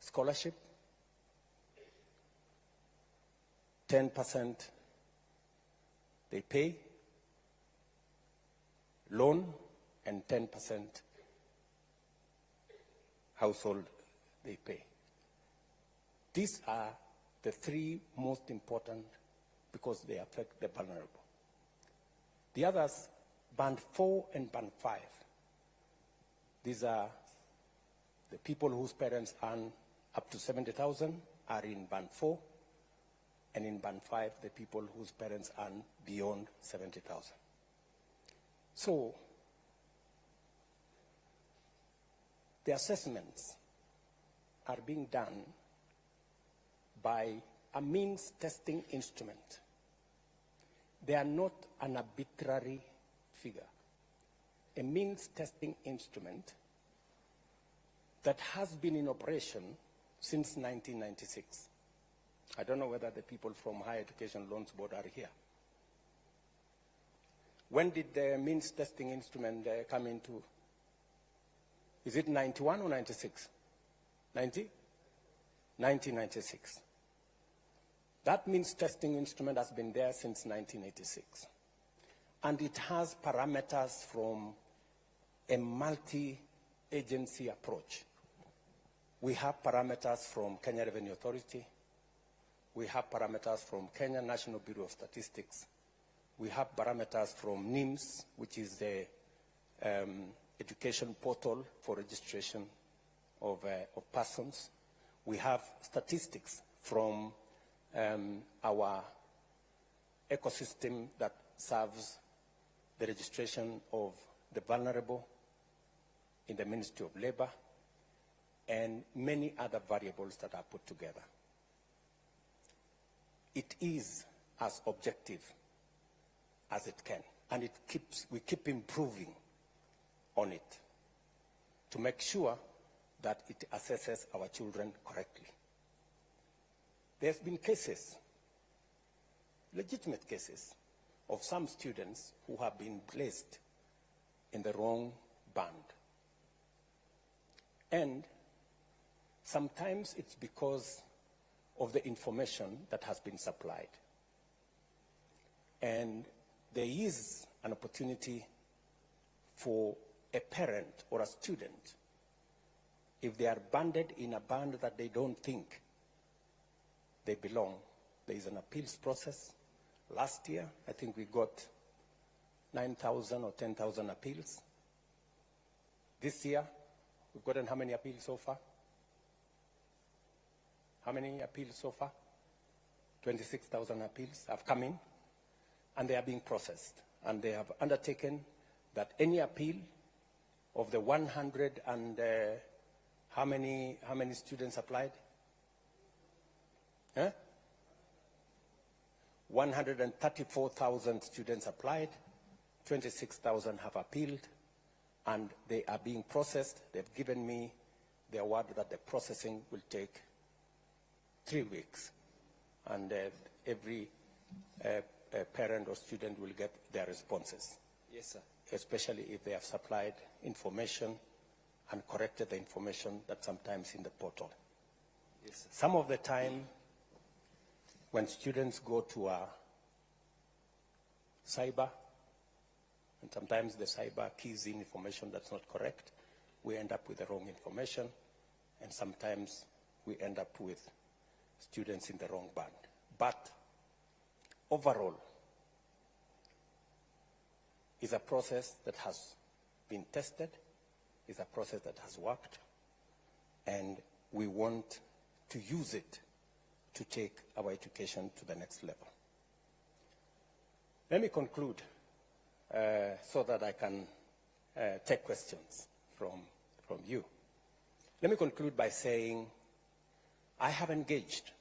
scholarship, 10% they pay, loan, and 10% household they pay. These are the three most important because they affect the vulnerable. The others, band 4 and band 5. These are the people whose parents earn up to 70,000 are in band 4, and in band 5, the people whose parents earn beyond 70,000. So, the assessments are being done by a means testing instrument. They are not an arbitrary figure. A means testing instrument that has been in operation since 1996. I don't know whether the people from Higher Education Loans Board are here. When did the means testing instrument come into? Is it 91 or 96? 1996. That means testing instrument has been there since 1986. And it has parameters from a multi-agency approach. We have parameters from Kenya Revenue Authority. We have parameters from Kenya National Bureau of Statistics. We have parameters from NIMS, which is the education portal for registration of persons. We have statistics from our ecosystem that serves the registration of the vulnerable in the Ministry of Labor, and many other variables that are put together. It is as objective as it can, and we keep improving on it to make sure that it assesses our children correctly. There's been cases, legitimate cases, of some students who have been placed in the wrong band. And sometimes it's because of the information that has been supplied. And there is an opportunity for a parent or a student, if they are banded in a band that they don't think they belong, there is an appeals process. Last year, I think we got 9,000 or 10,000 appeals. This year, we've gotten how many appeals so far? How many appeals so far? 26,000 appeals have come in, and they are being processed. And they have undertaken that any appeal of the 100 and how many students applied? 134,000 students applied, 26,000 have appealed, and they are being processed. They've given me the word that the processing will take 3 weeks, and every parent or student will get their responses. Yes, sir. Especially if they have supplied information and corrected the information that's sometimes in the portal. Yes, sir. Some of the time, when students go to a cyber, and sometimes the cyber keys in information that's not correct, we end up with the wrong information, and sometimes we end up with students in the wrong band. But overall, it's a process that has been tested, it's a process that has worked, and we want to use it to take our education to the next level. Let me conclude so that I can take questions from you. Let me conclude by saying I have engaged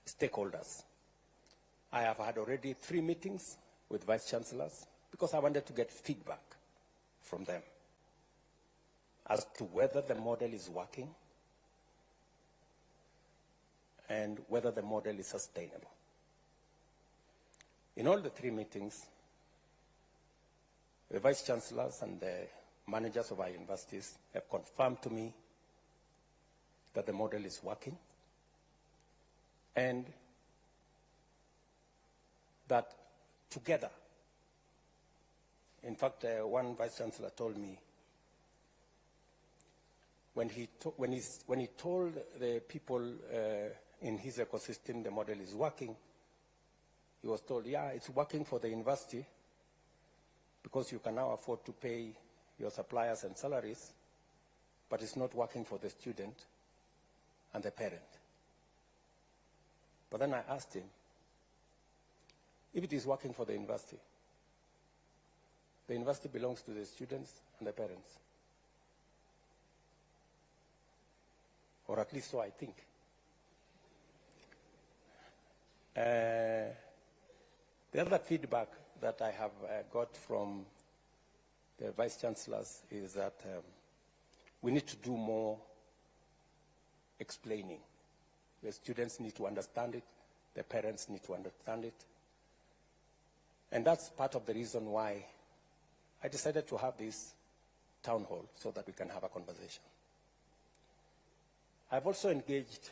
stakeholders. I have had already 3 meetings with vice chancellors because I wanted to get feedback from them as to whether the model is working and whether the model is sustainable. In all the 3 meetings, the vice chancellors and the managers of our universities have confirmed to me that the model is working, and that together, in fact, one vice chancellor told me when he told the people in his ecosystem the model is working, he was told, yeah, it's working for the university because you can now afford to pay your suppliers and salaries, but it's not working for the student and the parent. But then I asked him, if it is working for the university belongs to the students and the parents. Or at least so I think. The other feedback that I have got from the vice chancellors is that we need to do more explaining. The students need to understand it, the parents need to understand it. And that's part of the reason why I decided to have this town hall so that we can have a conversation. I've also engaged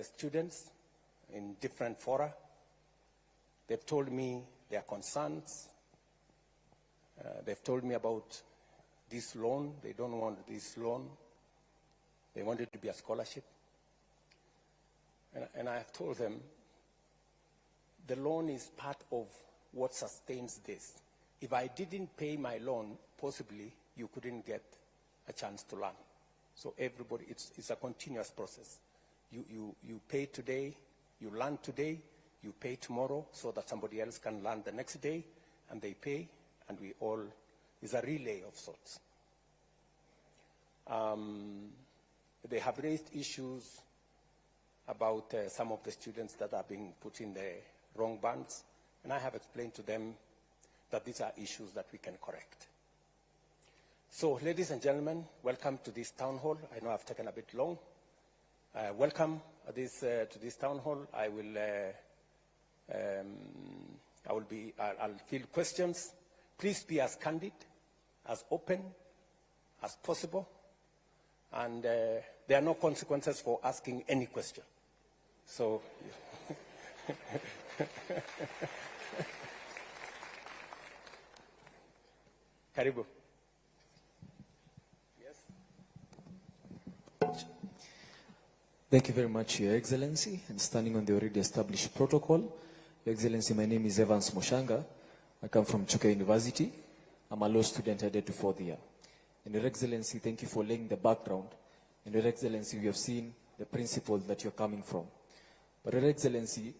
students in different fora. They've told me their concerns. They've told me about this loan. They don't want this loan. They want it to be a scholarship. And I have told them the loan is part of what sustains this. If I didn't pay my loan, possibly you couldn't get a chance to learn. So everybody, it's a continuous process. You pay today, you learn today, you pay tomorrow so that somebody else can learn the next day, and they pay, and we all, it's a relay of sorts. They have raised issues about some of the students that are being put in the wrong bands, and I have explained to them that these are issues that we can correct. So, ladies and gentlemen, welcome to this town hall. I know I've taken a bit long. Welcome to this town hall. I'll field questions. Please be as candid, as open as possible, and there are no consequences for asking any question. So, Karibu. Thank you very much, Your Excellency, and standing on the already established protocol. Your Excellency, my name is Evans Moshanga. I come from Chuka University. I'm a law student headed to 4th year. And Your Excellency, thank you for laying the background. And Your Excellency, we have seen the principle that you're coming from. But Your Excellency,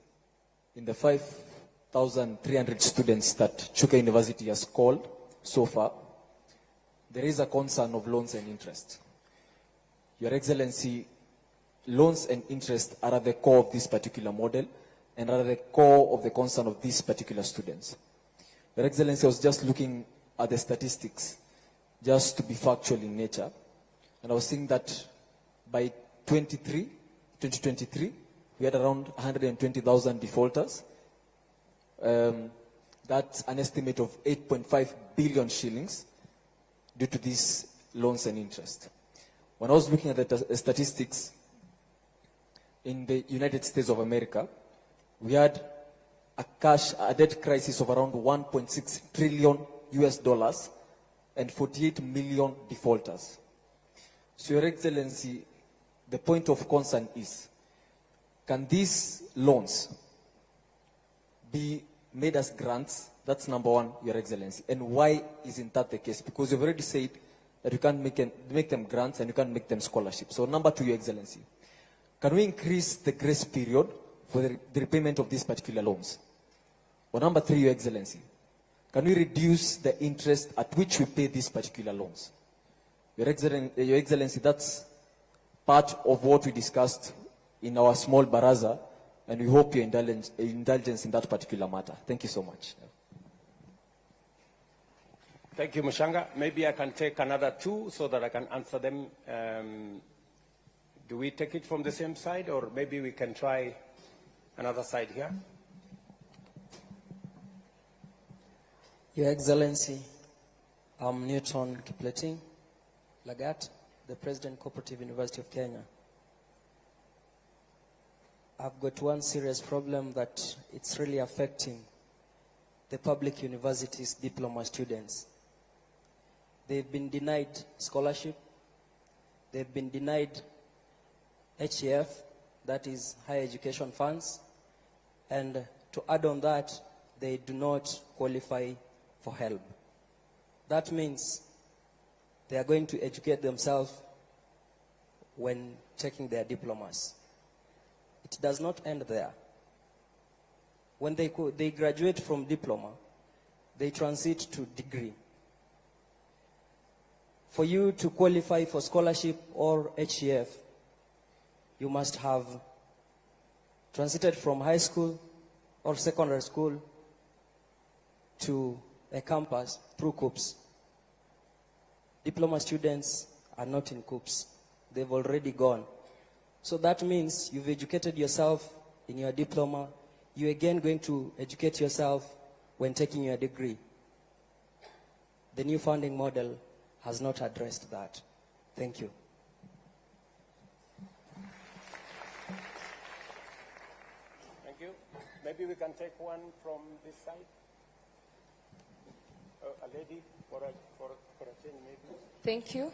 in the 5,300 students that Chuka University has called so far, there is a concern of loans and interest. Your Excellency, loans and interest are at the core of this particular model and are at the core of the concern of these particular students. Your Excellency, I was just looking at the statistics, just to be factual in nature, and I was seeing that by 2023, we had around 120,000 defaulters. That's an estimate of 8.5 billion shillings due to these loans and interest. When I was looking at the statistics, in the United States of America, we had a debt crisis of around 1.6 trillion US dollars and 48 million defaulters. So, Your Excellency, the point of concern is, can these loans be made as grants? That's number one, Your Excellency. And why isn't that the case? Because you've already said that you can't make them grants and you can't make them scholarships. So number two, Your Excellency, can we increase the grace period for the repayment of these particular loans? Or number three, Your Excellency, can we reduce the interest at which we pay these particular loans? Your Excellency, that's part of what we discussed in our small baraza, and we hope your indulgence in that particular matter. Thank you so much. Thank you, Mushanga. Maybe I can take another two so that I can answer them. Do we take it from the same side, or maybe we can try another side here? Your Excellency, I'm Newton Kipleting Lagat, the President Cooperative University of Kenya. I've got one serious problem that it's really affecting the public universities diploma students. They've been denied scholarship. They've been denied HEF, that is higher education funds. And to add on that, they do not qualify for help. That means they are going to educate themselves when taking their diplomas. It does not end there. When they graduate from diploma, they transit to degree. For you to qualify for scholarship or HEF, you must have transited from high school or secondary school to a campus through COOPs. Diploma students are not in COOPs. They've already gone. So that means you've educated yourself in your diploma. You're again going to educate yourself when taking your degree. The new funding model has not addressed that. Thank you. Thank you. Maybe we can take one from this side. A lady for a change, maybe. Thank you.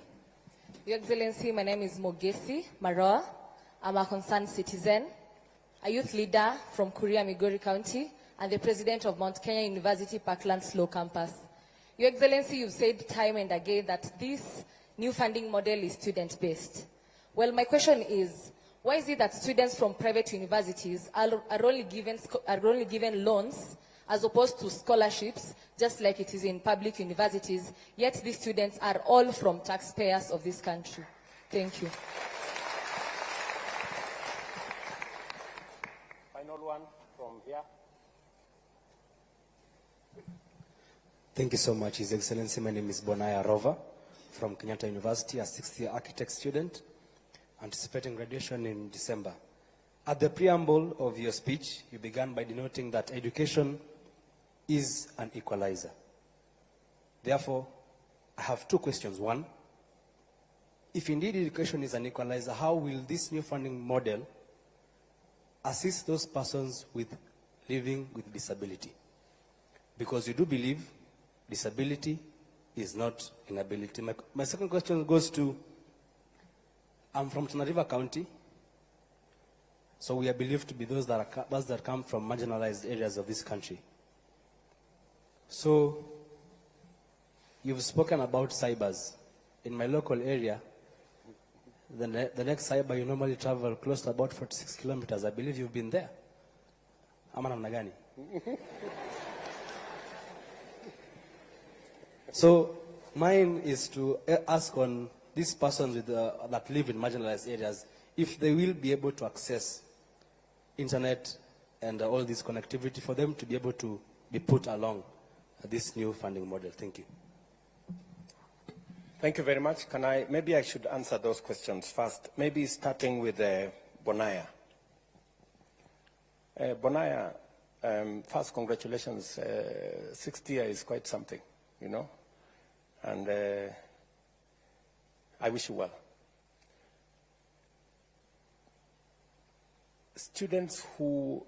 Your Excellency, my name is Mogesi Maroa. I'm a concerned citizen, a youth leader from Kuria, Migori County, and the president of Mount Kenya University Parklands Law Campus. Your Excellency, you've said time and again that this new funding model is student-based. Well, my question is, why is it that students from private universities are only given loans as opposed to scholarships, just like it is in public universities, yet these students are all from taxpayers of this country? Thank you. Final one from here. Thank you so much, His Excellency. My name is Bonaya Rova from Kenyatta University, a sixth-year architect student, anticipating graduation in December. At the preamble of your speech, you began by denoting that education is an equalizer. Therefore, I have two questions. One, if indeed education is an equalizer, how will this new funding model assist those persons living with disability? Because you do believe disability is not inability. My second question goes to, I'm from Tana River County, so we are believed to be those that come from marginalized areas of this country. So, you've spoken about cybers. In my local area, the next cyber, you normally travel close to about 46 kilometers. I believe you've been there. Ama namna gani? So, mine is to ask on these persons that live in marginalized areas, if they will be able to access internet and all this connectivity for them to be able to be put along this new funding model. Thank you. Thank you very much. Maybe I should answer those questions first. Maybe starting with Bonaya. Bonaya, first, congratulations. 60 years is quite something, you know. And I wish you well. Students who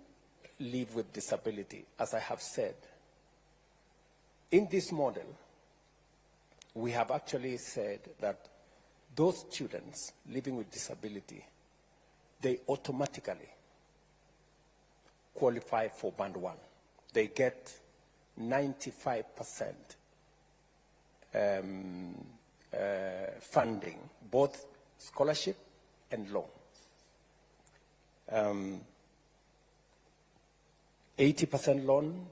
live with disability, as I have said, in this model, we have actually said that those students living with disability, they automatically qualify for Band 1. They get 95% funding, both scholarship and loan. 80% loan,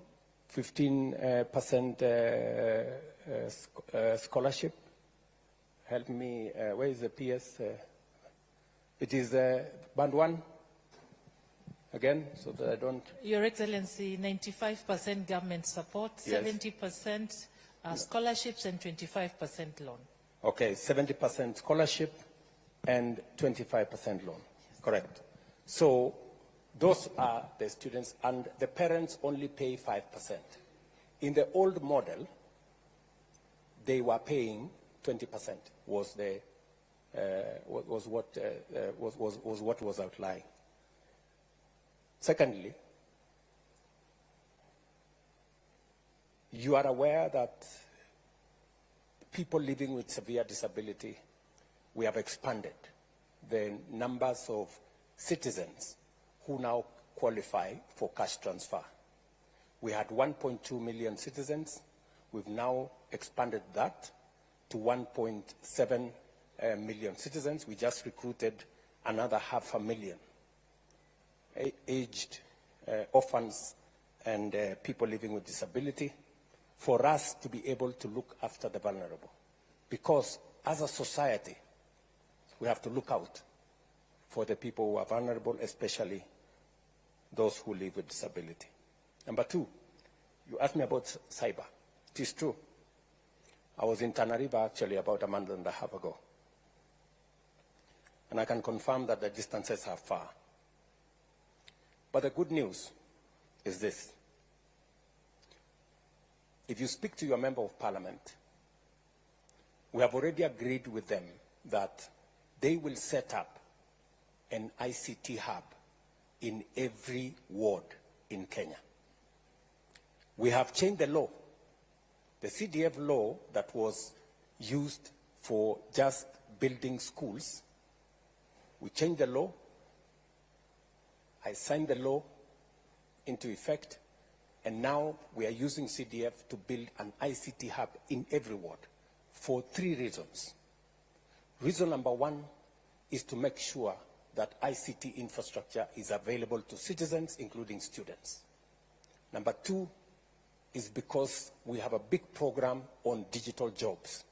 15% scholarship. Help me, where is the PS? It is Band 1, again, so that I don't... Your Excellency, 95% government support, Yes. 70% scholarships and 25% loan. Okay, 70% scholarship and 25% loan, correct. So those are the students, and the parents only pay 5%. In the old model, they were paying 20%. Was what was outlined. Secondly, you are aware that people living with severe disability, we have expanded the numbers of citizens who now qualify for cash transfer. We had 1.2 million citizens. We've now expanded that to 1.7 million citizens. We just recruited another 500,000 aged orphans and people living with disability for us to be able to look after the vulnerable. Because as a society, we have to look out for the people who are vulnerable, especially those who live with disability. Number two, you asked me about cyber. It is true. I was in Tana River actually about a month and a half ago. And I can confirm that the distances are far. But the good news is this. If you speak to your member of parliament, we have already agreed with them that they will set up an ICT hub in every ward in Kenya. We have changed the law. The CDF law that was used for just building schools, we changed the law. I signed the law into effect, and now we are using CDF to build an ICT hub in every ward for 3 reasons. Reason number 1 is to make sure that ICT infrastructure is available to citizens, including students. Number 2 is because we have a big program on digital jobs.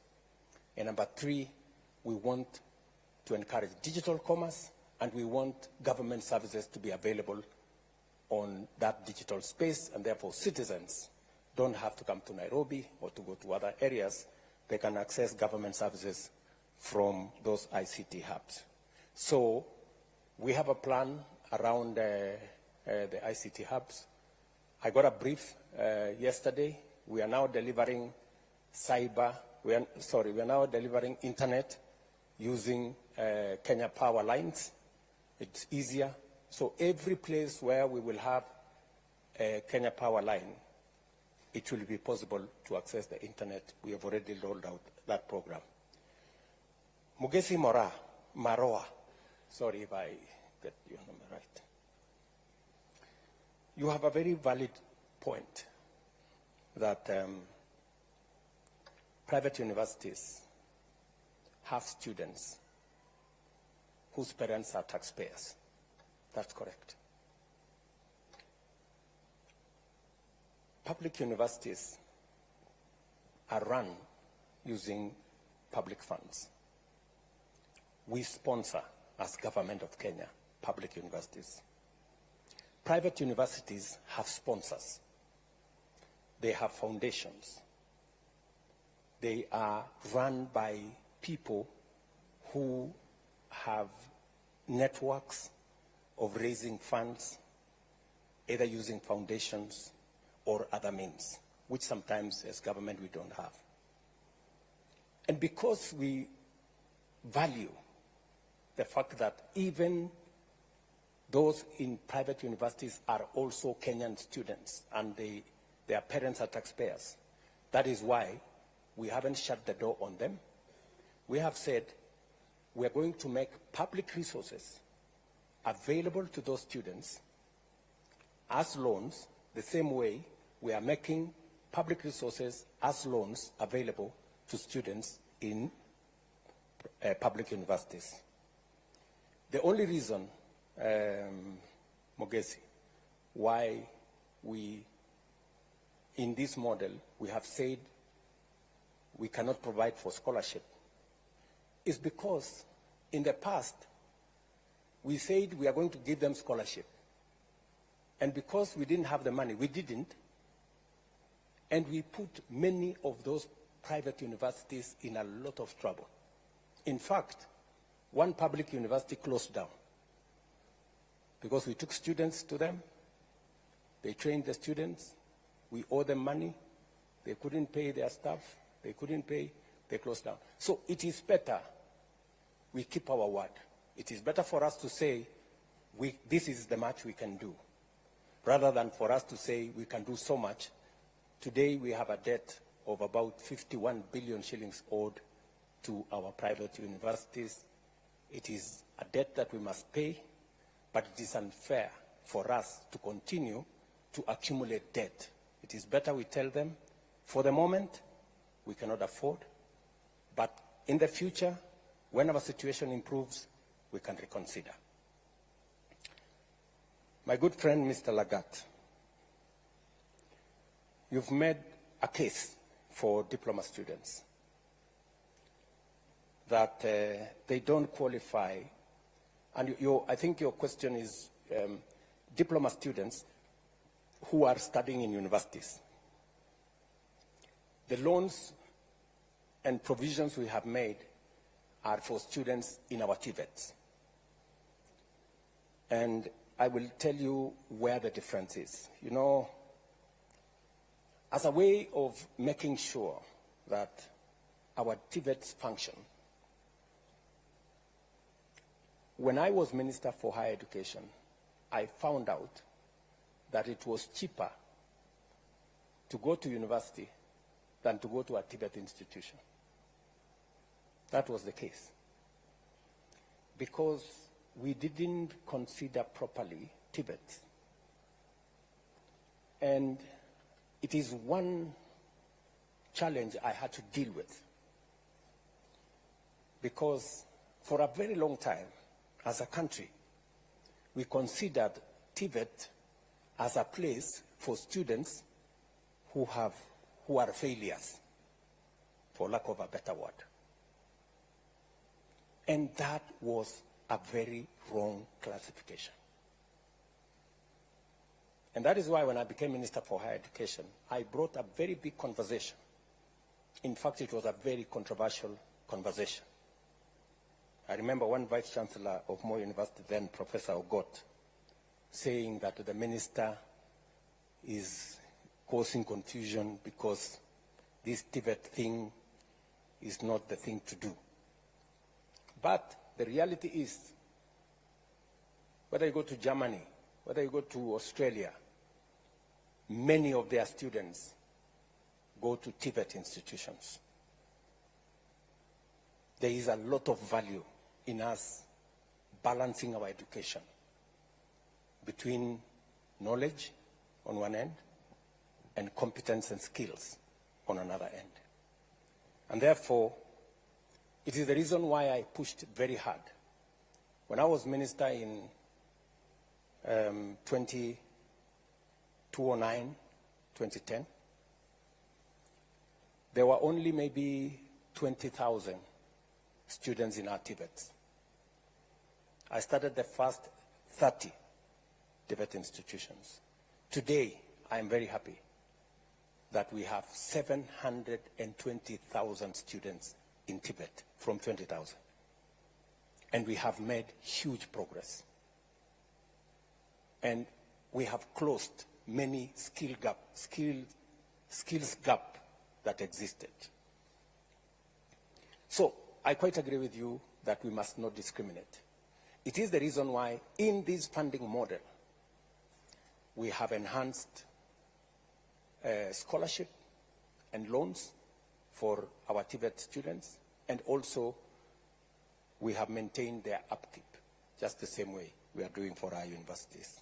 And number 3, we want to encourage digital commerce, and we want government services to be available on that digital space, and therefore citizens don't have to come to Nairobi or to go to other areas. They can access government services from those ICT hubs. So we have a plan around the ICT hubs. I got a brief yesterday. We are now delivering we are now delivering internet using Kenya power lines. It's easier. So every place where we will have a Kenya power line, it will be possible to access the internet. We have already rolled out that program. Mugesi Maroa, sorry if I get your number right. You have a very valid point that private universities have students whose parents are taxpayers. That's correct. Public universities are run using public funds. We sponsor, as Government of Kenya, public universities. Private universities have sponsors. They have foundations. They are run by people who have networks of raising funds, either using foundations or other means, which sometimes as government we don't have. And because we value the fact that even those in private universities are also Kenyan students and their parents are taxpayers, that is why we haven't shut the door on them. We have said we are going to make public resources available to those students as loans, the same way we are making public resources as loans available to students in public universities. The only reason, Mogesi, why we, in this model, we have said we cannot provide for scholarship is because in the past, we said we are going to give them scholarship. And because we didn't have the money, we didn't. And we put many of those private universities in a lot of trouble. In fact, one public university closed down because we took students to them. They trained the students. We owe them money. They couldn't pay their staff. They couldn't pay. They closed down. So it is better we keep our word. It is better for us to say, this is the much we can do. rather than for us to say we can do so much, today we have a debt of about 51 billion shillings owed to our private universities. It is a debt that we must pay, but it is unfair for us to continue to accumulate debt. It is better we tell them, for the moment, we cannot afford, but in the future, when our situation improves, we can reconsider. My good friend, Mr. Lagat, you've made a case for diploma students that they don't qualify, and I think your question is diploma students who are studying in universities. The loans and provisions we have made are for students in our TVETs. And I will tell you where the difference is. You know, as a way of making sure that our TVETs function, when I was Minister for Higher Education, I found out that it was cheaper to go to university than to go to a TVET institution. That was the case. Because we didn't consider properly TVET. And it is one challenge I had to deal with. Because for a very long time, as a country, we considered TVET as a place for students who are failures, for lack of a better word. And that was a very wrong classification. And that is why when I became Minister for Higher Education, I brought a very big conversation. In fact, it was a very controversial conversation. I remember one Vice Chancellor of Moi University then, Professor Ogot, saying that the minister is causing confusion because this TVET thing is not the thing to do. But the reality is, whether you go to Germany, whether you go to Australia, many of their students go to TVET institutions. There is a lot of value in us balancing our education between knowledge on one end and competence and skills on another end. And therefore, it is the reason why I pushed very hard. When I was minister in 2009, 2010, there were only maybe 20,000 students in our TVETs. I started the first 30 TVET institutions. Today, I am very happy that we have 720,000 students in TVET from 20,000. And we have made huge progress. And we have closed many skills gap that existed. So I quite agree with you that we must not discriminate. It is the reason why in this funding model, we have enhanced scholarship and loans for our TVET students, and also we have maintained their upkeep, just the same way we are doing for our universities.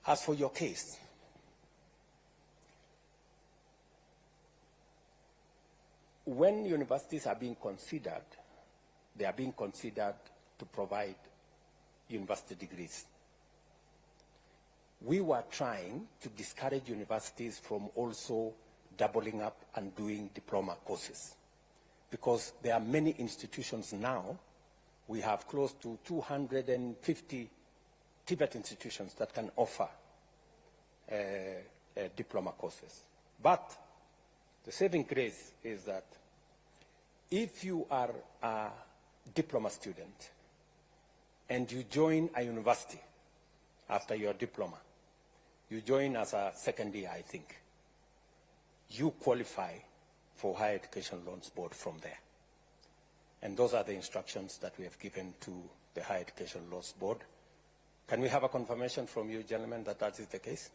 As for your case, when universities are being considered, they are being considered to provide university degrees. We were trying to discourage universities from also doubling up and doing diploma courses, because there are many institutions now. We have close to 250 TVET institutions that can offer diploma courses. But the saving grace is that if you are a diploma student and you join a university after your diploma, you join as a second year, I think, you qualify for Higher Education Loans Board from there. And those are the instructions that we have given to the Higher Education Loans Board Can we have a confirmation from you, gentlemen, that that is the case?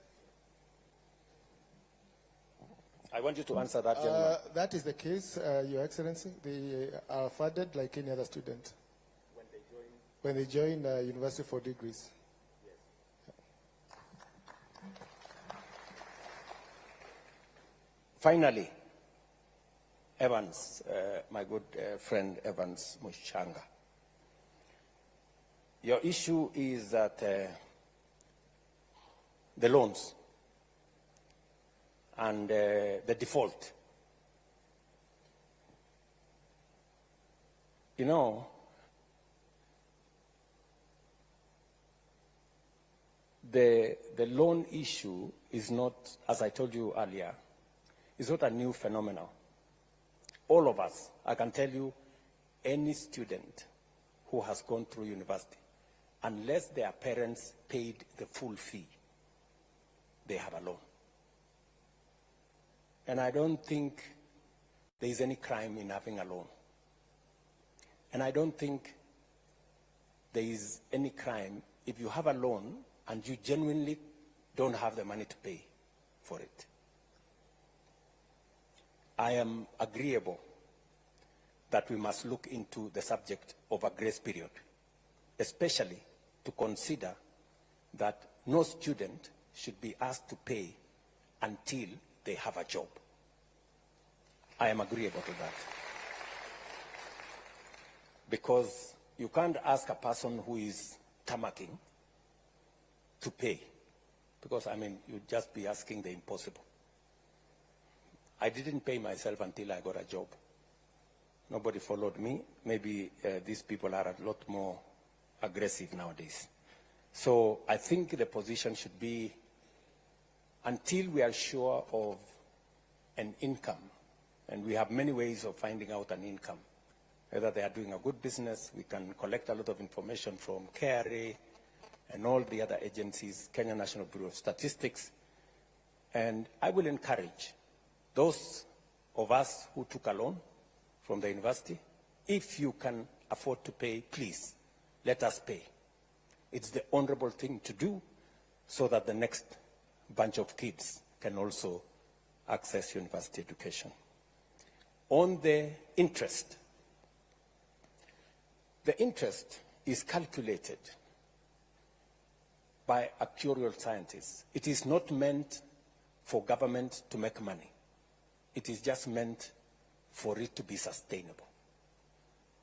I want you to answer that, gentleman. That is the case, Your Excellency. They are funded like any other student. When they join university for degrees. Finally, Evans, my good friend Evans Mushanga. Your issue is that the loans and the default. You know, the loan issue is not, as I told you earlier, is not a new phenomenon. All of us, I can tell you, any student who has gone through university, unless their parents paid the full fee, they have a loan. And I don't think there is any crime in having a loan. And I don't think there is any crime if you have a loan and you genuinely don't have the money to pay for it. I am agreeable that we must look into the subject of a grace period, especially to consider that no student should be asked to pay until they have a job. I am agreeable to that. Because you can't ask a person who is tamaking to pay. Because, I mean, you'd just be asking the impossible. I didn't pay myself until I got a job. Nobody followed me. Maybe these people are a lot more aggressive nowadays. So I think the position should be, until we are sure of an income, and we have many ways of finding out an income, whether they are doing a good business, we can collect a lot of information from KRA and all the other agencies, Kenya National Bureau of Statistics. And I will encourage those of us who took a loan from the university, if you can afford to pay, please, let us pay. It's the honorable thing to do so that the next bunch of kids can also access university education. On the interest is calculated by actuarial scientists. It is not meant for government to make money. It is just meant for it to be sustainable.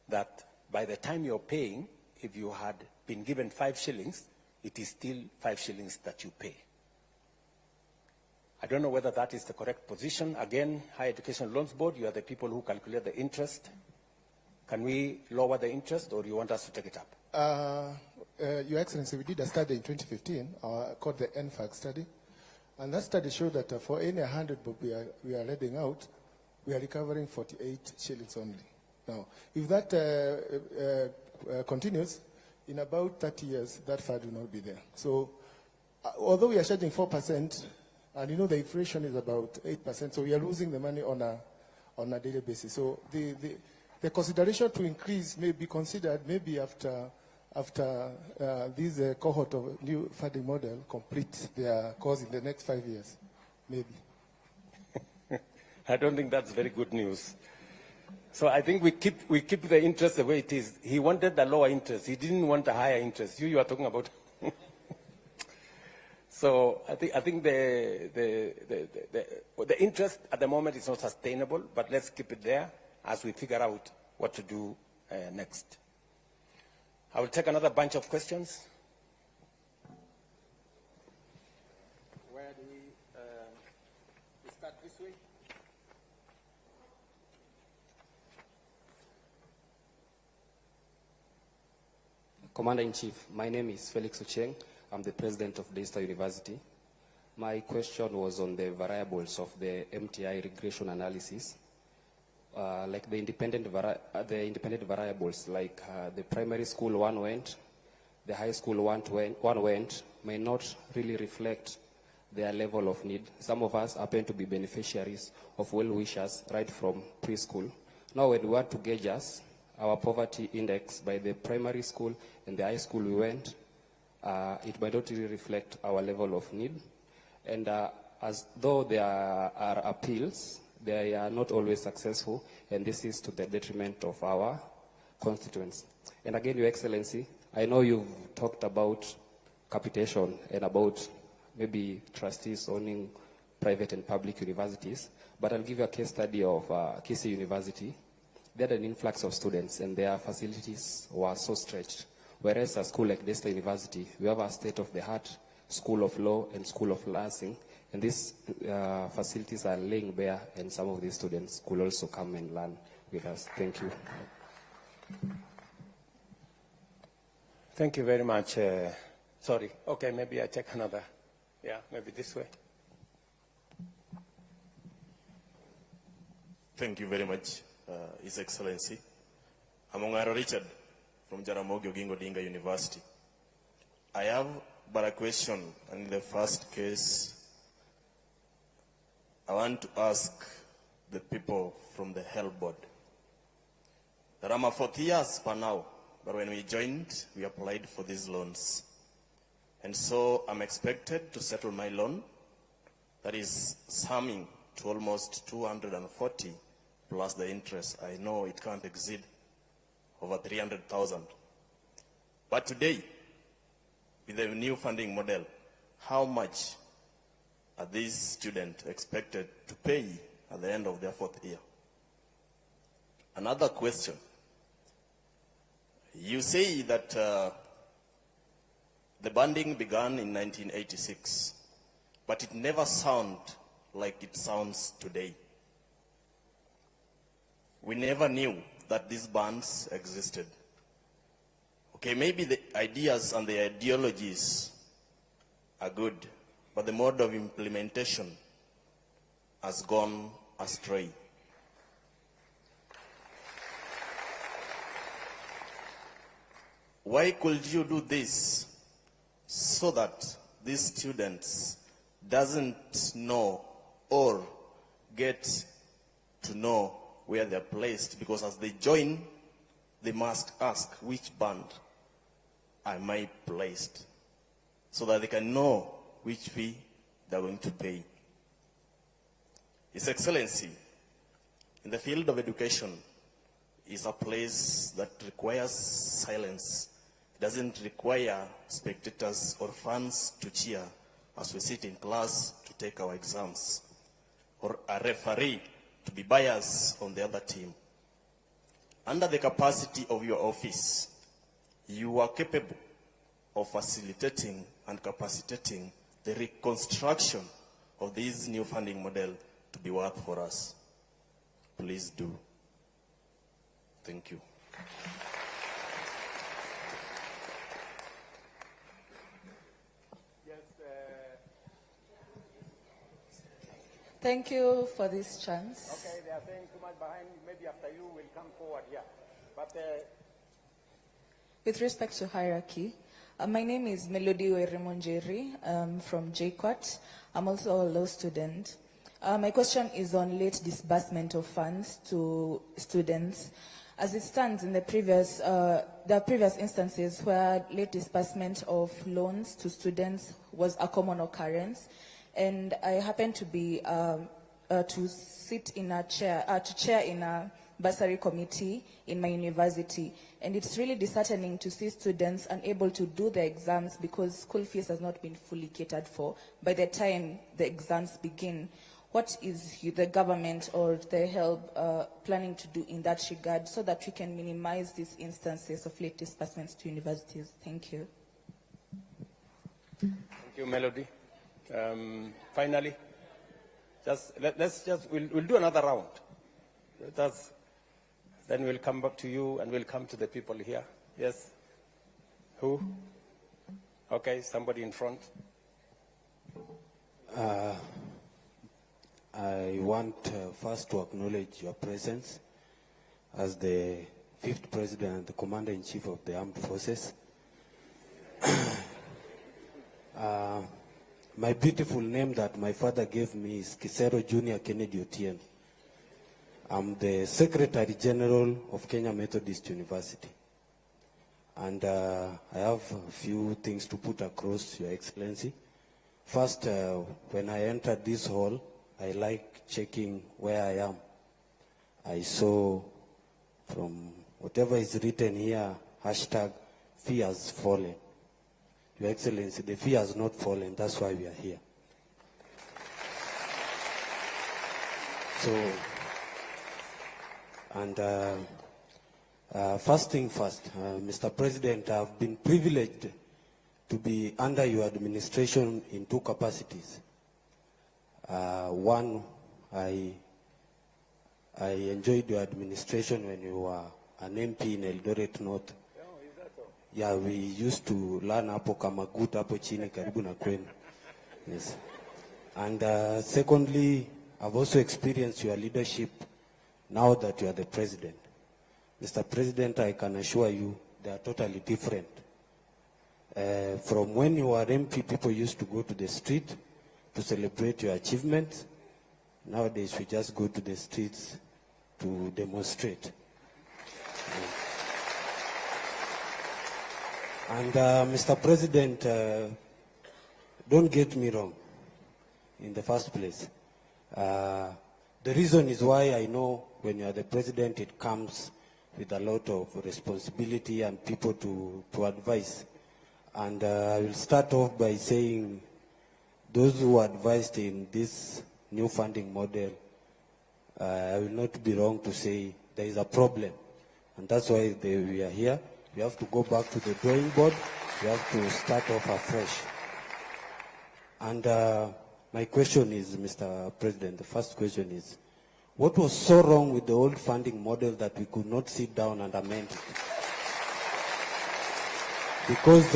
That by the time you're paying, if you had been given 5 shillings, it is still 5 shillings that you pay. I don't know whether that is the correct position. Again, Higher Education Loans Board, you are the people who calculate the interest. Can we lower the interest, or do you want us to take it up? Your Excellency, we did a study in 2015 called the NFAC study. And that study showed that for any 100 bob we are lending out, we are recovering 48 shillings only. Now, if that continues, in about 30 years, that fund will not be there. So, although we are charging 4%, and you know the inflation is about 8%, so we are losing the money on a daily basis. So the consideration to increase may be considered maybe after this cohort of new funding model complete their course in the next 5 years, maybe. I don't think that's very good news. So I think we keep the interest the way it is. He wanted a lower interest. He didn't want a higher interest. You are talking about. So I think the interest at the moment is not sustainable, but let's keep it there as we figure out what to do next. I will take another bunch of questions. Where do we start this way? Commander-in-Chief, my name is Felix Ocheng. I'm the president of Daystar University. My question was on the variables of the MTI regression analysis. Like the independent variables, like the primary school one went, the high school one went, may not really reflect their level of need. Some of us happen to be beneficiaries of well-wishers right from preschool. Now when we want to gauge our poverty index by the primary school and the high school we went, it might not really reflect our level of need. And as though there are appeals, they are not always successful, and this is to the detriment of our constituents. And again, Your Excellency, I know you've talked about capitation and about maybe trustees owning private and public universities, but I'll give you a case study of KC University. They had an influx of students and their facilities were so stretched. Whereas a school like Daystar University, we have a state-of-the-art School of Law and School of Nursing, and these facilities are laying bare, and some of these students could also come and learn with us. Thank you. Thank you very much. Sorry. Okay, maybe I check another. Yeah, maybe this way. Thank you very much, His Excellency. I'm Ongaro Richard from Jaramogi Oginga Odinga University. I have but a question, and in the first case, I want to ask the people from the Health Board. That I'm a 4 years per now, but when we joined, we applied for these loans. And so I'm expected to settle my loan, that is summing to almost 240 plus the interest. I know it can't exceed over 300,000. But today, with the new funding model, how much are these students expected to pay at the end of their 4th year? Another question. You say that the banding began in 1986, but it never sounded like it sounds today. We never knew that these bands existed. Okay, maybe the ideas and the ideologies are good, but the mode of implementation has gone astray. Why could you do this so that these students doesn't know or get to know where they're placed? Because as they join, they must ask, which band am I placed? So that they can know which fee they're going to pay. His Excellency, in the field of education, is a place that requires silence. It doesn't require spectators or fans to cheer as we sit in class to take our exams, or a referee to be biased on the other team. Under the capacity of your office, you are capable of facilitating and capacitating the reconstruction of this new funding model to be work for us. Please do. Thank you. Thank you for this chance. Okay, they are saying too much behind. Maybe after you will come forward here. But with respect to hierarchy, my name is Balindiway Media from JKUAT. I'm also a law student. My question is on late disbursement of funds to students. As it stands, in the previous, there are previous instances where late disbursement of loans to students was a common occurrence. And I happen to be to sit in a chair, to chair in a bursary committee in my university, and it's really disheartening to see students unable to do the exams because school fees has not been fully catered for by the time the exams begin. What is the government or the help planning to do in that regard so that we can minimize these instances of late disbursements to universities? Thank you. thank you, Melody. Finally, we'll do another round. Then we'll come back to you and we'll come to the people here. Yes? Who? Okay, somebody in front. I want first to acknowledge your presence as the 5th President and the Commander-in-Chief of the Armed Forces. My beautiful name that my father gave me is Kisero Junior Kennedy Otieno. I'm the Secretary General of Kenya Methodist University. And I have a few things to put across, Your Excellency. First, when I entered this hall, I like checking where I am. I saw from whatever is written here, hashtag fee has fallen. Your Excellency, the fee has not fallen, that's why we are here. So, and first thing first, Mr. President, I've been privileged to be under your administration in two capacities. One, I enjoyed your administration when you were an MP in Eldoret North. Yeah, we used to learn hapo kama good hapo chini karibu na kwenu. Yes. And secondly, I've also experienced your leadership now that you are the president. Mr. President, I can assure you they are totally different. From when you were MP, people used to go to the street to celebrate your achievements. Nowadays, we just go to the streets to demonstrate. And Mr. President, don't get me wrong in the first place. The reason is why I know when you are the president, it comes with a lot of responsibility and people to advise. And I will start off by saying those who advised in this new funding model, I will not be wrong to say there is a problem. And that's why we are here. We have to go back to the drawing board. We have to start off afresh. And my question is, Mr. President, the first question is, what was so wrong with the old funding model that we could not sit down and amend it? Because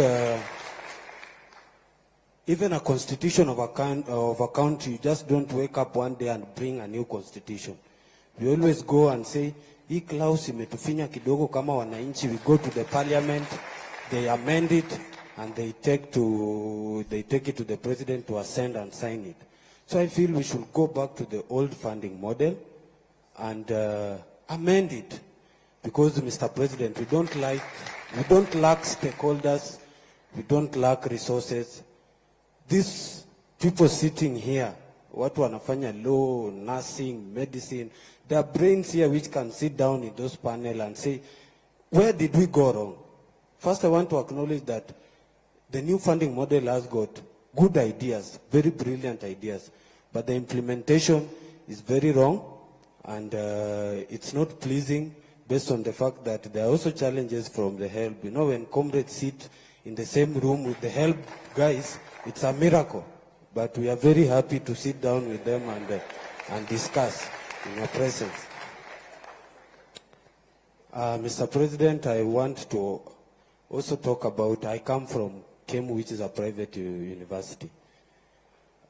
even a constitution of a country, you just don't wake up one day and bring a new constitution. We always go and say, hii clause imetufinya kidogo kama wananchi. We go to the parliament, they amend it, and they take it to the president to ascend and sign it. So I feel we should go back to the old funding model and amend it. Because, Mr. President, we don't lack stakeholders, we don't lack resources. These people sitting here, watu wanafanya law, nursing, medicine, there are brains here which can sit down in those panels and say, where did we go wrong? First, I want to acknowledge that the new funding model has got good ideas, very brilliant ideas, but the implementation is very wrong, and it's not pleasing based on the fact that there are also challenges from the help. You know, when comrades sit in the same room with the help guys, it's a miracle. But we are very happy to sit down with them and discuss in your presence. Mr. President, I want to also talk about, I come from KEMU, which is a private university.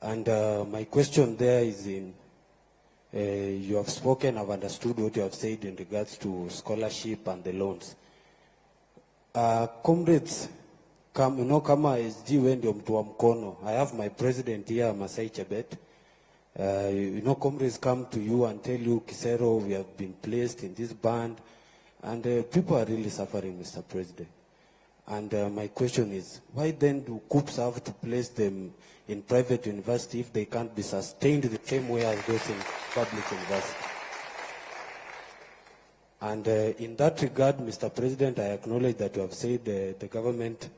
And my question there is in, you have spoken, I've understood what you have said in regards to scholarship and the loans. Comrades, you know, kama SG wendi mtu wa mkono. I have my president here, Masai Chebet. You know, comrades come to you and tell you, Kisero, we have been placed in this band. And people are really suffering, Mr. President. And my question is, why then do COOPs have to place them in private university if they can't be sustained the same way as those in public university? And in that regard, Mr. President, I acknowledge that you have said the government,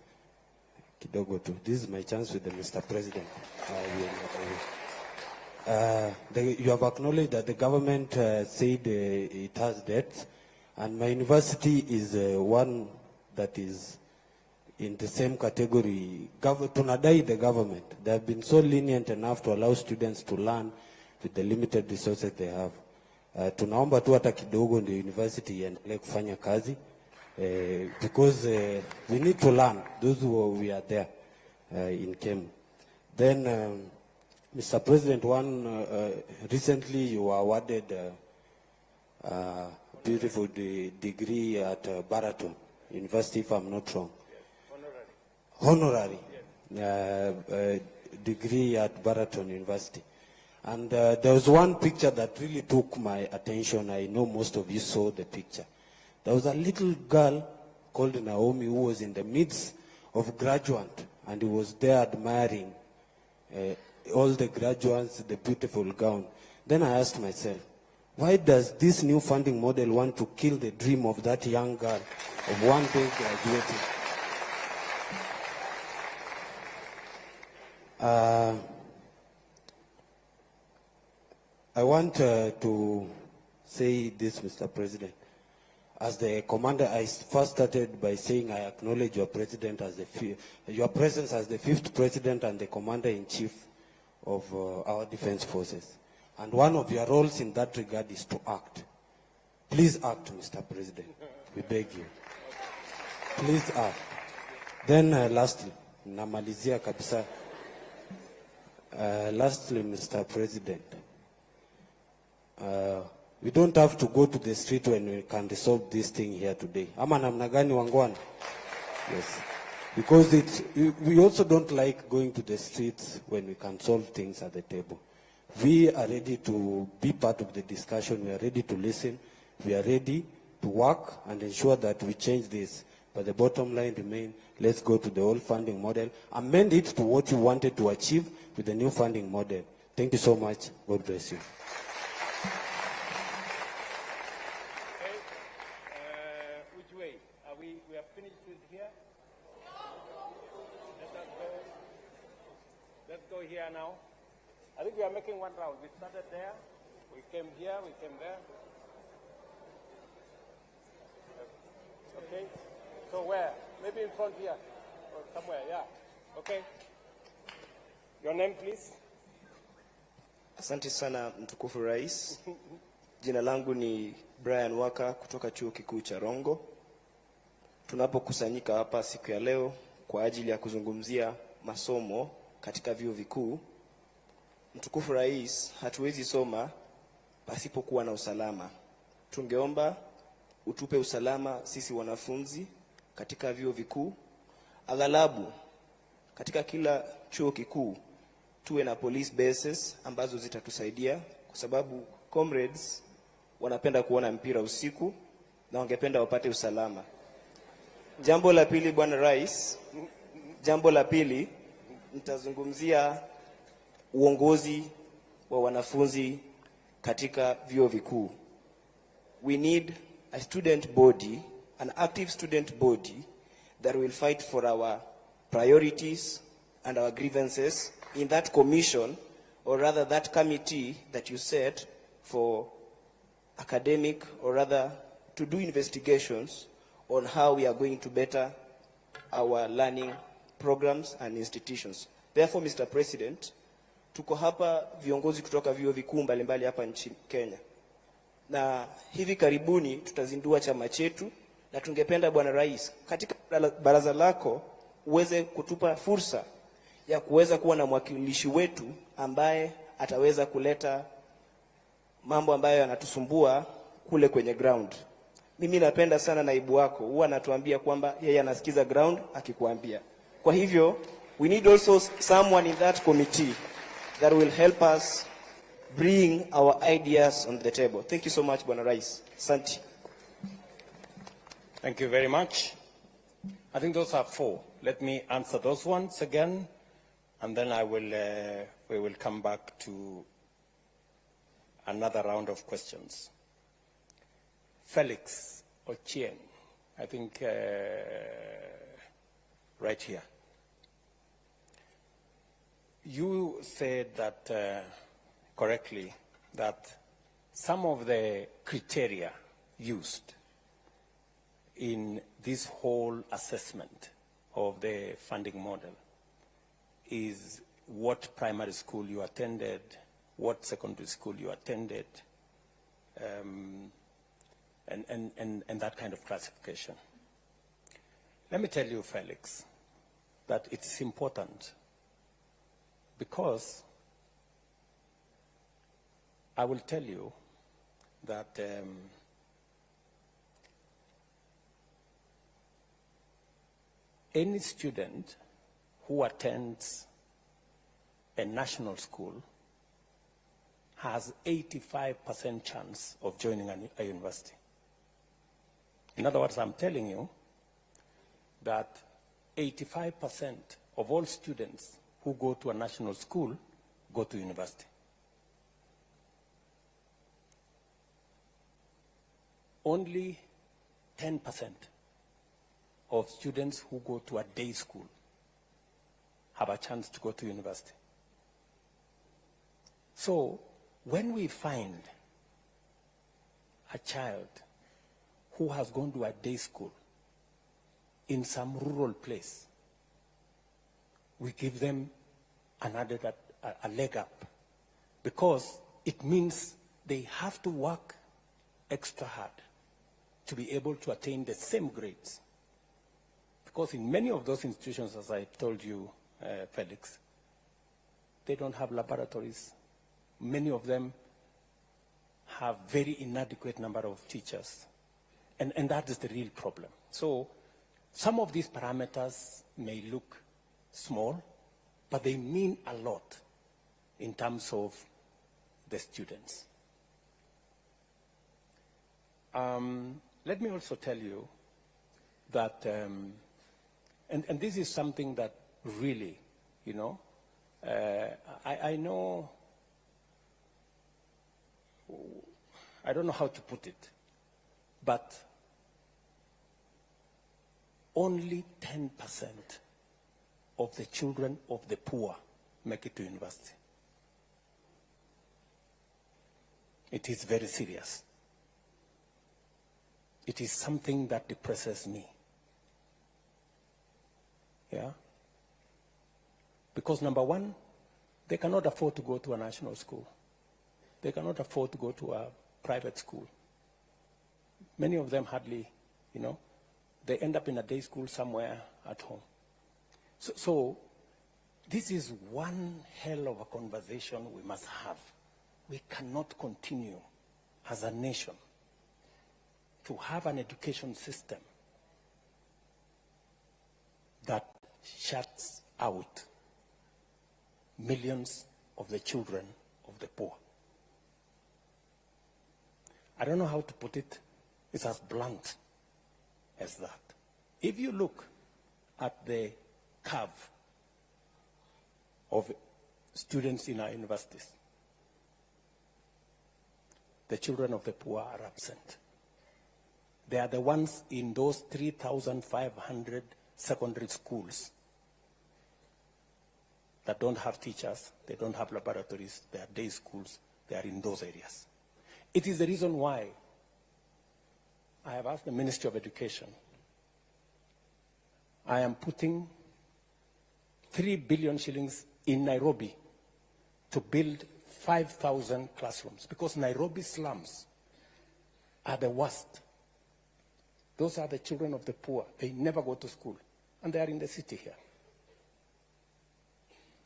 this is my chance with the Mr. President. You have acknowledged that the government said it has debts, and my university is one that is in the same category. Tunadai the government. They have been so lenient enough to allow students to learn with the limited resources they have. Tunaomba tu hata kidogo ndio university iendelee kufanya kazi. Because we need to learn, those who we are there in KEMU. Then, Mr. President, recently you were awarded a beautiful degree at Baraton University, if I'm not wrong. Honorary degree at Baraton University. And there was one picture that really took my attention. I know most of you saw the picture. There was a little girl called Naomi, who was in the midst of graduate, and he was there admiring all the graduates, the beautiful gown. Then I asked myself, why does this new funding model want to kill the dream of that young girl of one day graduating? I want to say this, Mr. President. As the commander, I first started by saying I acknowledge your president as your presence as the 5th president and the commander-in-chief of our defense forces. And one of your roles in that regard is to act. Please act, Mr. President. We beg you. Please act. Then lastly, namalizia kabisa. Lastly, Mr. President, we don't have to go to the street when we can resolve this thing here today. Ama namna gani wangwana? Yes. Because we also don't like going to the streets when we can solve things at the table. We are ready to be part of the discussion. We are ready to listen. We are ready to work and ensure that we change this. But the bottom line remains, let's go to the old funding model, amend it to what you wanted to achieve with the new funding model. Thank you so much. God bless you. Which way? We are finished with here? Let's go here now. I think we are making one round. We started there, we came here, we came there. Okay, so where? Maybe in front here, or somewhere, yeah. Okay. Your name, please. Asante sana mtukufu rais. Jina langu ni Brian Waka kutoka chuo kikuu cha Rongo. Tunapokusanyika hapa siku ya leo kwa ajili ya kuzungumzia masomo katika vyuo vikuu. Mtukufu rais, hatuwezi soma pasipokuwa na usalama. Tungeomba utupe usalama sisi wanafunzi katika vyuo vikuu. Aghalabu katika kila chuo kikuu tuwe na police bases ambazo zitatusaidia, kwa sababu comrades wanapenda kuona mpira usiku na wangependa wapate usalama. Jambo la pili, bwana rais, jambo la pili nitazungumzia uongozi wa wanafunzi katika vyuo vikuu. We need a student body, an active student body that will fight for our priorities and our grievances in that commission, or rather that committee that you set for academic, or rather to do investigations on how we are going to better our learning programs and institutions. Therefore, Mr. President, tuko hapa viongozi kutoka vyuo vikuu mbalimbali hapa nchini Kenya. Na hivi karibuni tutazindua chama chetu, na tungependa bwana rais katika baraza lako uweze kutupa fursa ya kuweza kuwa na mwakilishi wetu ambaye ataweza kuleta mambo ambayo yanatusumbua kule kwenye ground. Mimi napenda sana naibu wako, huwa anatuambia kwamba yeye anasikiza ground akikuambia. Kwa hivyo we need also someone in that committee that will help us bring our ideas on the table. Thank you so much, Bwana Rais. Asante. Thank you very much. I think those are 4. Let me answer those ones again, and then we will come back to another round of questions. Felix Ochieng, I think right here. You said that correctly, that some of the criteria used in this whole assessment of the funding model is what primary school you attended, what secondary school you attended, and that kind of classification. Let me tell you, Felix, that it's important, because I will tell you that any student who attends a national school has 85% chance of joining a university. In other words, I'm telling you that 85% of all students who go to a national school go to university. Only 10% of students who go to a day school have a chance to go to university. So when we find a child who has gone to a day school in some rural place, we give them a leg up, because it means they have to work extra hard to be able to attain the same grades. Because in many of those institutions, as I told you, Felix, they don't have laboratories. Many of them have very inadequate number of teachers. And that is the real problem. So some of these parameters may look small, but they mean a lot in terms of the students. Let me also tell you that, and this is something that really, you know, I know, I don't know how to put it, but only 10% of the children of the poor make it to university. It is very serious. It is something that depresses me. Yeah? Because number one, they cannot afford to go to a national school. They cannot afford to go to a private school. Many of them hardly, you know, they end up in a day school somewhere at home. So this is one hell of a conversation we must have. We cannot continue as a nation to have an education system that shuts out millions of the children of the poor. I don't know how to put it. It's as blunt as that. If you look at the curve of students in our universities, the children of the poor are absent. They are the ones in those 3,500 secondary schools that don't have teachers, they don't have laboratories, they are day schools, they are in those areas. It is the reason why I have asked the Ministry of Education. I am putting 3 billion shillings in Nairobi to build 5,000 classrooms, because Nairobi slums are the worst. Those are the children of the poor. They never go to school, and they are in the city here.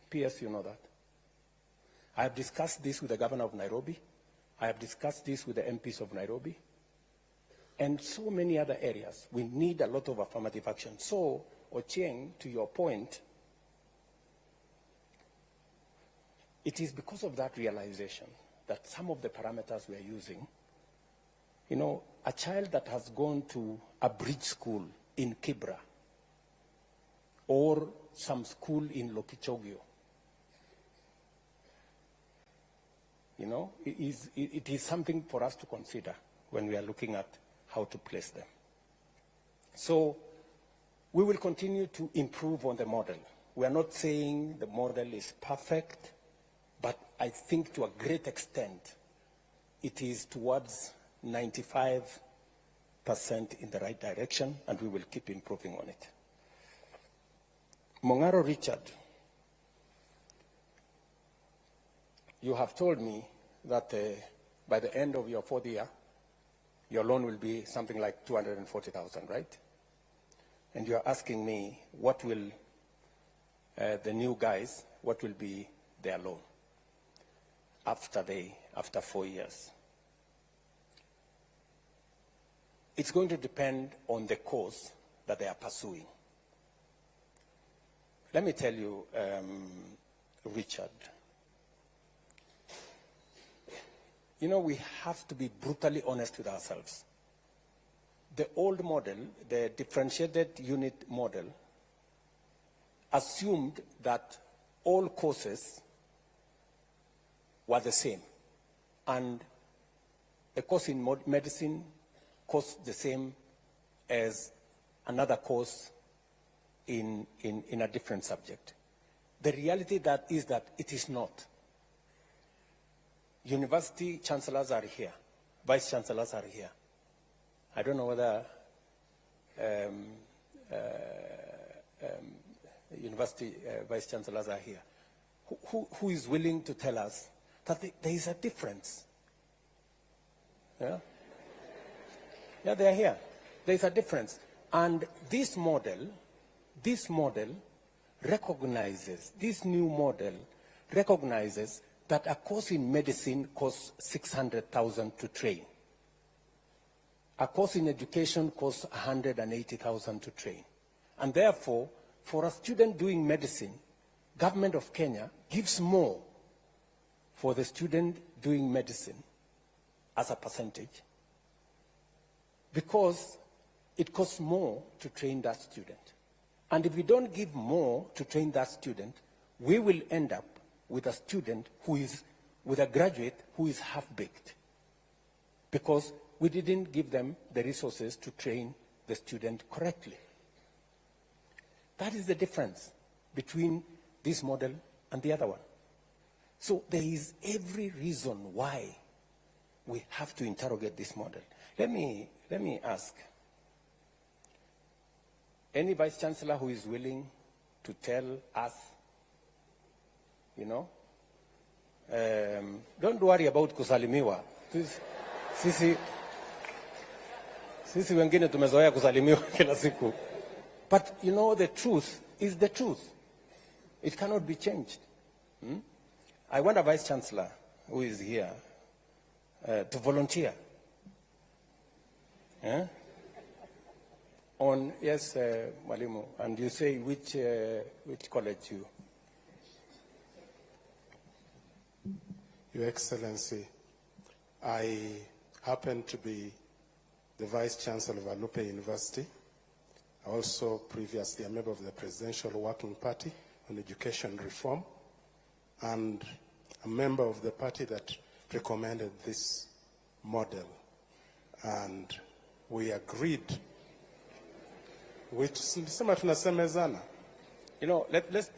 P.S., you know that. I have discussed this with the governor of Nairobi. I have discussed this with the MPs of Nairobi. And so many other areas. We need a lot of affirmative action. So, Ochieng, to your point, it is because of that realization that some of the parameters we are using, you know, a child that has gone to a bridge school in Kibra or some school in Lokichogio, you know, it is something for us to consider when we are looking at how to place them. So we will continue to improve on the model. We are not saying the model is perfect, but I think to a great extent it is towards 95% in the right direction, and we will keep improving on it. Mongaro Richard, you have told me that by the end of your 4th year, your loan will be something like 240,000, right? And you're asking me what will the new guys, what will be their loan after 4 years? It's going to depend on the course that they are pursuing. Let me tell you, Richard, you know, we have to be brutally honest with ourselves. the old model, the differentiated unit model, assumed that all courses were the same. And a course in medicine costs the same as another course in a different subject. The reality is that it is not. University chancellors are here. Vice chancellors are here. I don't know whether university vice chancellors are here. Who is willing to tell us that there is a difference? Yeah? Yeah, they are here. There is a difference. And this model recognizes, this new model recognizes that a course in medicine costs 600,000 to train. A course in education costs 180,000 to train. And therefore, for a student doing medicine, government of Kenya gives more for the student doing medicine as a percentage because it costs more to train that student. And if we don't give more to train that student, we will end up with a student who is, with a graduate who is half-baked because we didn't give them the resources to train the student correctly. That is the difference between this model and the other one. So there is every reason why we have to interrogate this model. Let me ask, any vice chancellor who is willing to tell us, you know, don't worry about kusalimiwa. Sisi wengine tumezoea kusalimiwa kila siku. But you know, the truth is the truth. It cannot be changed. I want a vice chancellor who is here to volunteer. On, yes, Mwalimu, and you say which college you? Your Excellency, I happen to be the Vice Chancellor of Alupe University. Also previously a member of the Presidential Working Party on Education Reform, and a member of the party that recommended this model. And we agreed, which tunasemezana. You know, let's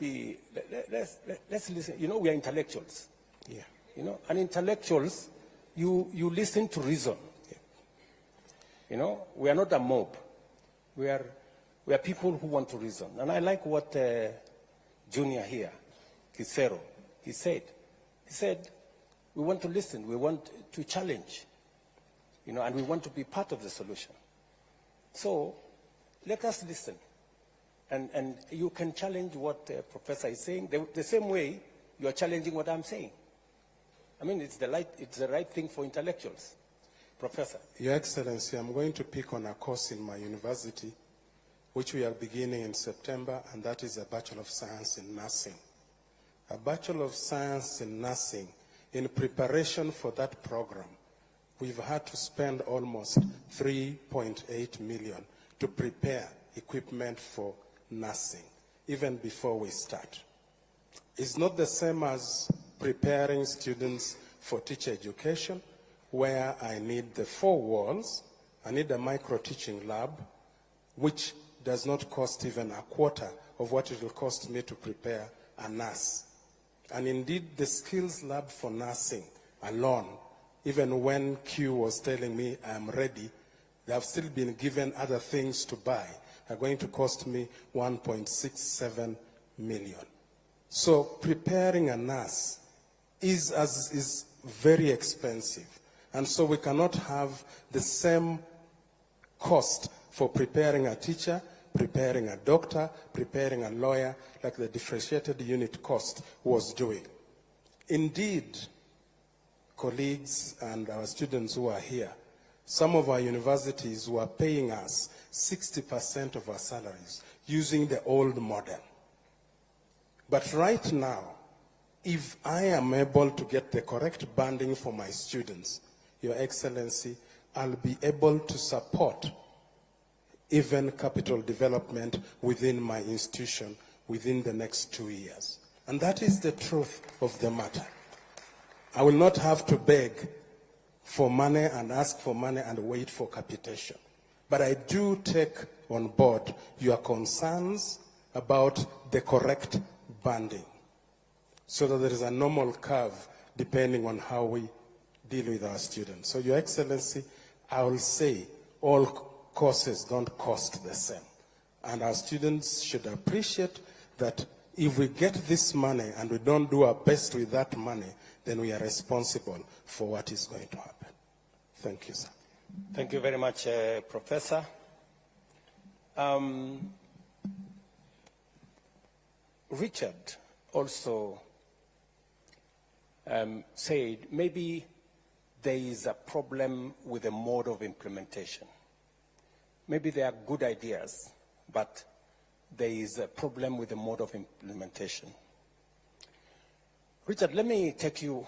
listen. You know, we are intellectuals. Yeah. You know, and intellectuals, you listen to reason. Yeah. You know, we are not a mob. We are people who want to reason. And I like what Junior here, Kisero, he said. He said, we want to listen, we want to challenge, you know, and we want to be part of the solution. So let us listen. And you can challenge what the professor is saying the same way you are challenging what I'm saying. I mean, it's the right thing for intellectuals. Professor. Your Excellency, I'm going to pick on a course in my university, which we are beginning in September, and that is a Bachelor of Science in Nursing. A Bachelor of Science in Nursing, in preparation for that program, we've had to spend almost 3.8 million to prepare equipment for nursing, even before we start. It's not the same as preparing students for teacher education, where I need the 4 walls, I need a micro-teaching lab, which does not cost even a quarter of what it will cost me to prepare a nurse. And indeed, the skills lab for nursing alone, even when Q was telling me I'm ready, they have still been given other things to buy, are going to cost me 1.67 million. So preparing a nurse is very expensive. And so we cannot have the same cost for preparing a teacher, preparing a doctor, preparing a lawyer, like the differentiated unit cost was doing. Indeed, colleagues and our students who are here, some of our universities were paying us 60% of our salaries using the old model. But right now, if I am able to get the correct banding for my students, Your Excellency, I'll be able to support even capital development within my institution within the next 2 years. And that is the truth of the matter. I will not have to beg for money and ask for money and wait for capitation. But I do take on board your concerns about the correct banding, so that there is a normal curve depending on how we deal with our students. So, Your Excellency, I will say all courses don't cost the same. And our students should appreciate that if we get this money and we don't do our best with that money, then we are responsible for what is going to happen. Thank you, sir. Thank you very much, Professor. Richard also said maybe there is a problem with the mode of implementation. Maybe there are good ideas, but there is a problem with the mode of implementation. Richard, let me take you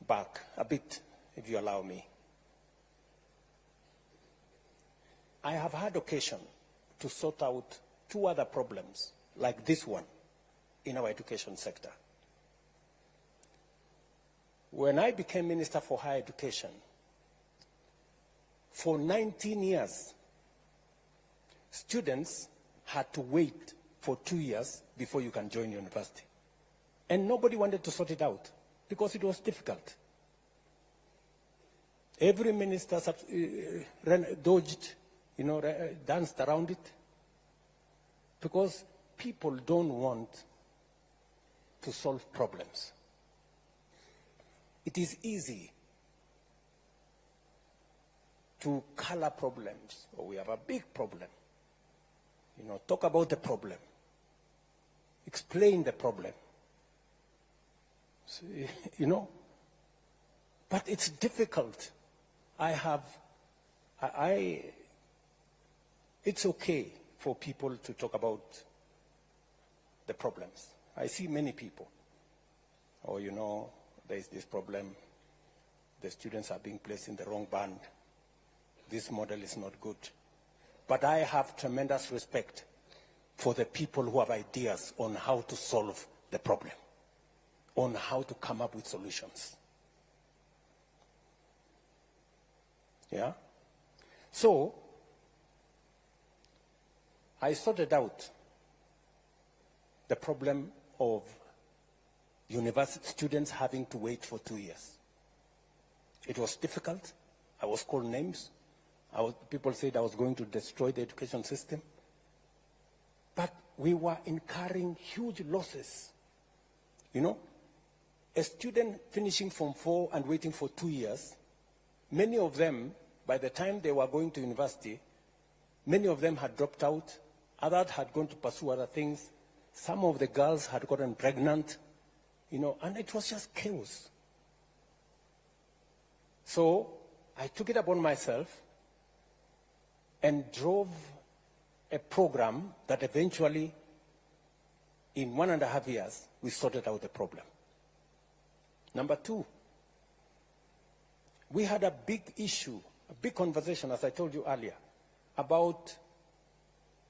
back a bit, if you allow me. I have had occasion to sort out 2 other problems like this one in our education sector. When I became Minister for Higher Education, for 19 years, students had to wait for 2 years before you can join university. And nobody wanted to sort it out because it was difficult. Every minister dodged, danced around it, because people don't want to solve problems. It is easy to color problems. Oh, we have a big problem. Talk about the problem. Explain the problem. So, but it's difficult. It's okay for people to talk about the problems. I see many people. There's this problem. The students are being placed in the wrong band. This model is not good. But I have tremendous respect for the people who have ideas on how to solve the problem, on how to come up with solutions. Yeah? So, I sorted out the problem of university students having to wait for 2 years. It was difficult. I was called names. People said I was going to destroy the education system. But we were incurring huge losses. A student finishing Form 4 and waiting for 2 years, many of them, by the time they were going to university, many of them had dropped out. Others had gone to pursue other things. Some of the girls had gotten pregnant, and it was just chaos. So I took it upon myself and drove a program that eventually, in 1.5 years, we sorted out the problem. Number 2, we had a big issue, a big conversation, as I told you earlier, about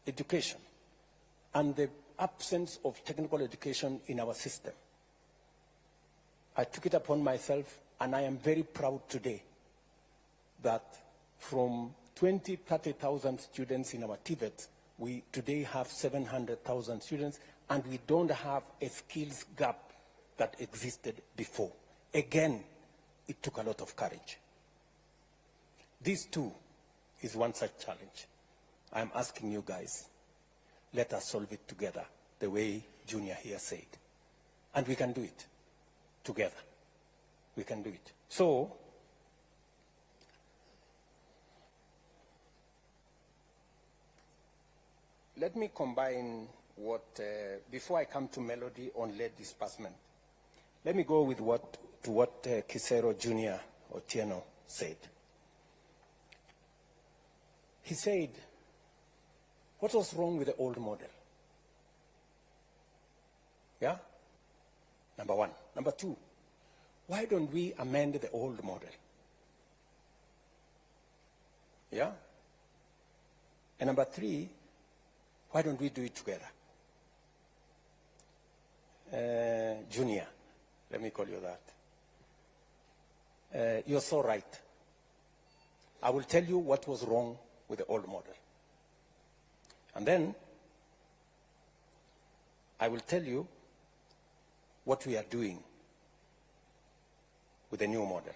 education and the absence of technical education in our system. I took it upon myself, and I am very proud today that from 30,000 students in our TVET, we today have 700,000 students, and we don't have a skills gap that existed before. Again, it took a lot of courage. This too is one such challenge. I'm asking you guys, let us solve it together, the way Junior here said. And we can do it together. We can do it. So, let me combine what, before I come to Melody on lead disbursement, let me go with what Kisero Jr. Otieno said. He said, what was wrong with the old model? Yeah? Number 1. Number 2, why don't we amend the old model? Yeah? And number three, why don't we do it together? Junior, let me call you that. You're so right. I will tell you what was wrong with the old model. And then I will tell you what we are doing with the new model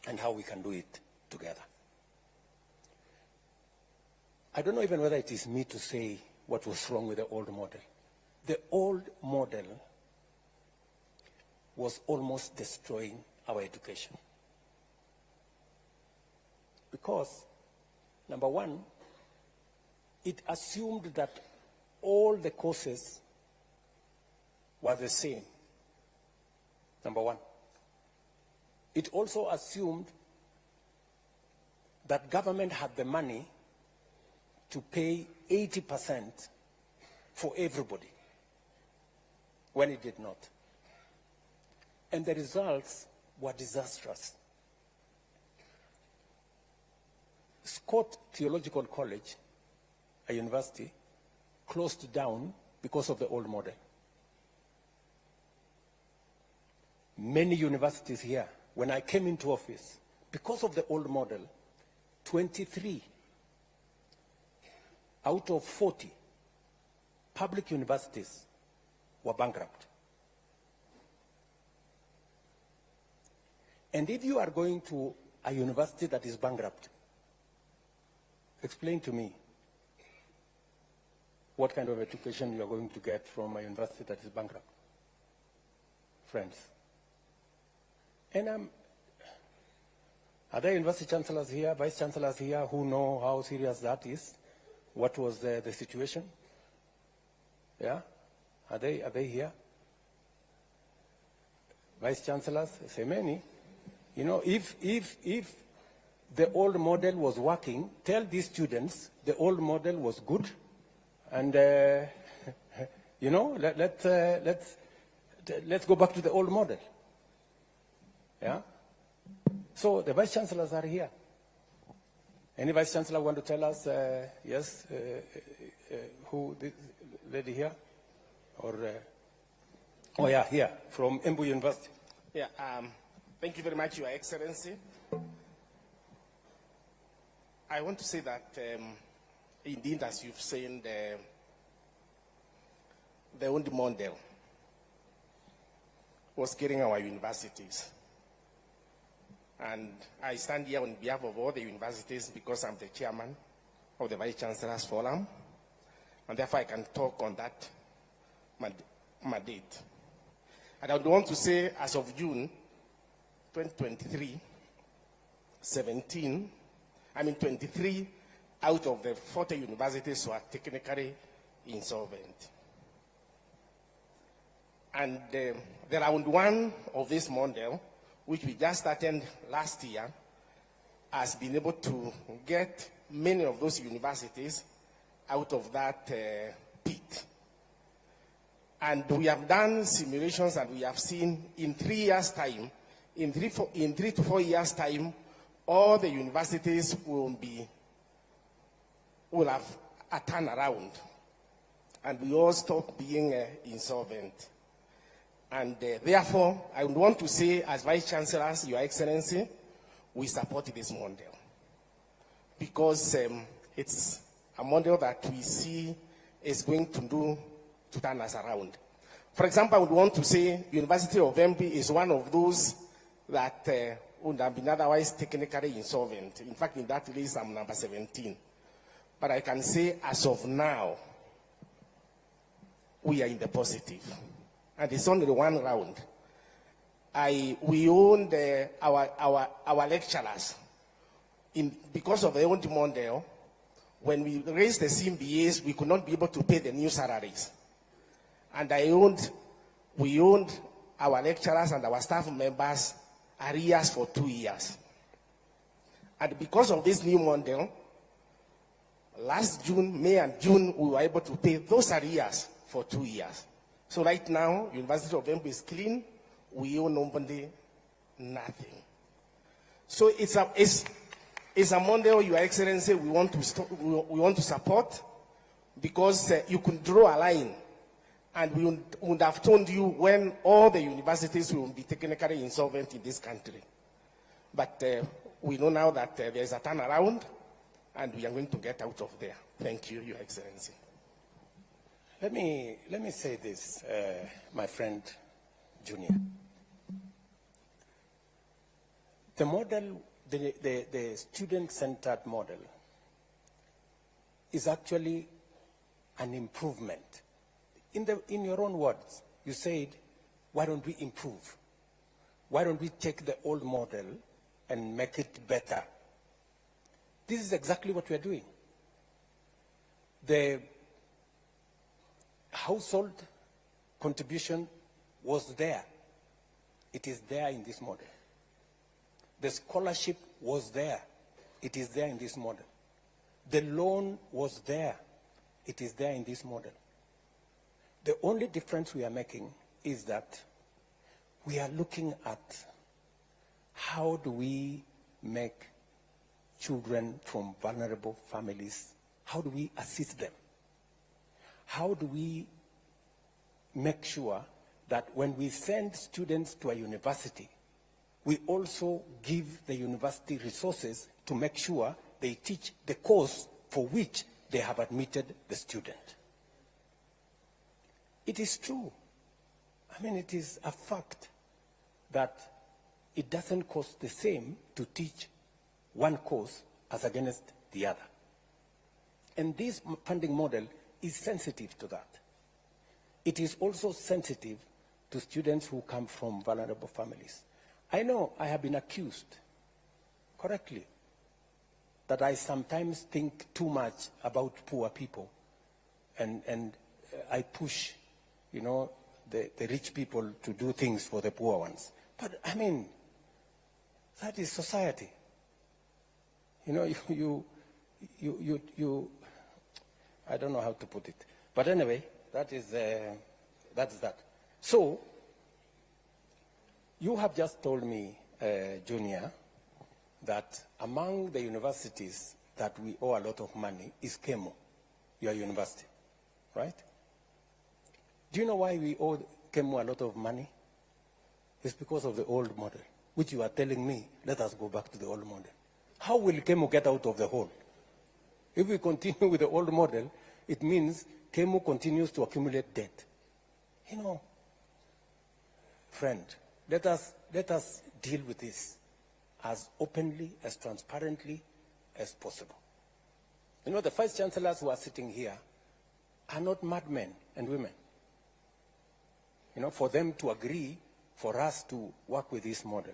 and how we can do it together. I don't know even whether it is me to say what was wrong with the old model. The old model was almost destroying our education. Because, number one, it assumed that all the courses were the same. Number one. It also assumed that government had the money to pay 80% for everybody, when it did not. And the results were disastrous. Scott Theological College, a university, closed down because of the old model. Many universities here, when I came into office, because of the old model, 23 out of 40 public universities were bankrupt. And if you are going to a university that is bankrupt, explain to me what kind of education you are going to get from a university that is bankrupt. Friends. And are there university chancellors here, vice chancellors here who know how serious that is? What was the situation? Yeah? Are they here? Vice chancellors, say many. You know, if the old model was working, tell these students the old model was good, and you know, let's go back to the old model. Yeah. So the vice chancellors are here. Any vice chancellor want to tell us? Yes. Who? This lady here, or? Oh yeah, here from Embu University. Yeah. Thank you very much, Your Excellency. I want to say that, indeed, as you've seen, the old model was killing our universities. And I stand here on behalf of all the universities because I'm the chairman of the Vice Chancellor's Forum. And therefore, I can talk on that mandate. And I would want to say, as of June 2023, 23 out of the 40 universities were technically insolvent. And the round one of this model, which we just started last year, has been able to get many of those universities out of that pit. And we have done simulations, and we have seen in 3 years' time, in 3 to 4 years' time, all the universities will have a turnaround, and we all stop being insolvent. And therefore, I would want to say, as Vice Chancellors, Your Excellency, we support this model because it's a model that we see is going to turn us around. For example, I would want to say University of Embu is one of those that would have been otherwise technically insolvent. In fact, in that list, I'm number 17. But I can say, as of now, we are in the positive. And it's only one round. We owned our lecturers. Because of the old model, when we raised the CMBAs, we could not be able to pay the new salaries. And we owned our lecturers and our staff members arrears for 2 years. And because of this new model, last June, May and June, we were able to pay those arrears for 2 years. So right now, University of Embu is clean. We owe nobody nothing. So it's It's a model, Your Excellency, we want to support, because you could draw a line, and we would have told you when all the universities will be technically insolvent in this country. But we know now that there's a turnaround, and we are going to get out of there. Thank you, Your Excellency. Let me say this, my friend Junior. The model, the student-centered model, is actually an improvement. In your own words, you said, why don't we improve? Why don't we take the old model and make it better? This is exactly what we are doing. The household contribution was there. It is there in this model. The scholarship was there. It is there in this model. The loan was there. It is there in this model. The only difference we are making is that we are looking at how do we make children from vulnerable families, how do we assist them? How do we make sure that when we send students to a university, we also give the university resources to make sure they teach the course for which they have admitted the student? It is true. I mean, it is a fact that it doesn't cost the same to teach one course as against the other. And this funding model is sensitive to that. It is also sensitive to students who come from vulnerable families. I know I have been accused, correctly, that I sometimes think too much about poor people, and I push, you know, the rich people to do things for the poor ones. But I mean, that is society. You know, you I don't know how to put it. But anyway, that's that. So, you have just told me, Junior, that among the universities that we owe a lot of money is KEMO, your university, right? Do you know why we owe KEMO a lot of money? It's because of the old model, which you are telling me, let us go back to the old model. How will KEMO get out of the hole? If we continue with the old model, it means KEMO continues to accumulate debt. You know, friend, let us deal with this as openly, as transparently as possible. You know, the vice chancellors who are sitting here are not madmen and women. You know, for them to agree for us to work with this model.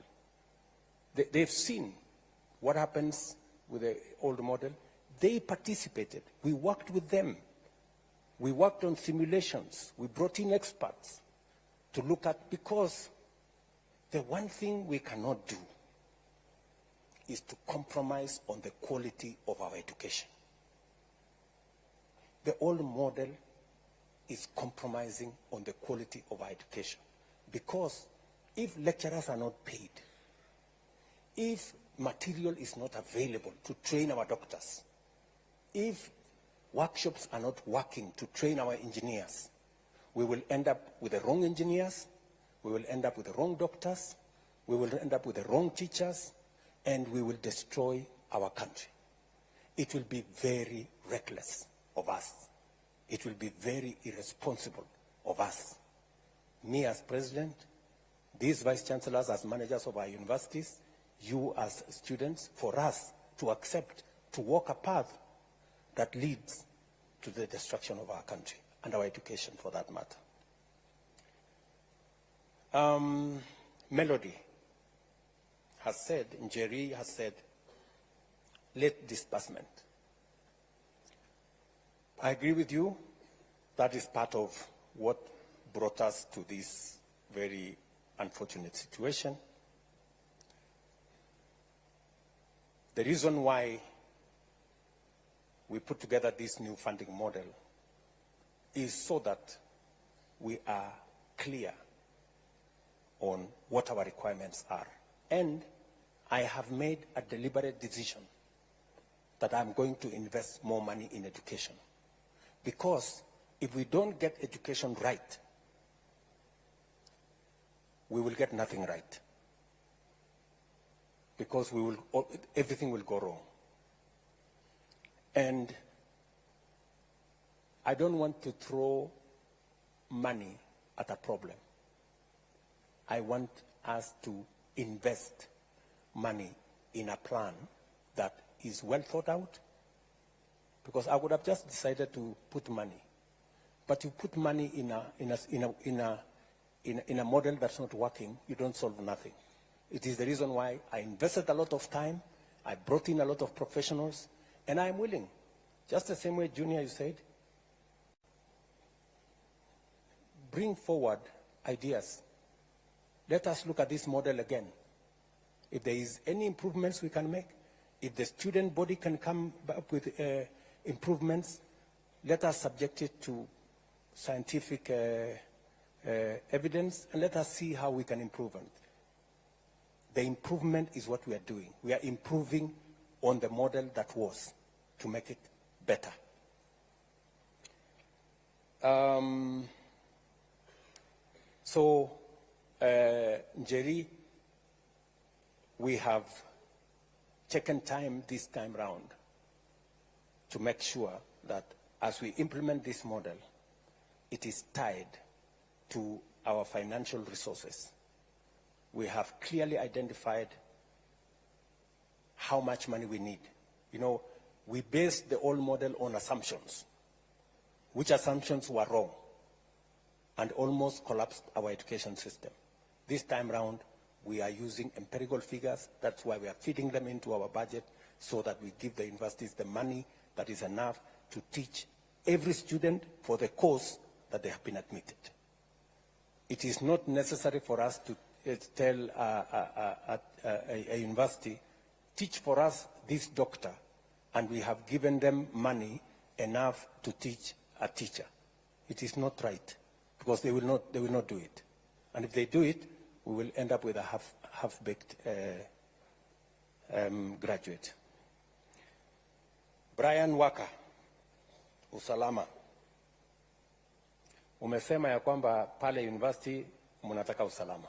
They've seen what happens with the old model. They participated. We worked with them. We worked on simulations. We brought in experts to look at, because the one thing we cannot do is to compromise on the quality of our education. The old model is compromising on the quality of our education, because if lecturers are not paid, if material is not available to train our doctors, if workshops are not working to train our engineers, we will end up with the wrong engineers, we will end up with the wrong doctors, we will end up with the wrong teachers, and we will destroy our country. It will be very reckless of us. It will be very irresponsible of us. Me as president, these vice chancellors as managers of our universities, you as students, for us to accept, to walk a path that leads to the destruction of our country and our education, for that matter. Melody has said, Njeri has said, late disbursement. I agree with you. That is part of what brought us to this very unfortunate situation. The reason why we put together this new funding model is so that we are clear on what our requirements are. And I have made a deliberate decision that I'm going to invest more money in education. Because if we don't get education right, we will get nothing right. Because everything will go wrong. And I don't want to throw money at a problem. I want us to invest money in a plan that is well thought out, because I would have just decided to put money. But you put money in a model that's not working, you don't solve nothing. It is the reason why I invested a lot of time, I brought in a lot of professionals, and I'm willing, just the same way, Junior, you said, bring forward ideas. Let us look at this model again. If there is any improvements we can make, if the student body can come up with improvements, let us subject it to scientific evidence, and let us see how we can improve it. The improvement is what we are doing. We are improving on the model that was to make it better. Jerry, we have taken time this time round to make sure that as we implement this model, it is tied to our financial resources. We have clearly identified how much money we need. You know, we based the old model on assumptions, which assumptions were wrong and almost collapsed our education system. This time round, we are using empirical figures. That's why we are feeding them into our budget, so that we give the universities the money that is enough to teach every student for the course that they have been admitted. It is not necessary for us to tell a university, teach for us this doctor, and we have given them money enough to teach a teacher. It is not right, because they will not do it. And if they do it, we will end up with a half-baked graduate. Brian Waka, usalama. Umesema ya kwamba pale university mnataka usalama.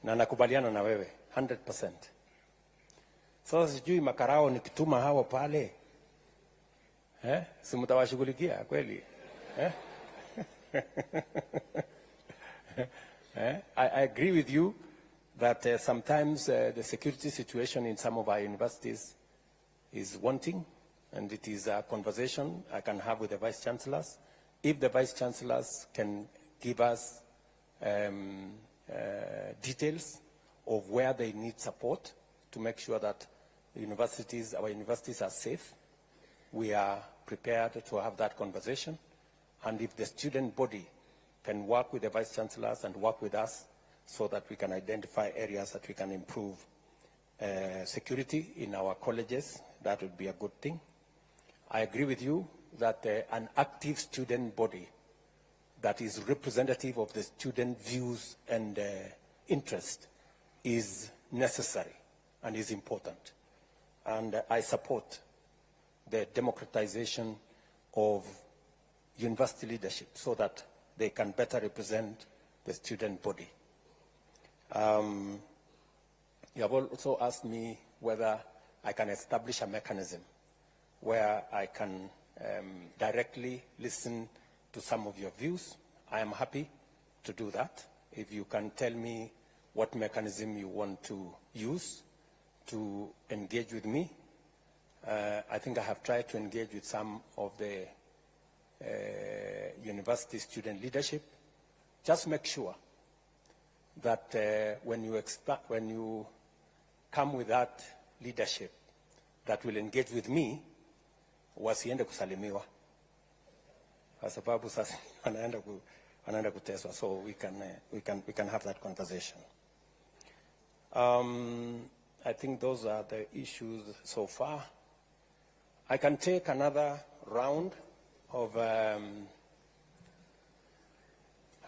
Na nakubaliana na wewe 100%. Sasa sijui makarao nikituma hao pale, si mtawashughulikia kweli? I agree with you that sometimes the security situation in some of our universities is wanting, and it is a conversation I can have with the vice chancellors. If the vice chancellors can give us details of where they need support to make sure that our universities are safe, we are prepared to have that conversation. And if the student body can work with the vice chancellors and work with us so that we can identify areas that we can improve security in our colleges, that would be a good thing. I agree with you that an active student body that is representative of the student views and interest is necessary and is important. And I support the democratization of university leadership so that they can better represent the student body. You have also asked me whether I can establish a mechanism where I can directly listen to some of your views. I am happy to do that. If you can tell me what mechanism you want to use to engage with me. I think I have tried to engage with some of the university student leadership. Just make sure that when you come with that leadership that will engage with me, wasiende kusalimiwa, kwa sababu sasa wanaenda kuteswa. So we can have that conversation. I think those are the issues so far. I can take another round of, I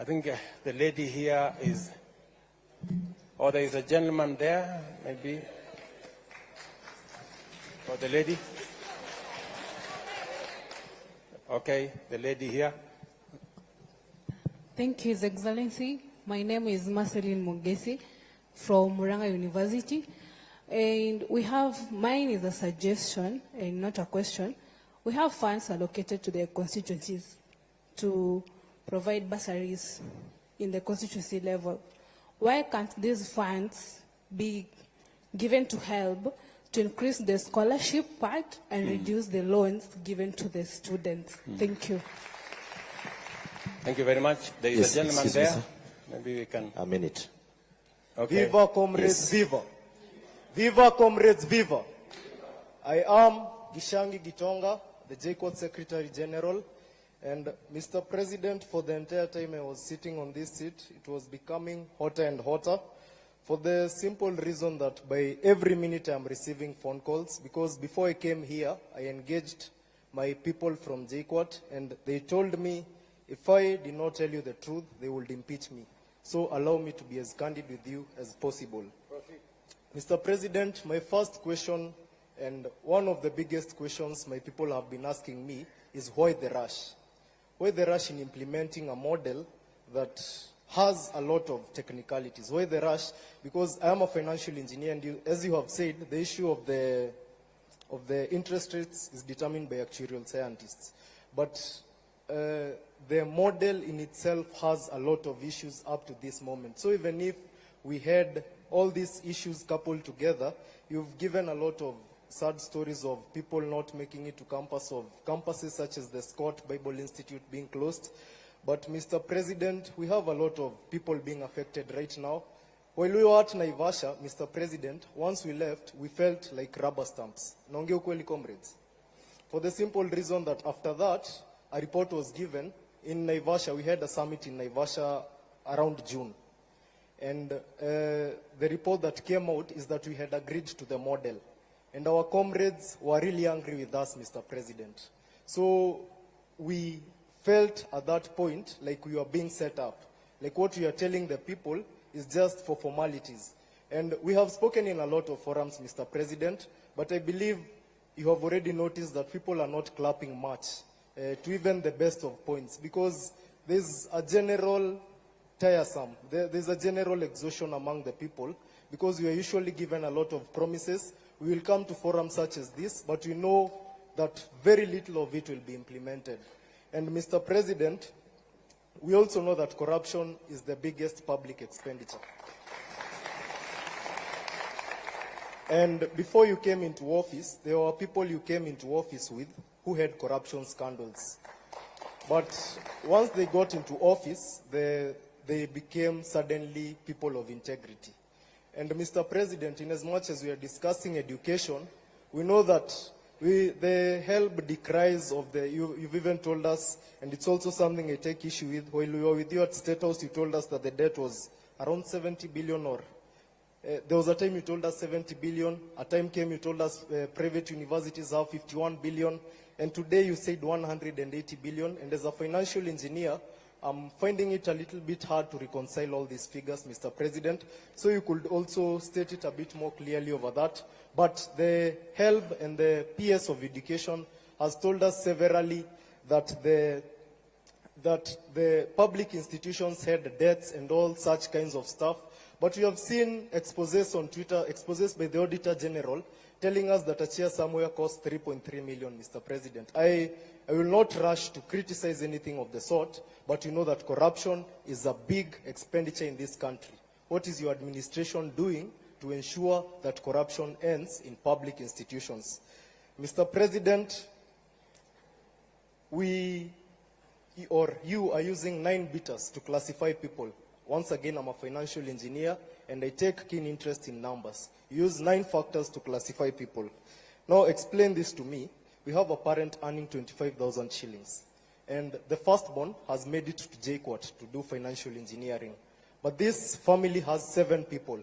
think the lady here is, or there is a gentleman there, maybe. Or the lady? Okay, the lady here. Thank you, His Excellency. My name is Marceline Mugesi from Muranga University. And mine is a suggestion and not a question. We have funds allocated to the constituencies to provide bursaries in the constituency level. Why can't these funds be given to help to increase the scholarship part and reduce the loans given to the students? Thank you. Thank you very much. There is a gentleman there. Maybe we can. A minute. Okay. Viva comrades, Yes. viva. Viva comrades, viva. I am Gishangi Gitonga, the JCOT Secretary General. And Mr. President, for the entire time I was sitting on this seat, it was becoming hotter and hotter for the simple reason that by every minute I'm receiving phone calls, because before I came here, I engaged my people from JCOT and they told me if I did not tell you the truth, they would impeach me. So allow me to be as candid with you as possible. Mr. President, my first question, and one of the biggest questions my people have been asking me, is why the rush? Why the rush in implementing a model that has a lot of technicalities? Why the rush? Because I am a financial engineer, and as you have said, the issue of the interest rates is determined by actuarial scientists. But the model in itself has a lot of issues up to this moment. So even if we had all these issues coupled together, you've given a lot of sad stories of people not making it to campus, of campuses such as the Scott Bible Institute being closed. But Mr. President, we have a lot of people being affected right now. While we were at Naivasha, Mr. President, once we left, we felt like rubber stamps. Naongea ukweli, comrades. For the simple reason that after that, a report was given in Naivasha. We had a summit in Naivasha around June. And the report that came out is that we had agreed to the model. And our comrades were really angry with us, Mr. President. So we felt at that point like we were being set up. Like what we are telling the people is just for formalities. And we have spoken in a lot of forums, Mr. President, but I believe you have already noticed that people are not clapping much to even the best of points, because there's a general there's a general exhaustion among the people, because we are usually given a lot of promises. We will come to forums such as this, but we know that very little of it will be implemented. And Mr. President, we also know that corruption is the biggest public expenditure. And before you came into office, there were people you came into office with who had corruption scandals. But once they got into office, they became suddenly people of integrity. And Mr. President, in as much as we are discussing education, we know that the help decries of you've even told us, and it's also something I take issue with. While we were with you at State House, you told us that the debt was around 70 billion, or there was a time you told us 70 billion. A time came you told us private universities have 51 billion. And today you said 180 billion. And as a financial engineer, I'm finding it a little bit hard to reconcile all these figures, Mr. President. So you could also state it a bit more clearly over that. But the HELB and the PS of Education has told us severally that the public institutions had debts and all such kinds of stuff. But we have seen exposés on Twitter, exposés by the Auditor General, telling us that a chair somewhere cost 3.3 million, Mr. President. I will not rush to criticize anything of the sort, but you know that corruption is a big expenditure in this country. What is your administration doing to ensure that corruption ends in public institutions? Mr. President, you are using 9 beaters to classify people. Once again, I'm a financial engineer, and I take keen interest in numbers. You use 9 factors to classify people. Now, explain this to me. We have a parent earning 25,000 shillings, and the firstborn has made it to JCOT to do financial engineering. But this family has 7 people.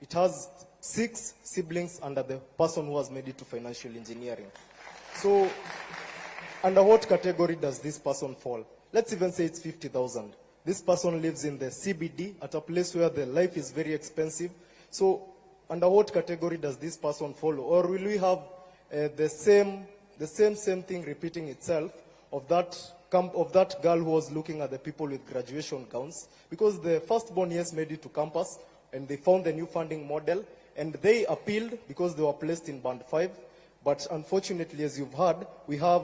It has 6 siblings under the person who has made it to financial engineering. So, under what category does this person fall? Let's even say it's 50,000. This person lives in the CBD at a place where the life is very expensive. So under what category does this person follow? Or will we have the same thing repeating itself of that girl who was looking at the people with graduation gowns, because the firstborn yes made it to campus and they found the new funding model and they appealed because they were placed in band 5. But unfortunately, as you've heard, we have,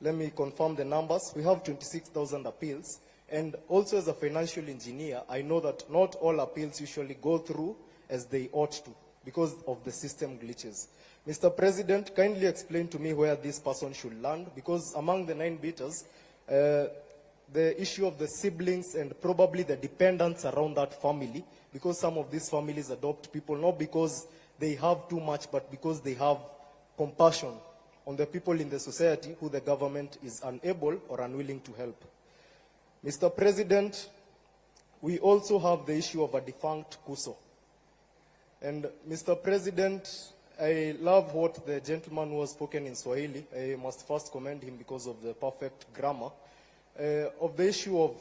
let me confirm the numbers, we have 26,000 appeals. And also as a financial engineer, I know that not all appeals usually go through as they ought to because of the system glitches. Mr. President, kindly explain to me where this person should land, because among the 9 beaters, the issue of the siblings and probably the dependents around that family, because some of these families adopt people not because they have too much, but because they have compassion on the people in the society who the government is unable or unwilling to help. Mr. President, we also have the issue of a defunct KUSO. And Mr. President, I love what the gentleman who has spoken in Swahili. I must first commend him because of the perfect grammar. Of the issue of,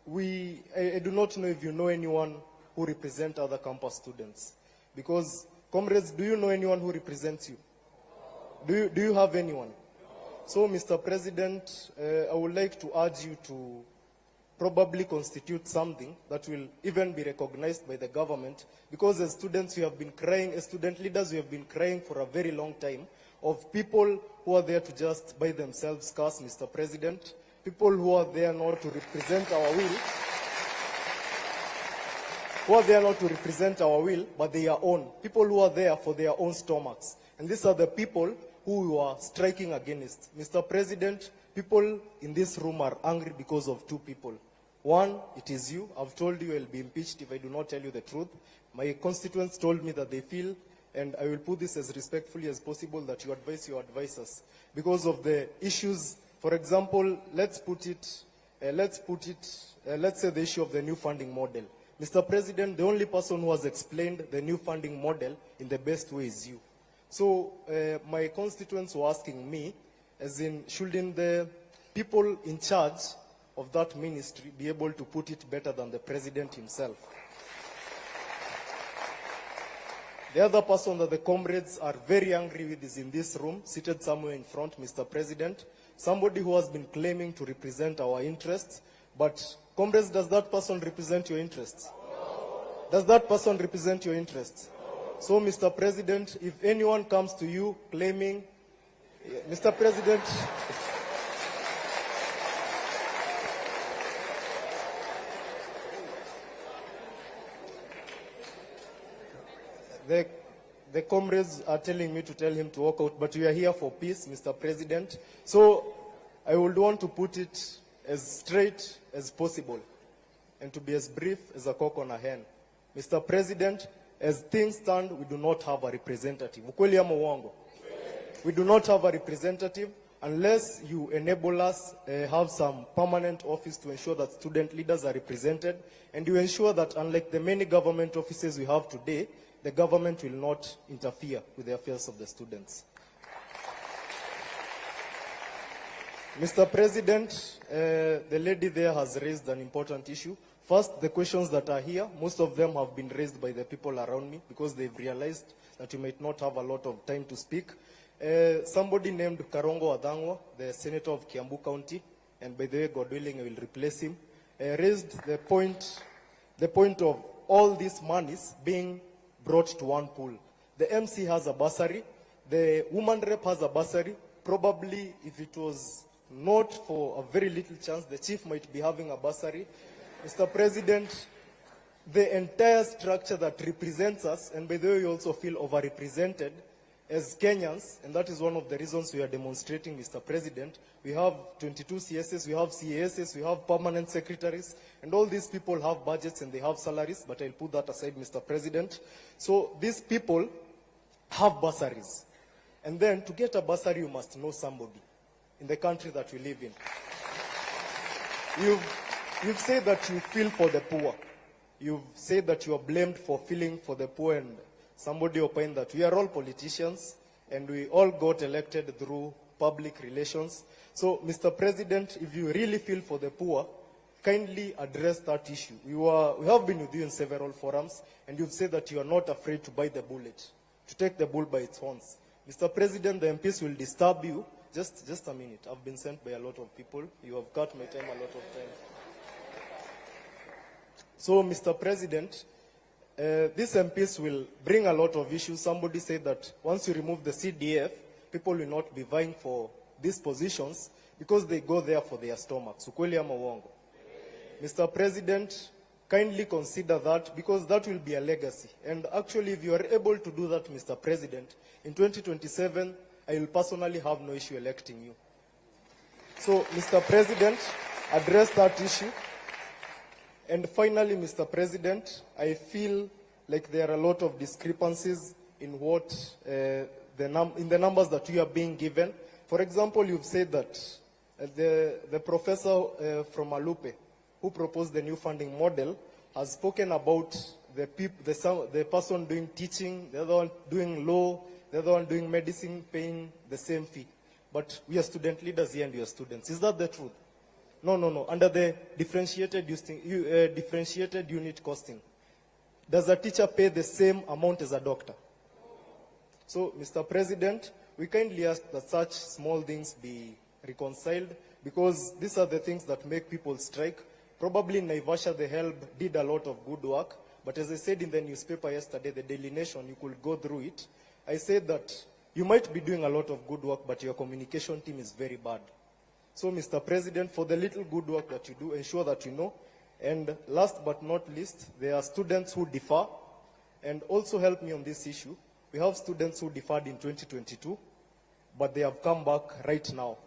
I do not know if you know anyone who represents other campus students. Because, comrades, do you know anyone who represents you? Do you have anyone? So, Mr. President, I would like to urge you to probably constitute something that will even be recognized by the government, because as students we have been crying, as student leaders we have been crying for a very long time of people who are there to just by themselves cars, Mr. President, people who are there not to represent our will, who are there not to represent our will, but their own, people who are there for their own stomachs. And these are the people who you are striking against. Mr. President, people in this room are angry because of 2 people. One, it is you. I've told you I'll be impeached if I do not tell you the truth. My constituents told me that they feel, and I will put this as respectfully as possible, that you advise your advisors. Because of the issues, for example, let's say the issue of the new funding model. Mr. President, the only person who has explained the new funding model in the best way is you. So my constituents were asking me, as in, shouldn't the people in charge of that ministry be able to put it better than the president himself? The other person that the comrades are very angry with is in this room, seated somewhere in front, Mr. President, somebody who has been claiming to represent our interests. But, comrades, does that person represent your interests? Does that person represent your interests? So, Mr. President, if anyone comes to you claiming, Mr. President, the comrades are telling me to tell him to walk out, but we are here for peace, Mr. President. So I would want to put it as straight as possible and to be as brief as a cock on a hen. Mr. President, as things stand, we do not have a representative. Ukweli ama uongo? We do not have a representative unless you enable us have some permanent office to ensure that student leaders are represented, and you ensure that, unlike the many government offices we have today, the government will not interfere with the affairs of the students. Mr. President, the lady there has raised an important issue. First, the questions that are here, most of them have been raised by the people around me because they've realized that you might not have a lot of time to speak. Somebody named Karongo Adangwa, the senator of Kiambu County, and by the way, God willing, I will replace him, raised the point of all these monies being brought to one pool. The MC has a bursary, the woman rep has a bursary. Probably if it was not for a very little chance, the chief might be having a bursary. Mr. President, the entire structure that represents us, and by the way, we also feel overrepresented as Kenyans, and that is one of the reasons we are demonstrating, Mr. President. We have 22 CSS, we have CASs, we have permanent secretaries, and all these people have budgets and they have salaries, but I'll put that aside, Mr. President. So these people have bursaries. And then to get a bursary, you must know somebody in the country that we live in. You've said that you feel for the poor. You've said that you are blamed for feeling for the poor, and somebody opined that we are all politicians and we all got elected through public relations. So, Mr. President, if you really feel for the poor, kindly address that issue. We have been with you in several forums, and you've said that you are not afraid to bite the bullet, to take the bull by its horns. Mr. President, the MPs will disturb you. Just a minute. I've been sent by a lot of people. You have cut my time a lot of time. So, Mr. President, these MPs will bring a lot of issues. Somebody said that once you remove the CDF, people will not be vying for these positions because they go there for their stomachs. Ukweli ama uongo? Mr. President, kindly consider that because that will be a legacy. And actually, if you are able to do that, Mr. President, in 2027, I will personally have no issue electing you. So, Mr. President, address that issue. And finally, Mr. President, I feel like there are a lot of discrepancies in what in the numbers that you are being given. For example, you've said that the professor from Alupe, who proposed the new funding model, has spoken about the person doing teaching, the other one doing law, the other one doing medicine, paying the same fee. But we are student leaders here and we are students. Is that the truth? No. Under the differentiated unit costing, does a teacher pay the same amount as a doctor? So, Mr. President, we kindly ask that such small things be reconciled because these are the things that make people strike. Probably in Naivasha, the HELB did a lot of good work, but as I said in the newspaper yesterday, the Daily Nation, you could go through it. I said that you might be doing a lot of good work, but your communication team is very bad. So, Mr. President, for the little good work that you do, ensure that you know. And last but not least, there are students who defer, and also help me on this issue. We have students who deferred in 2022, but they have come back right now.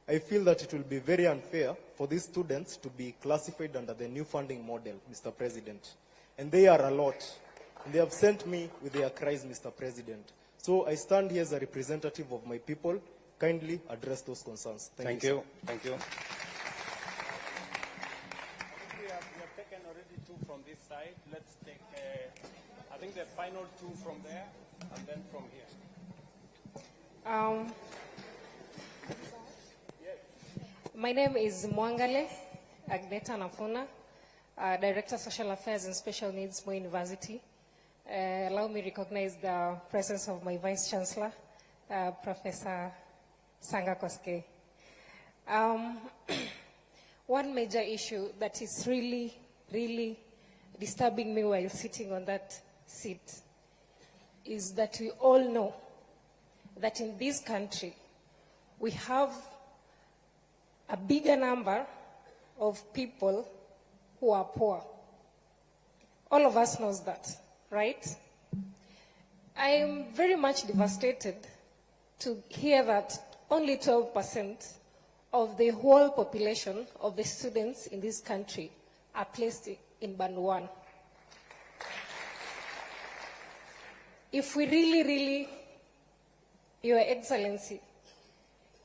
I feel that it will be very unfair for these students to be classified under the new funding model, Mr. President. And they are a lot. And they have sent me with their cries, Mr. President. So I stand here as a representative of my people. Kindly address those concerns. Thank you. Thank you. We have taken already two from this side. Let's take, I think the final two from there, and then from here. My name is Mwangale Agneta Nafuna, Director of Social Affairs and Special Needs, Moi University. Allow me to recognize the presence of my Vice Chancellor, Professor Sanga Koske. One major issue that is really disturbing me while sitting on that seat is that we all know that in this country we have a bigger number of people who are poor. All of us knows that, right? I am very much devastated to hear that only 12% of the whole population of the students in this country are placed in Band 1. If we really, Your Excellency,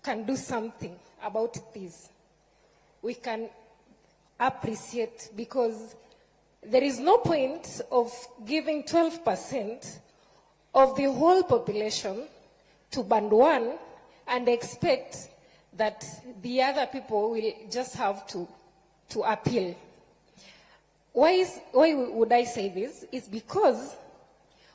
can do something about this, we can appreciate, because there is no point of giving 12% of the whole population to Band 1 and expect that the other people will just have to appeal. Why would I say this? It's because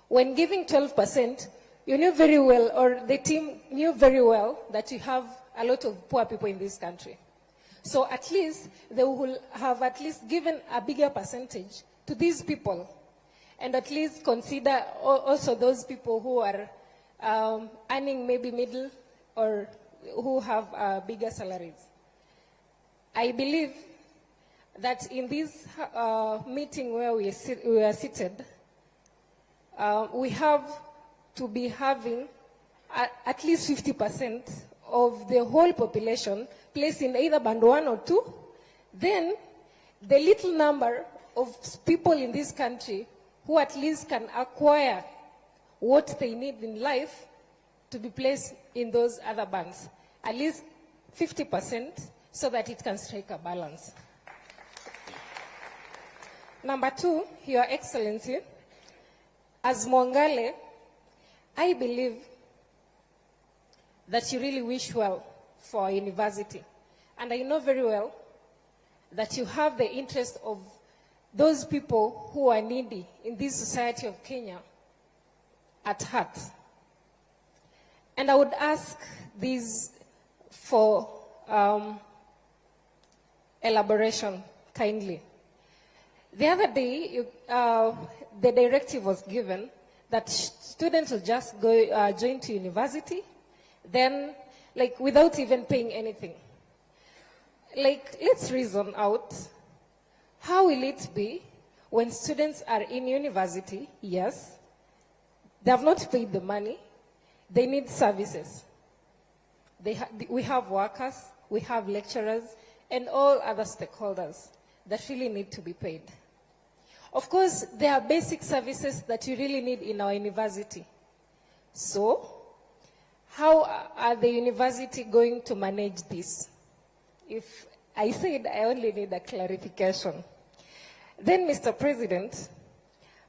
when giving 12%, you knew very well, or the team knew very well, that you have a lot of poor people in this country. So at least they will have at least given a bigger percentage to these people, and at least consider also those people who are earning maybe middle or who have bigger salaries. I believe that in this meeting where we are seated, we have to be having at least 50% of the whole population placed in either Band 1 or 2. Then the little number of people in this country who at least can acquire what they need in life to be placed in those other bands. At least 50%, so that it can strike a balance. Number 2, Your Excellency, as Mwangale, I believe that you really wish well for our university. And I know very well that you have the interest of those people who are needy in this society of Kenya at heart. And I would ask these for elaboration kindly. The other day, the directive was given that students will just go join to university, then, like, without even paying anything. Like, let's reason out, how will it be when students are in university? Yes, they have not paid the money, they need services. We have workers, we have lecturers, and all other stakeholders that really need to be paid. Of course, there are basic services that you really need in our university. So, how are the university going to manage this? If I said I only need a clarification. Then, Mr. President,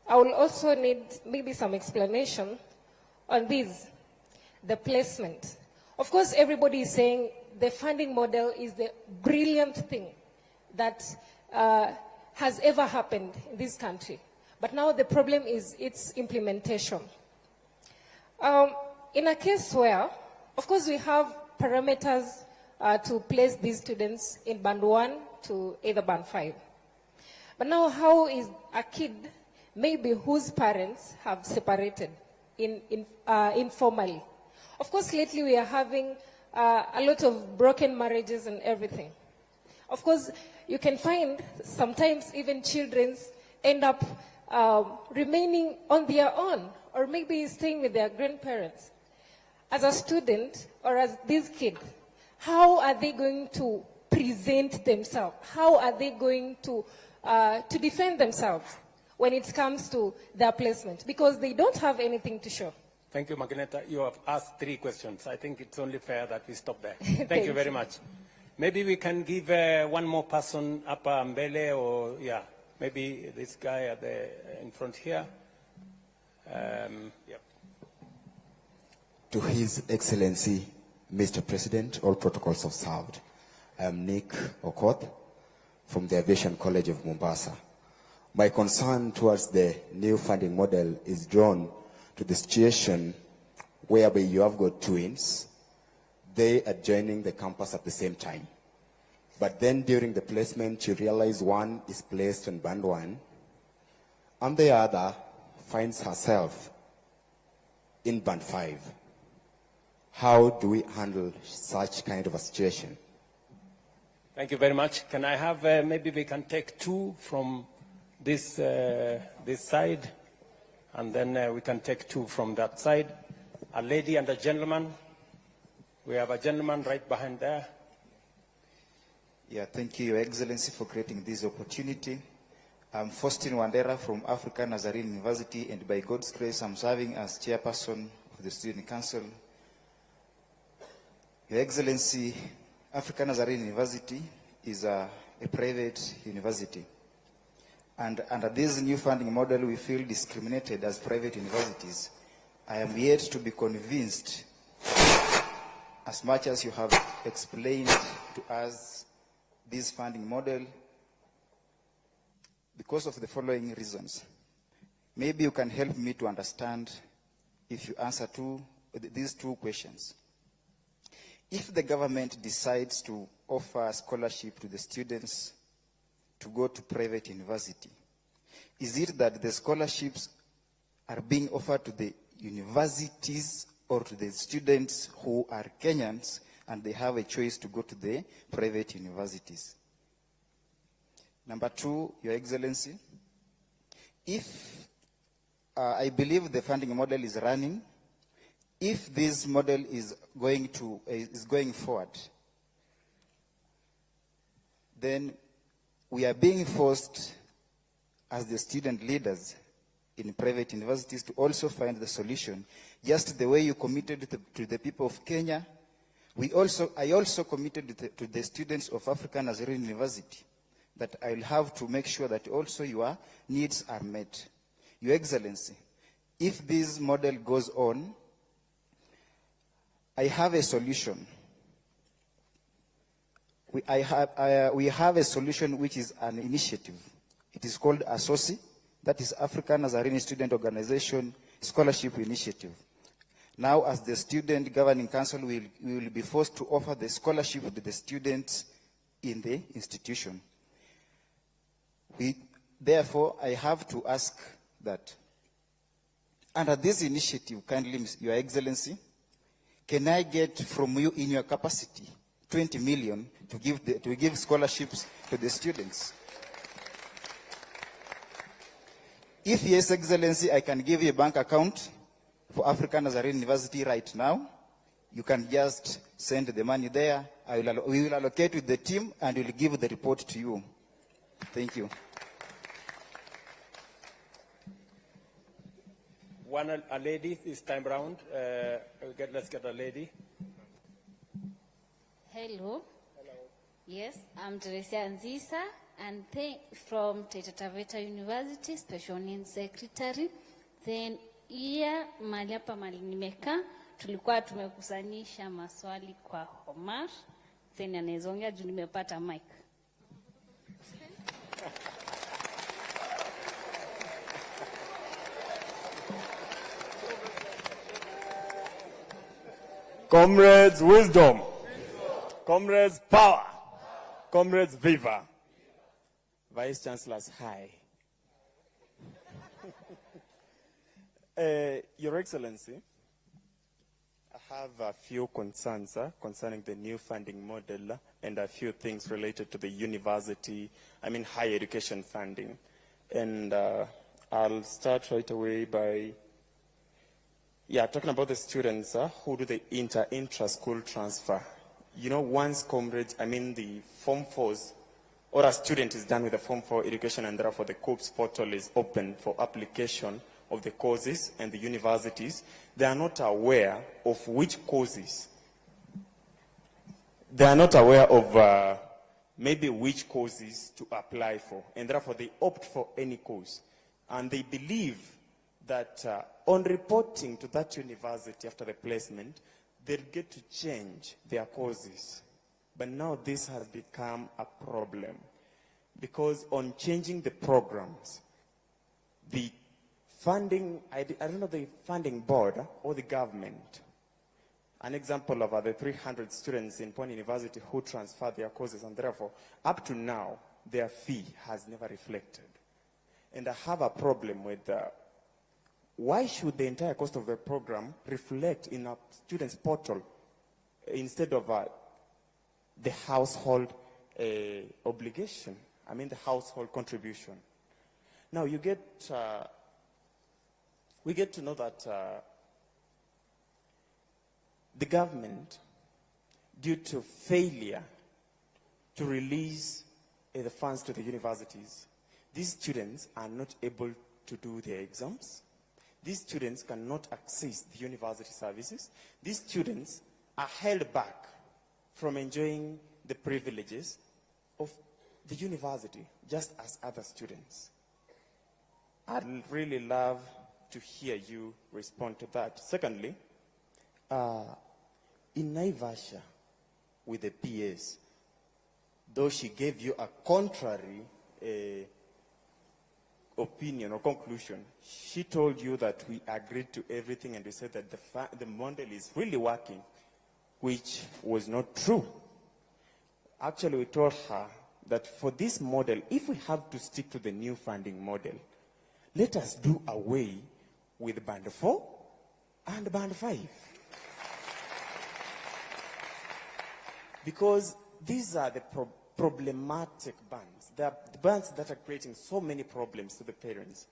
I will also need maybe some explanation on this, the placement. Of course, everybody is saying the funding model is the brilliant thing that has ever happened in this country. But now the problem is its implementation. In a case where, of course, we have parameters to place these students in band 1 to either band 5. But now how is a kid, maybe whose parents have separated informally? Of course, lately we are having a lot of broken marriages and everything. Of course, you can find sometimes even children end up remaining on their own or maybe staying with their grandparents. As a student or as this kid, how are they going to present themselves? How are they going to defend themselves when it comes to their placement? Because they don't have anything to show. Thank you, Magineta. You have asked 3 questions. I think it's only fair that we stop there. Thank you very much. Maybe we can give one more person up Mbele, or yeah, maybe this guy at in front here. Yep. To His Excellency, Mr. President, all protocols observed. I'm Nick Okoth from the Aviation College of Mombasa. My concern towards the new funding model is drawn to the situation whereby you have got twins. They are joining the campus at the same time. But then during the placement, you realize one is placed on band 1, and the other finds herself in band 5. How do we handle such kind of a situation? Thank you very much. Can I have, maybe we can take 2 from this side, and then we can take 2 from that side. A lady and a gentleman. We have a gentleman right behind there. Yeah, thank you, Your Excellency, for creating this opportunity. I'm Faustin Wandera from African Nazarene University, and by God's grace, I'm serving as chairperson of the Student Council. Your Excellency, African Nazarene University is a private university. And under this new funding model, we feel discriminated as private universities. I am yet to be convinced, as much as you have explained to us this funding model, because of the following reasons. Maybe you can help me to understand if you answer these 2 questions. If the government decides to offer scholarship to the students to go to private university, is it that the scholarships are being offered to the universities or to the students who are Kenyans and they have a choice to go to the private universities? Number 2, Your Excellency, if I believe the funding model is running, if this model is going forward, then we are being forced as the student leaders in private universities to also find the solution. Just the way you committed to the people of Kenya, I also committed to the students of African Nazarene University that I will have to make sure that also your needs are met. Your Excellency, if this model goes on, I have a solution. We have a solution which is an initiative. It is called ASOSI, that is African Nazarene Student Organization Scholarship Initiative. Now, as the Student Governing Council, we will be forced to offer the scholarship to the students in the institution. Therefore, I have to ask that, under this initiative, kindly, Your Excellency, can I get from you in your capacity 20 million to give scholarships to the students? If yes, Excellency, I can give you a bank account for African Nazarene University right now. You can just send the money there. We will allocate with the team and we'll give the report to you. Thank you. A lady this time round. Let's get a lady. Hello. Yes, I'm Teresia Nzisa, and from Taita Taveta University, Special Needs Secretary. Then iya mahali hapa mahali nimekaa tulikuwa tumekusanisha maswali kwa Omar. Then anaezongea juu nimepata mic. Comrades, wisdom. Comrades, power. Comrades, viva. Vice Chancellors, hi. Your Excellency, I have a few concerns concerning the new funding model and a few things related to the university, higher education funding. And I'll start right away by talking about the students who do the intra-school transfer. You know, once comrades, the Form 4s, or a student is done with the Form 4 education and therefore the COOPS portal is open for application of the courses and the universities, they are not aware of which courses. They are not aware of maybe which courses to apply for, and therefore they opt for any course. And they believe that on reporting to that university after the placement, they'll get to change their courses. But now this has become a problem because on changing the programs, the funding, I don't know, the funding board or the government, an example of the 300 students in Pony University who transferred their courses, and therefore, up to now, their fee has never reflected. And I have a problem with why should the entire cost of the program reflect in a student's portal instead of the household obligation? The household contribution. Now we get to know that the government, due to failure to release the funds to the universities, these students are not able to do their exams. These students cannot access the university services. These students are held back from enjoying the privileges of the university, just as other students. I'd really love to hear you respond to that. Secondly, in Naivasha, with the PS, though she gave you a contrary opinion or conclusion, she told you that we agreed to everything and we said that the model is really working, which was not true. Actually, we told her that for this model, if we have to stick to the new funding model, let us do away with Band 4 and Band 5. Because these are the problematic bands. They are the bands that are creating so many problems to the parents.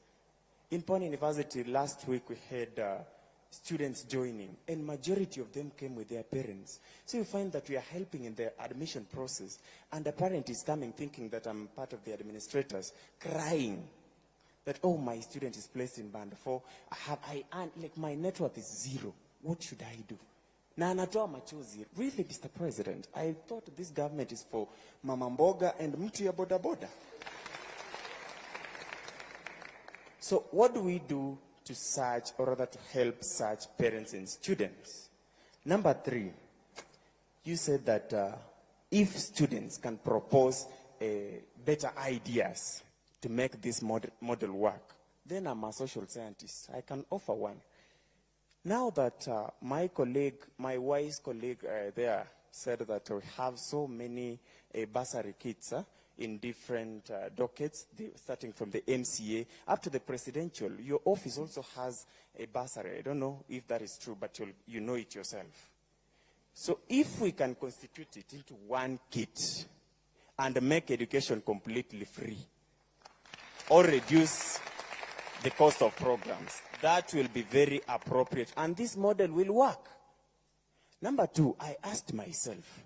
In Pony University last week we had students joining, and majority of them came with their parents. So you find that we are helping in their admission process, and the parent is coming thinking that I'm part of the administrators, crying that, oh, my student is placed in Band 4, my net worth is 0. What should I do? Na anatoa machozi. Really, Mr. President, I thought this government is for Mama Mboga and mtu ya boda boda. So what do we do to search, or rather to help such parents and students? Number 3, you said that if students can propose better ideas to make this model work, then I'm a social scientist. I can offer one. Now that my wise colleague there said that we have so many bursary kits in different dockets, starting from the MCA up to the presidential, your office also has a bursary. I don't know if that is true, but you know it yourself. So if we can constitute it into one kit and make education completely free, or reduce the cost of programs, that will be very appropriate, and this model will work. Number two, I asked myself,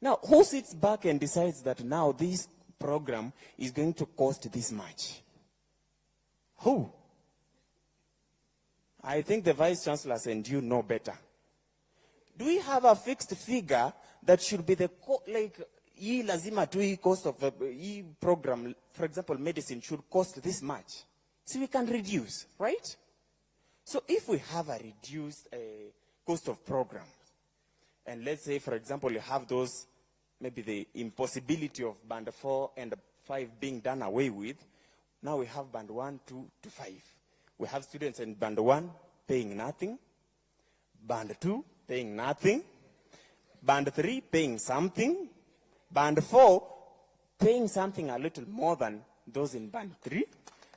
now who sits back and decides that now this program is going to cost this much? Who? I think the Vice Chancellors and you know better. Do we have a fixed figure that should be the, lazima tu cost of the program, for example, medicine should cost this much? So we can reduce, right? So if we have a reduced cost of programs, and let's say, for example, you have those, maybe the impossibility of band 4 and 5 being done away with, now we have band 1, 2 to 5. We have students in band 1 paying nothing, band 2 paying nothing, band 3 paying something, band 4 paying something a little more than those in band 3,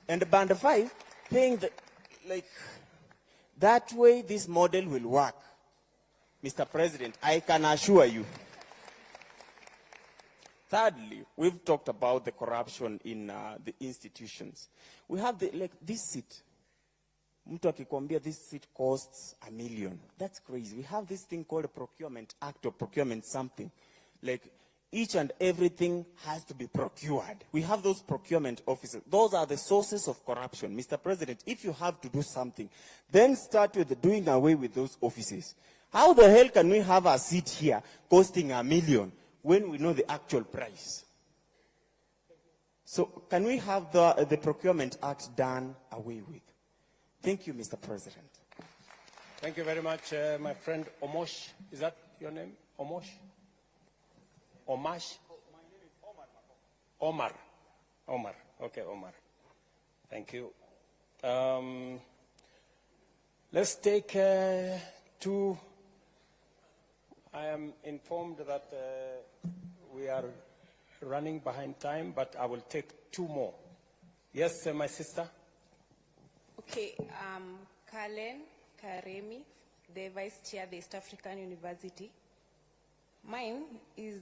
and band 5 paying that way this model will work. Mr. President, I can assure you. Thirdly, we've talked about the corruption in the institutions. We have this seat. Mtu akikwambia this seat costs $1 million. That's crazy. We have this thing called a procurement act or procurement something. Each and everything has to be procured. We have those procurement officers. Those are the sources of corruption. Mr. President, if you have to do something, then start with doing away with those offices. How the hell can we have a seat here costing $1 million when we know the actual price? So can we have the Procurement Act done away with? Thank you, Mr. President. Thank you very much, my friend Omosh. Is that your name? Omosh? Omash? Omar. Omar. Okay, Omar. Thank you. Let's take two. I am informed that we are running behind time, but I will take two more. Yes, my sister? Okay, Kalen Karemi, the Vice Chair of the East African University. Mine is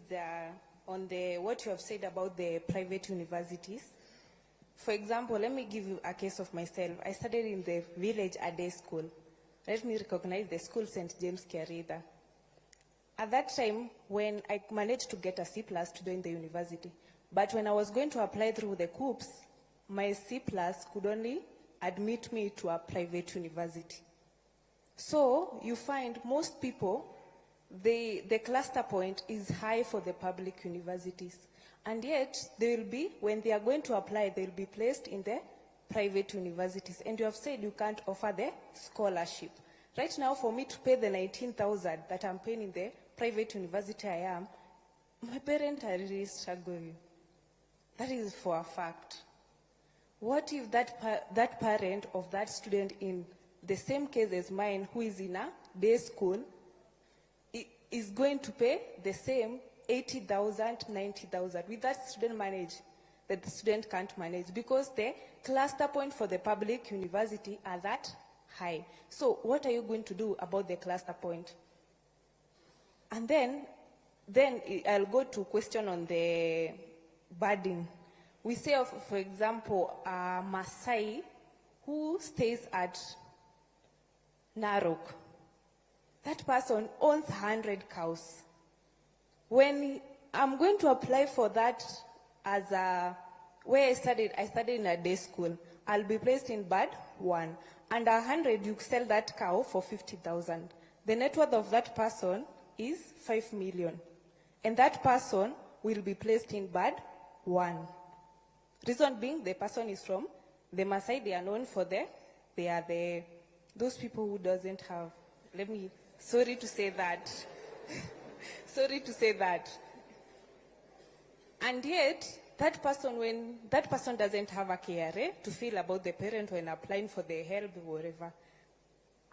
on what you have said about the private universities. For example, let me give you a case of myself. I studied in the village a day school. Let me recognize the school St. James Kiarida. At that time, when I managed to get a C+ to join the university, but when I was going to apply through the COOPS, my C+ could only admit me to a private university. So you find most people, the cluster point is high for the public universities. And yet, they will be, when they are going to apply, they will be placed in the private universities. And you have said you can't offer the scholarship. Right now, for me to pay the 19,000 that I'm paying in the private university I am, my parents are really struggling. That is for a fact. What if that parent of that student in the same case as mine, who is in a day school, is going to pay the same 80,000, 90,000? With that student manage, that the student can't manage because the cluster point for the public university are that high. So what are you going to do about the cluster point? And then I'll go to question on the burden. We say, for example, a Maasai who stays at Narok. That person owns 100 cows. When I'm going to apply for that as where I studied in a day school, I'll be placed in band 1. And 100, you sell that cow for 50,000. The net worth of that person is 5 million. And that person will be placed in band 1. Reason being, the person is from the Maasai. They are known for those people who doesn't have, sorry to say that. Sorry to say that. And yet, when that person doesn't have a KRA to feel about the parent when applying for the help or whatever,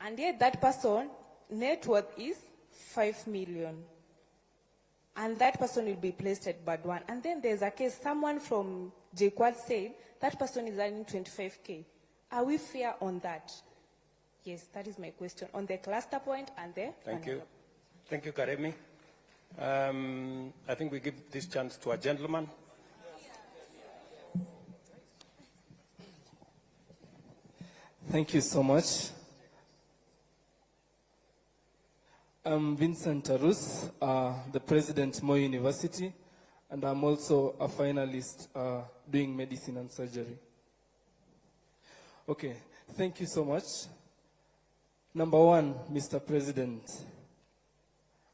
And yet that person net worth is 5 million. And that person will be placed at band 1. And then there's a case, someone from JQuad said that person is earning 25K. Are we fair on that? Yes, that is my question. On the cluster point and the... Thank you. Thank you, Karemi. I think we give this chance to a gentleman. Thank you so much. I'm Vincent Arus, the president Moi University, and I'm also a finalist doing medicine and surgery. Okay, thank you so much. Number one, Mr. President,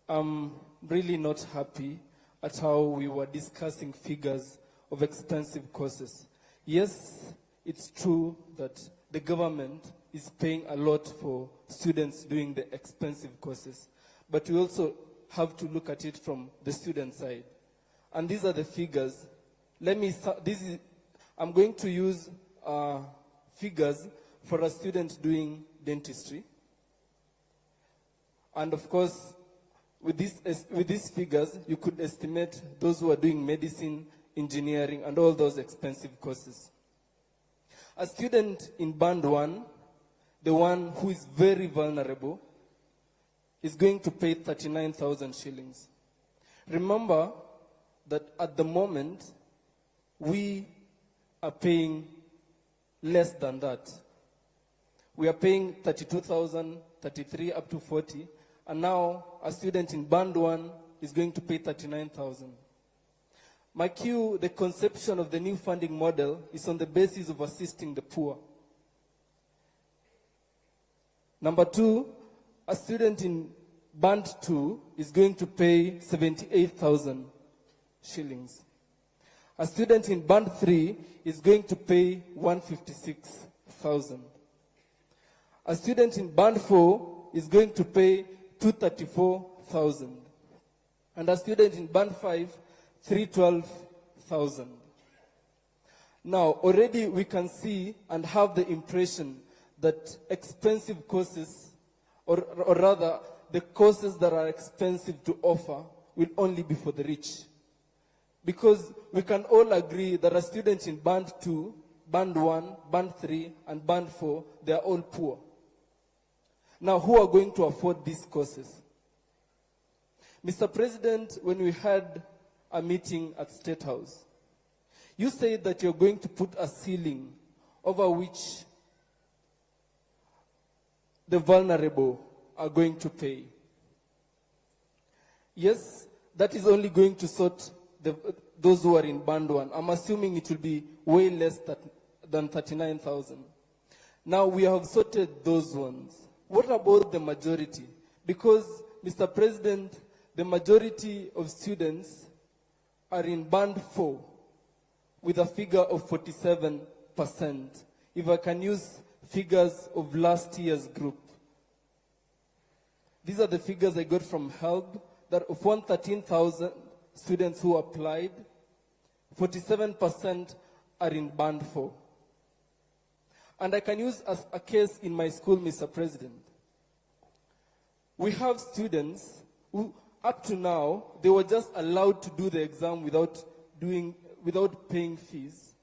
I'm really not happy at how we were discussing figures of expensive courses. Yes, it's true that the government is paying a lot for students doing the expensive courses, but we also have to look at it from the student side. And these are the figures. I'm going to use figures for a student doing dentistry. And of course, with these figures, you could estimate those who are doing medicine, engineering, and all those expensive courses. A student in band 1, the one who is very vulnerable, is going to pay 39,000 shillings. Remember that at the moment, we are paying less than that. We are paying 32,000, 33 up to 40, and now a student in band 1 is going to pay 39,000. My cue, the conception of the new funding model is on the basis of assisting the poor. Number 2, a student in band 2 is going to pay 78,000 shillings. A student in band 3 is going to pay 156,000. A student in band 4 is going to pay 234,000. And a student in band 5, 312,000. Now, already we can see and have the impression that expensive courses, or rather, the courses that are expensive to offer will only be for the rich. Because we can all agree that a student in band 2, band 1, band 3, and band 4, they are all poor. Now, who are going to afford these courses? Mr. President, when we had a meeting at State House, you said that you're going to put a ceiling over which the vulnerable are going to pay. Yes, that is only going to sort those who are in band 1. I'm assuming it will be way less than 39,000. Now we have sorted those ones. What about the majority? Because, Mr. President, the majority of students are in band 4 with a figure of 47%. If I can use figures of last year's group. These are the figures I got from HELB, that of 113,000 students who applied, 47% are in band 4. And I can use as a case in my school, Mr. President. We have students who, up to now, they were just allowed to do the exam without paying fees.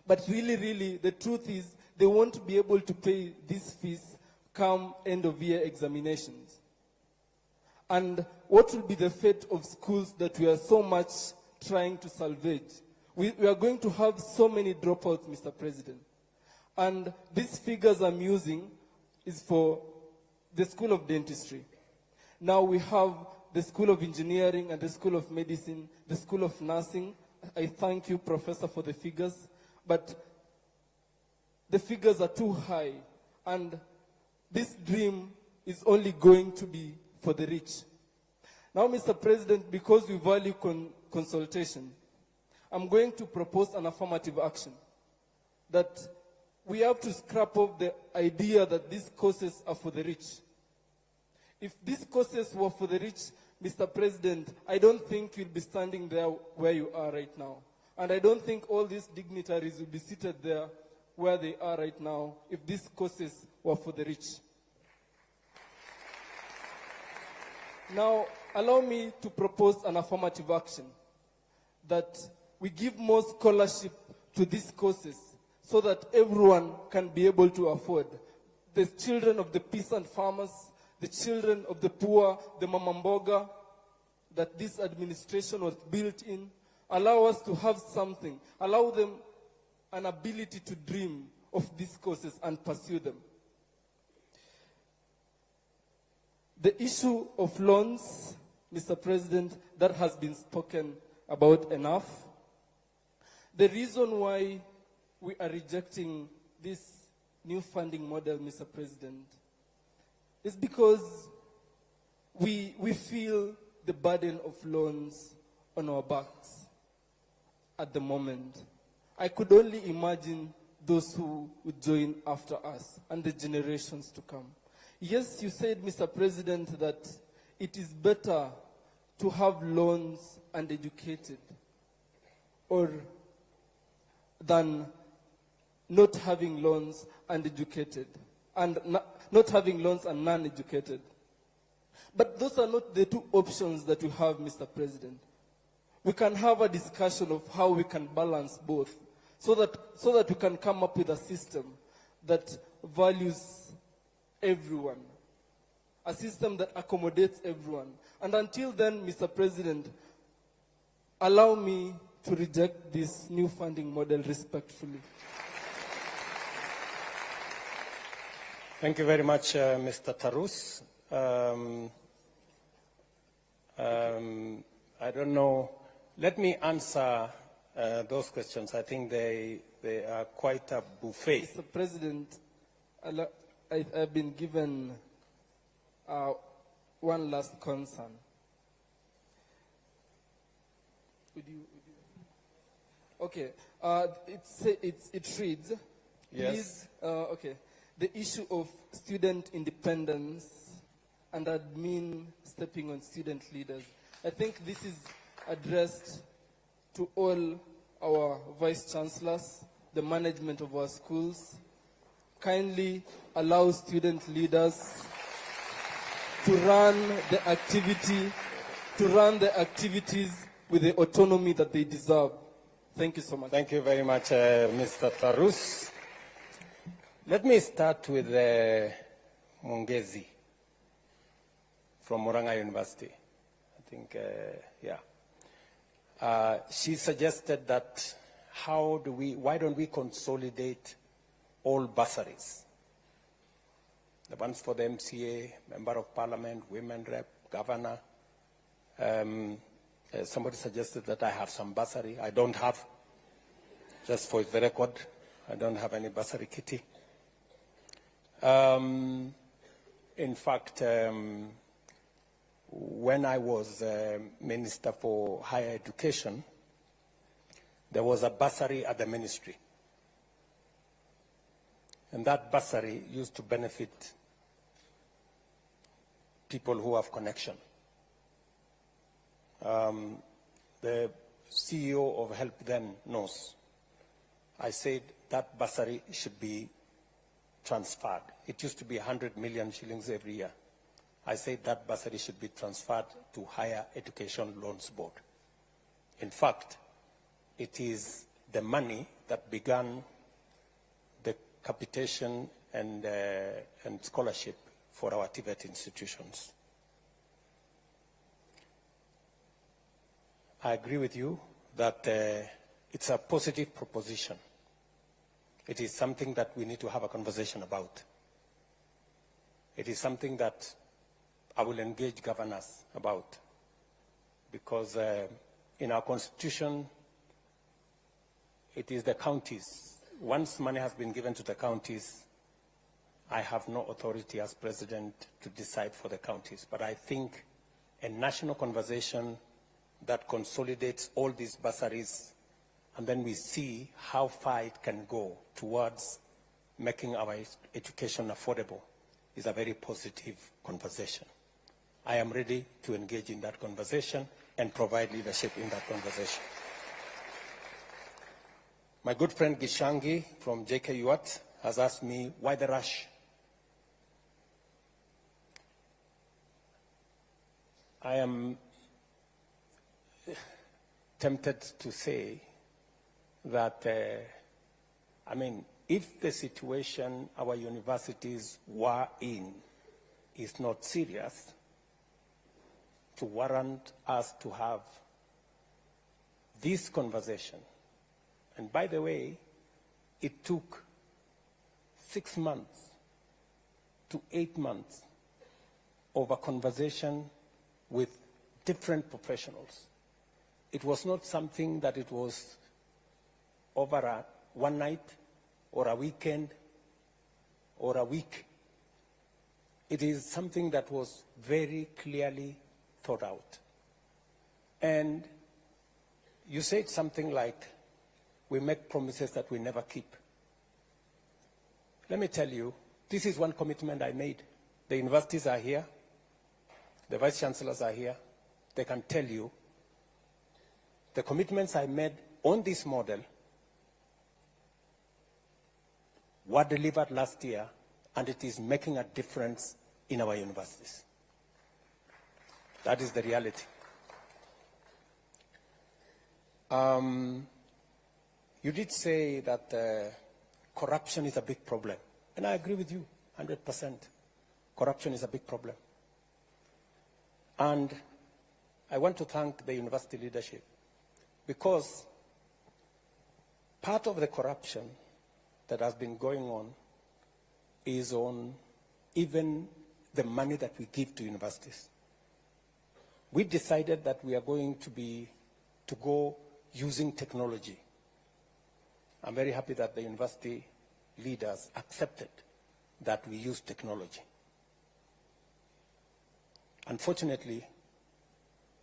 But really, the truth is, they won't be able to pay these fees come end of year examinations. And what will be the fate of schools that we are so much trying to salvage? We are going to have so many dropouts, Mr. President. And these figures I'm using is for the School of Dentistry. Now we have the School of Engineering and the School of Medicine, the School of Nursing. I thank you, Professor, for the figures. But the figures are too high. And this dream is only going to be for the rich. Now, Mr. President, because we value consultation, I'm going to propose an affirmative action that we have to scrap off the idea that these courses are for the rich. If these courses were for the rich, Mr. President, I don't think you'll be standing there where you are right now. And I don't think all these dignitaries will be seated there where they are right now if these courses were for the rich. Now, allow me to propose an affirmative action that we give more scholarship to these courses so that everyone can be able to afford. The children of the peasant farmers, the children of the poor, the mamamboga, that this administration was built in, allow us to have something, allow them an ability to dream of these courses and pursue them. The issue of loans, Mr. President, that has been spoken about enough. The reason why we are rejecting this new funding model, Mr. President, is because we feel the burden of loans on our backs at the moment. I could only imagine those who would join after us and the generations to come. Yes, you said, Mr. President, that it is better to have loans and educated or than not having loans and educated, and not having loans and non-educated. But those are not the two options that we have, Mr. President. We can have a discussion of how we can balance both so that we can come up with a system that values everyone, a system that accommodates everyone. And until then, Mr. President, allow me to reject this new funding model respectfully. Thank you very much, Mr. Tarus. I don't know. Let me answer those questions. I think they are quite a buffet. Mr. President, I've been given one last concern. Okay, it reads, yes. Please, okay, the issue of student independence and admin stepping on student leaders. I think this is addressed to all our vice chancellors, the management of our schools. Kindly allow student leaders to run the activities with the autonomy that they deserve. Thank you so much. Thank you very much, Mr. Tarus. Let me start with Mungezi from Murang'a University. I think, she suggested that why don't we consolidate all bursaries? The ones for the MCA, Member of Parliament, Women Rep, Governor. Somebody suggested that I have some bursary. I don't have. Just for the record, I don't have any bursary kitty. In fact, when I was Minister for Higher Education, there was a bursary at the ministry. And that bursary used to benefit people who have connection. The CEO of Help then knows. I said that bursary should be transferred. It used to be 100 million shillings every year. I said that bursary should be transferred to Higher Education Loans Board. In fact, it is the money that began the capitation and scholarship for our TVET institutions. I agree with you that it's a positive proposition. It is something that we need to have a conversation about. It is something that I will engage governors about, because in our constitution, it is the counties. Once money has been given to the counties, I have no authority as president to decide for the counties. But I think a national conversation that consolidates all these bursaries, and then we see how far it can go towards making our education affordable, is a very positive conversation. I am ready to engage in that conversation and provide leadership in that conversation. My good friend Gishangi from JKUAT has asked me, why the rush? I am tempted to say that, I mean, if the situation our universities were in is not serious to warrant us to have this conversation, and by the way, it took 6 months to 8 months of a conversation with different professionals. It was not something that it was over one night or a weekend or a week. It is something that was very clearly thought out. And you said something like, we make promises that we never keep. Let me tell you, this is one commitment I made. The universities are here. The vice chancellors are here. They can tell you the commitments I made on this model were delivered last year, and it is making a difference in our universities. That is the reality. You did say that corruption is a big problem, and I agree with you 100%. Corruption is a big problem. And I want to thank the university leadership, because part of the corruption that has been going on is on even the money that we give to universities. We decided that we are going to go using technology. I'm very happy that the university leaders accepted that we use technology. Unfortunately,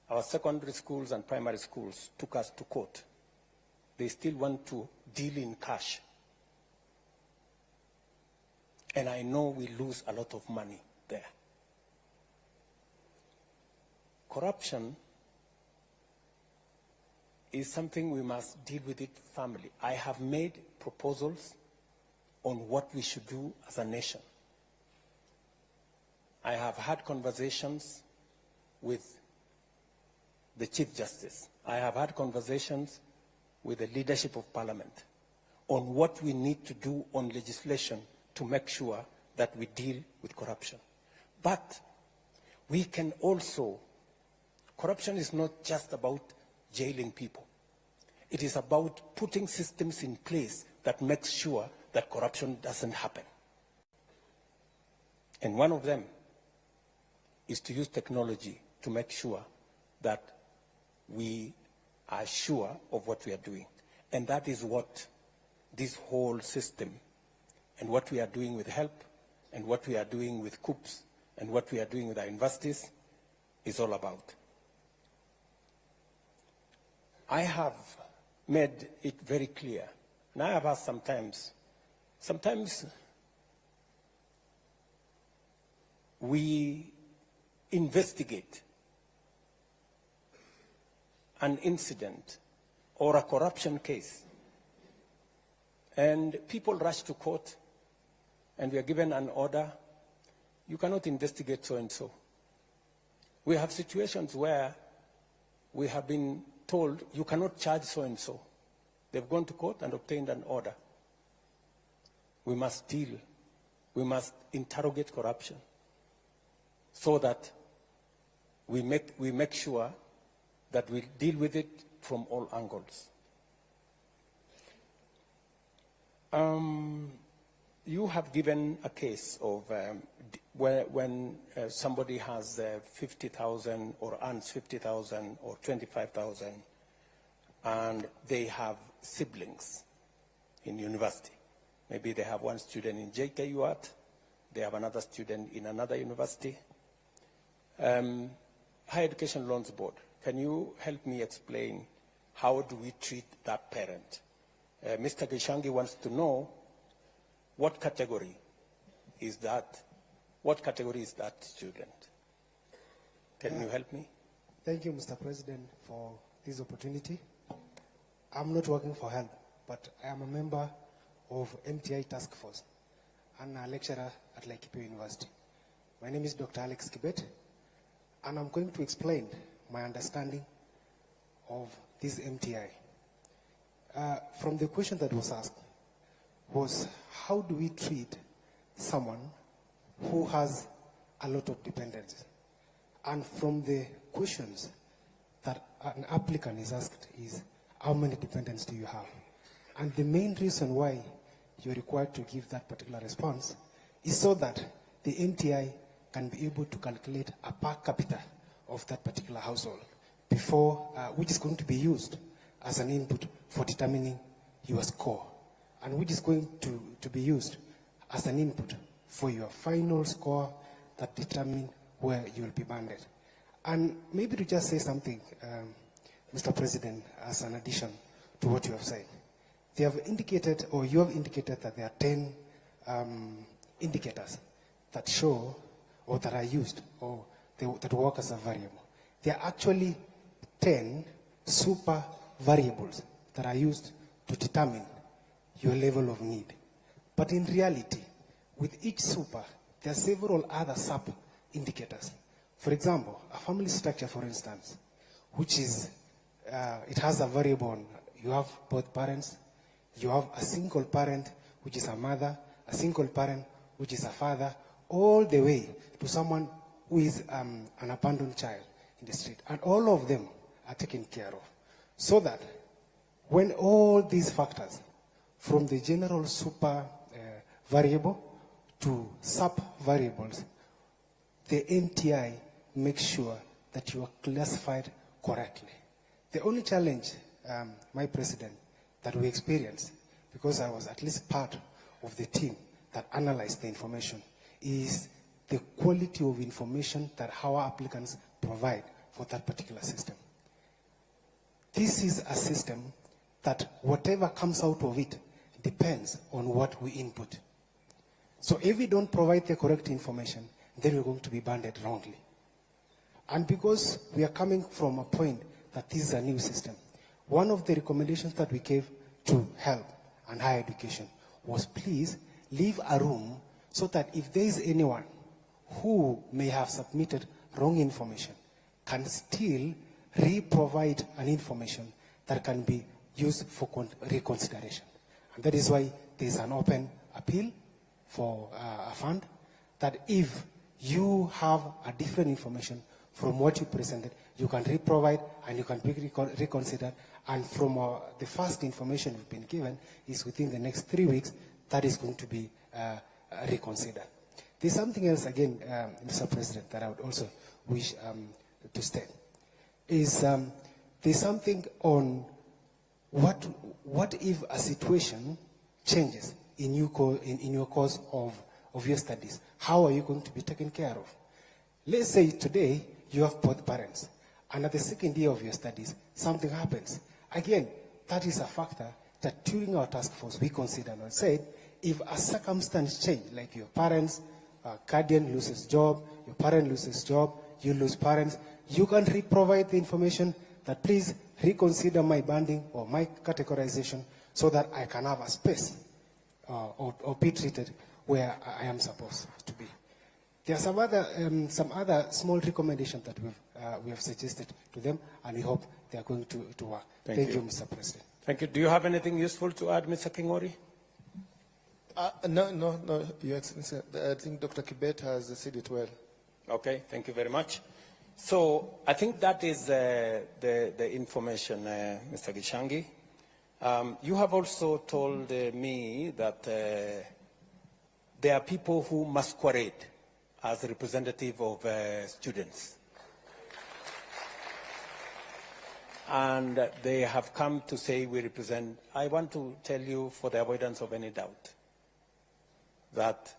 our secondary schools and primary schools took us to court. They still want to deal in cash. And I know we lose a lot of money there. Corruption is something we must deal with it firmly. I have made proposals on what we should do as a nation. I have had conversations with the Chief Justice. I have had conversations with the leadership of Parliament on what we need to do on legislation to make sure that we deal with corruption. But we can also, corruption is not just about jailing people. It is about putting systems in place that make sure that corruption doesn't happen. And one of them is to use technology to make sure that we are sure of what we are doing. And that is what this whole system and what we are doing with HELP and what we are doing with COOPS and what we are doing with our universities is all about. I have made it very clear, and I have asked sometimes we investigate an incident or a corruption case, and people rush to court, and we are given an order, you cannot investigate so-and-so. We have situations where we have been told you cannot charge so-and-so. They've gone to court and obtained an order. We must interrogate corruption so that we make sure that we deal with it from all angles. You have given a case of when somebody has 50,000 or earns 50,000 or 25,000, and they have siblings in university. Maybe they have one student in JKUAT, they have another student in another university. Higher Education Loans Board, can you help me explain how do we treat that parent? Mr. Gishangi wants to know what category is that? What category is that student? Can you help me? Thank you, Mr. President, for this opportunity. I'm not working for HELP, but I am a member of MTI Task Force and a lecturer at Laikipia University. My name is Dr. Alex Kibet. And I'm going to explain my understanding of this MTI. From the question that was asked was, how do we treat someone who has a lot of dependencies? And from the questions that an applicant is asked is, how many dependents do you have? And the main reason why you're required to give that particular response is so that the MTI can be able to calculate a per capita of that particular household before, which is going to be used as an input for determining your score, and which is going to be used as an input for your final score that determine where you will be banded. And maybe to just say something, Mr. President, as an addition to what you have said. They have indicated, or you have indicated, that there are 10 indicators that show, or that are used, or that work as a variable. There are actually 10 super variables that are used to determine your level of need. But in reality, with each super, there are several other sub-indicators. For example, a family structure, for instance, which is, it has a variable on, you have both parents, you have a single parent, which is a mother, a single parent, which is a father, all the way to someone who is an abandoned child in the street. And all of them are taken care of. So that when all these factors, from the general super variable to sub-variables, the MTI makes sure that you are classified correctly. The only challenge, my President, that we experienced, because I was at least part of the team that analyzed the information, is the quality of information that our applicants provide for that particular system. This is a system that whatever comes out of it depends on what we input. So if we don't provide the correct information, then we're going to be banded wrongly. And because we are coming from a point that this is a new system, one of the recommendations that we gave to help and higher education was, please leave a room so that if there is anyone who may have submitted wrong information, can still re-provide an information that can be used for reconsideration. And that is why there is an open appeal for a fund, that if you have a different information from what you presented, you can re-provide and you can be reconsidered. And from the first information we've been given is within the next 3 weeks, that is going to be reconsidered. There's something else, again, Mr. President, that I would also wish to state. Is there's something on what if a situation changes in your course of your studies? How are you going to be taken care of? Let's say today you have both parents, and at the second year of your studies, something happens. Again, that is a factor that during our task force we considered and said, if a circumstance change, like your parents, guardian loses job, your parent loses job, you lose parents, you can re-provide the information that please reconsider my banding or my categorization so that I can have a space or be treated where I am supposed to be. There are some other small recommendations that we have suggested to them, and we hope they are going to work. Thank you, Mr. President. Thank you. Do you have anything useful to add, Mr. Kingori? No, Your Excellency. I think Dr. Kibet has said it well. Okay, thank you very much. So I think that is the information, Mr. Gishangi. You have also told me that there are people who masquerade as representative of students. And they have come to say we represent. I want to tell you, for the avoidance of any doubt, that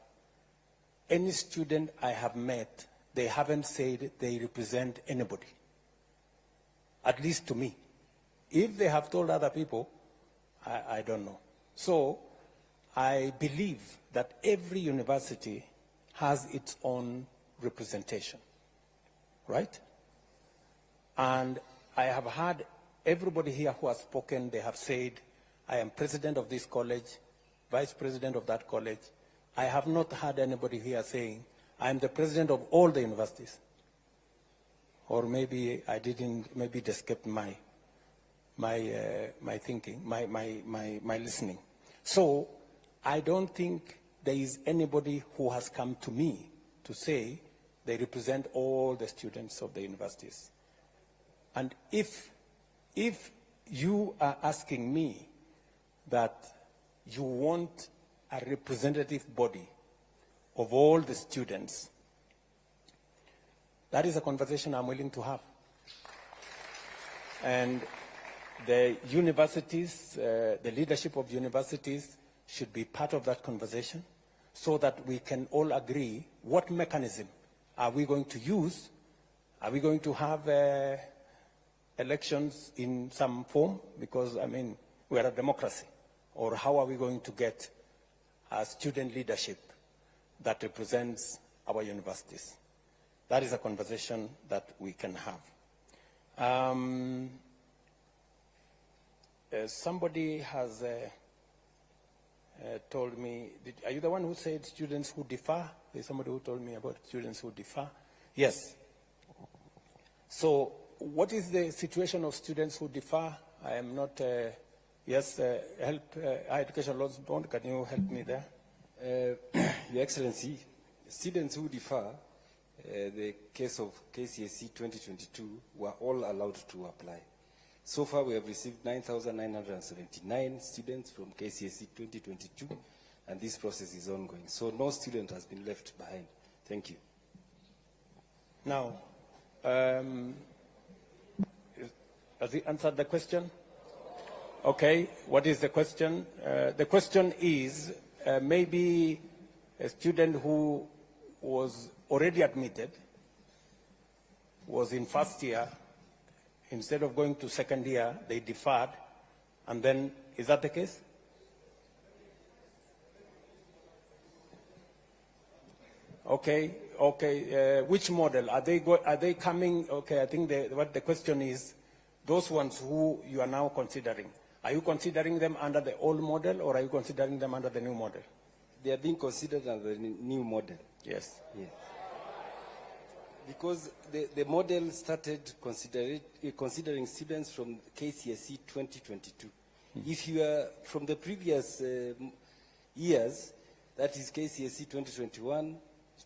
any student I have met, they haven't said they represent anybody, at least to me. If they have told other people, I don't know. So I believe that every university has its own representation, right? And I have heard everybody here who has spoken, they have said, I am president of this college, vice president of that college. I have not heard anybody here saying, I am the president of all the universities. or maybe I didn't, maybe it escaped my thinking, my listening. So I don't think there is anybody who has come to me to say they represent all the students of the universities. And if you are asking me that you want a representative body of all the students, that is a conversation I'm willing to have. And the universities, the leadership of universities should be part of that conversation so that we can all agree what mechanism are we going to use. Are we going to have elections in some form? Because, I mean, we are a democracy. Or how are we going to get a student leadership that represents our universities? That is a conversation that we can have. Somebody has told me, are you the one who said students who differ? There's somebody who told me about students who differ. Yes. So what is the situation of students who differ? I am not, yes, help, Higher Education Laws Board, can you help me there? Your Excellency, students who differ, the case of KCSE 2022, were all allowed to apply. So far, we have received 9,979 students from KCSE 2022, and this process is ongoing. So no student has been left behind. Thank you. Now, has he answered the question? Okay, what is the question? The question is, maybe a student who was already admitted, was in first year, instead of going to second year, they deferred, and then, is that the case? Okay, okay. Which model? Are they coming? Okay, I think what the question is, those ones who you are now considering, are you considering them under the old model, or are you considering them under the new model? They are being considered under the new model. Yes. Yes. Because the model started considering students from KCSE 2022. If you are from the previous years, that is KCSE 2021,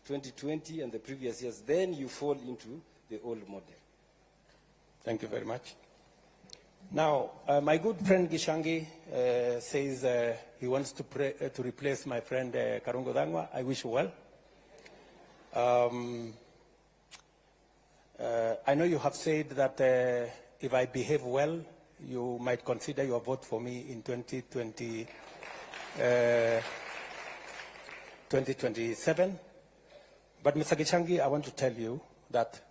2020, and the previous years, then you fall into the old model. Thank you very much. Now, my good friend Gishangi says he wants to replace my friend Karungo Dangwa. I wish you well. I know you have said that if I behave well, you might consider your vote for me in 2027. But Mr. Gishangi, I want to tell you that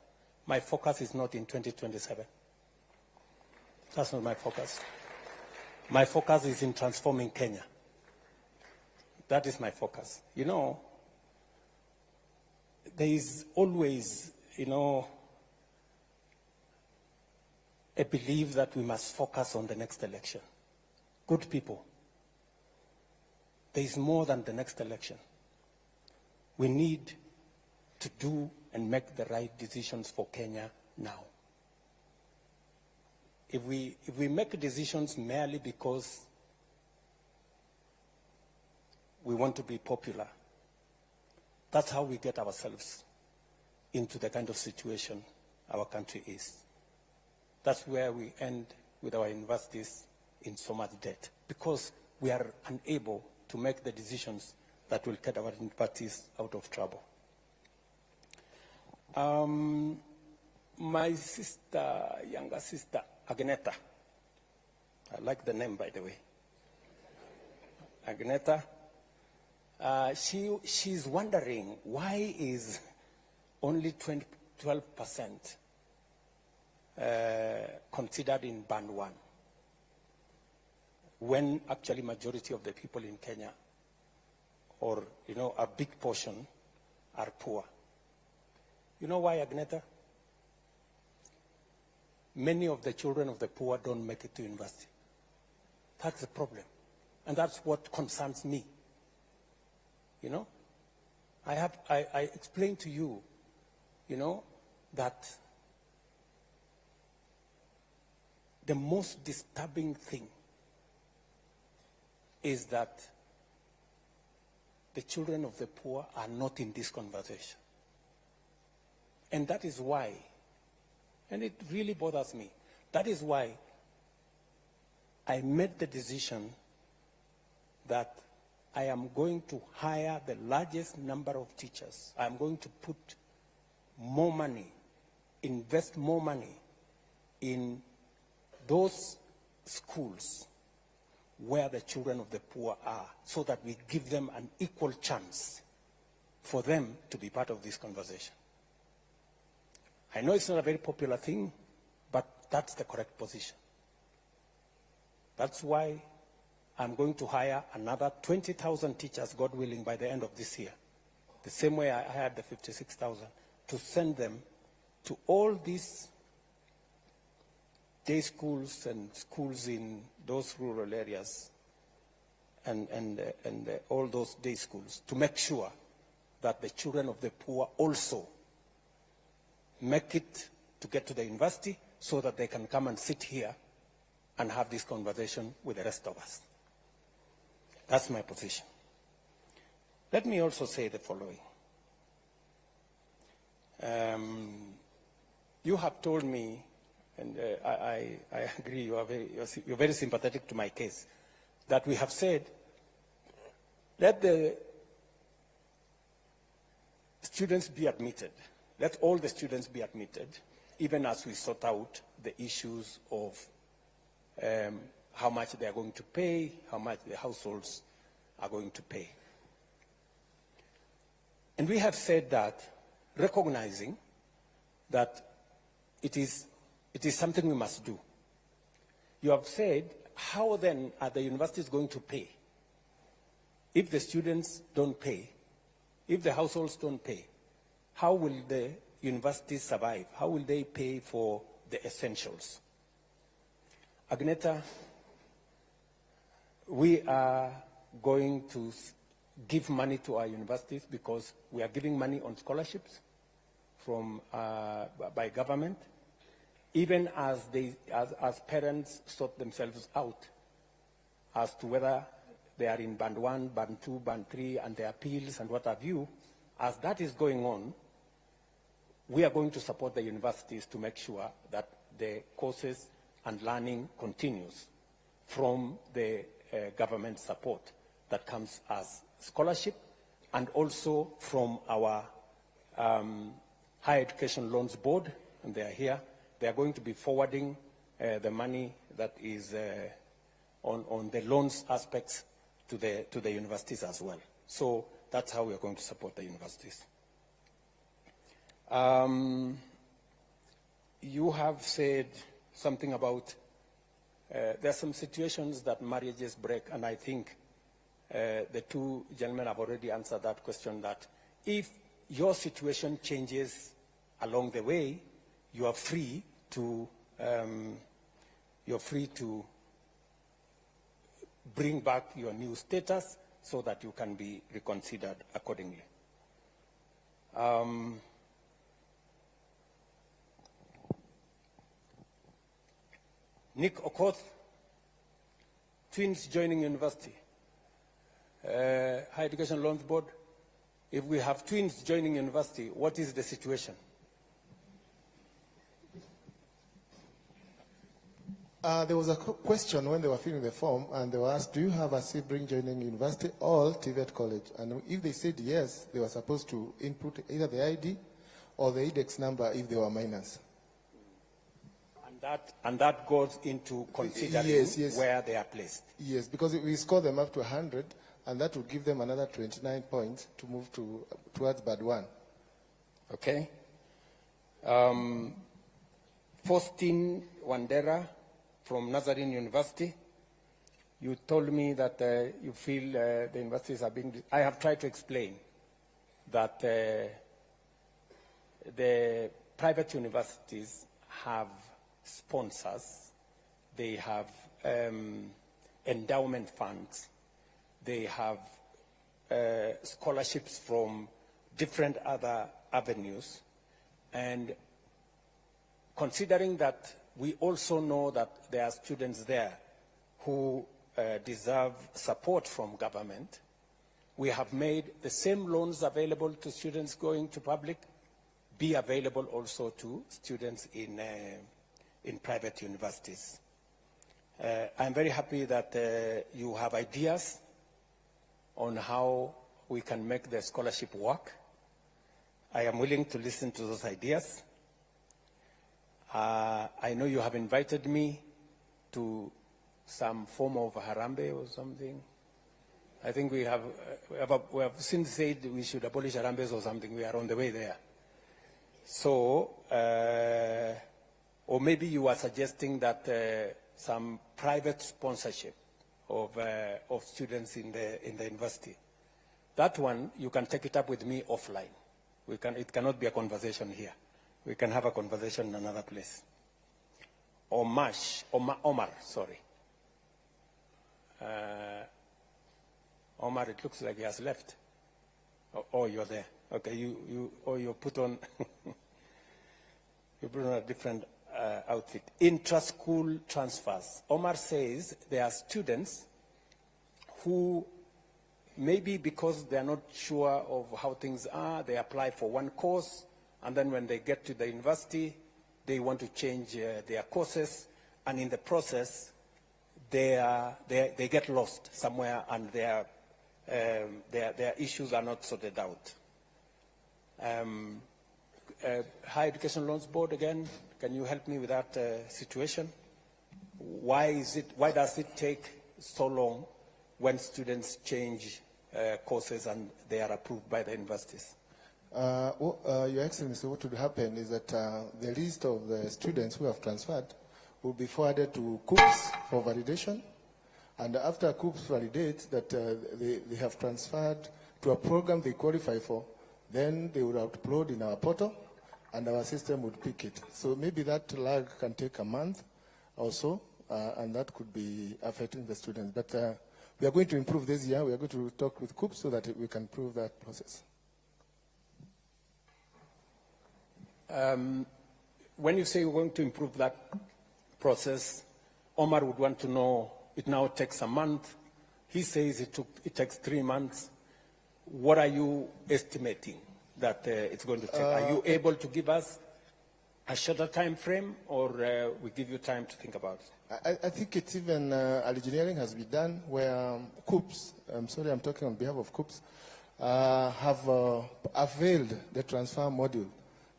my focus is not in 2027. That's not my focus. My focus is in transforming Kenya. That is my focus. You know, there is always, you know, a belief that we must focus on the next election. Good people, there is more than the next election. We need to do and make the right decisions for Kenya now. If we make decisions merely because we want to be popular, that's how we get ourselves into the kind of situation our country is. That's where we end with our universities in so much debt, because we are unable to make the decisions that will get our universities out of trouble. My sister, younger sister, Agneta, I like the name, by the way. Agneta, she's wondering why is only 12% considered in band 1, when actually majority of the people in Kenya, or you know, a big portion, are poor. You know why, Agneta? Many of the children of the poor don't make it to university. That's the problem. And that's what concerns me. You know, I explained to you, you know, that the most disturbing thing is that the children of the poor are not in this conversation. And that is why, and it really bothers me, that is why I made the decision that I am going to hire the largest number of teachers. I'm going to put more money, invest more money in those schools where the children of the poor are, so that we give them an equal chance for them to be part of this conversation. I know it's not a very popular thing, but that's the correct position. That's why I'm going to hire another 20,000 teachers, God willing, by the end of this year. The same way I hired the 56,000, to send them to all these day schools and schools in those rural areas and all those day schools, to make sure that the children of the poor also make it to get to the university, so that they can come and sit here and have this conversation with the rest of us. That's my position. Let me also say the following. You have told me, and I agree, you're very sympathetic to my case, that we have said, let the students be admitted. Let all the students be admitted, even as we sort out the issues of how much they are going to pay, how much the households are going to pay. And we have said that, recognizing that it is something we must do. You have said, how then are the universities going to pay? If the students don't pay, if the households don't pay, how will the universities survive? How will they pay for the essentials? Agneta, we are going to give money to our universities, because we are giving money on scholarships from by government, even as parents sort themselves out as to whether they are in band 1, band 2, band 3, and their appeals and what have you. As that is going on, we are going to support the universities to make sure that the courses and learning continues from the government support that comes as scholarship, and also from our Higher Education Loans Board, and they are here. They are going to be forwarding the money that is on the loans aspects to the universities as well. So that's how we are going to support the universities. You have said something about there are some situations that marriages break, and I think the two gentlemen have already answered that question, that if your situation changes along the way, you are free to bring back your new status so that you can be reconsidered accordingly. Nick Okoth, twins joining university. Higher Education Loans Board, if we have twins joining university, what is the situation? There was a question when they were filling the form, and they were asked, do you have a sibling joining university or TVET college? And if they said yes, they were supposed to input either the ID or the index number if they were minors. And that goes into considering where they are placed. Yes, because we score them up to 100, and that will give them another 29 points to move towards band 1. Okay. Faustin Wandera from Nazarene University. You told me that you feel the universities are being... I have tried to explain that the private universities have sponsors, they have endowment funds, they have scholarships from different other avenues, and considering that we also know that there are students there who deserve support from government. We have made the same loans available to students going to public be available also to students in private universities. I'm very happy that you have ideas on how we can make the scholarship work. I am willing to listen to those ideas. I know you have invited me to some form of harambe or something. I think we have since said we should abolish harambes or something. We are on the way there. So, or maybe you are suggesting that some private sponsorship of students in the university. That one, you can take it up with me offline. It cannot be a conversation here. We can have a conversation in another place. Omar, sorry. Omar, it looks like he has left. Oh, you're there. Okay, you put on you put on a different outfit. Intra-school transfers. Omar says there are students who maybe because they are not sure of how things are, they apply for one course, and then when they get to the university, they want to change their courses, and in the process, they get lost somewhere, and their issues are not sorted out. Higher Education Loans Board, again, can you help me with that situation? Why does it take so long when students change courses and they are approved by the universities? Your Excellency, what would happen is that the list of the students who have transferred will be forwarded to COOPS for validation. And after COOPS validates that they have transferred to a program they qualify for, then they would upload in our portal and our system would pick it. So maybe that lag can take a month or so, and that could be affecting the students. But we are going to improve this year. We are going to talk with COOPS so that we can improve that process. When you say we're going to improve that process, Omar would want to know, it now takes a month. He says it takes 3 months. What are you estimating that it's going to take? Are you able to give us a shorter time frame, or we give you time to think about it? I think it's even engineering has been done where COOPS, I'm sorry, I'm talking on behalf of COOPS, have availed the transfer module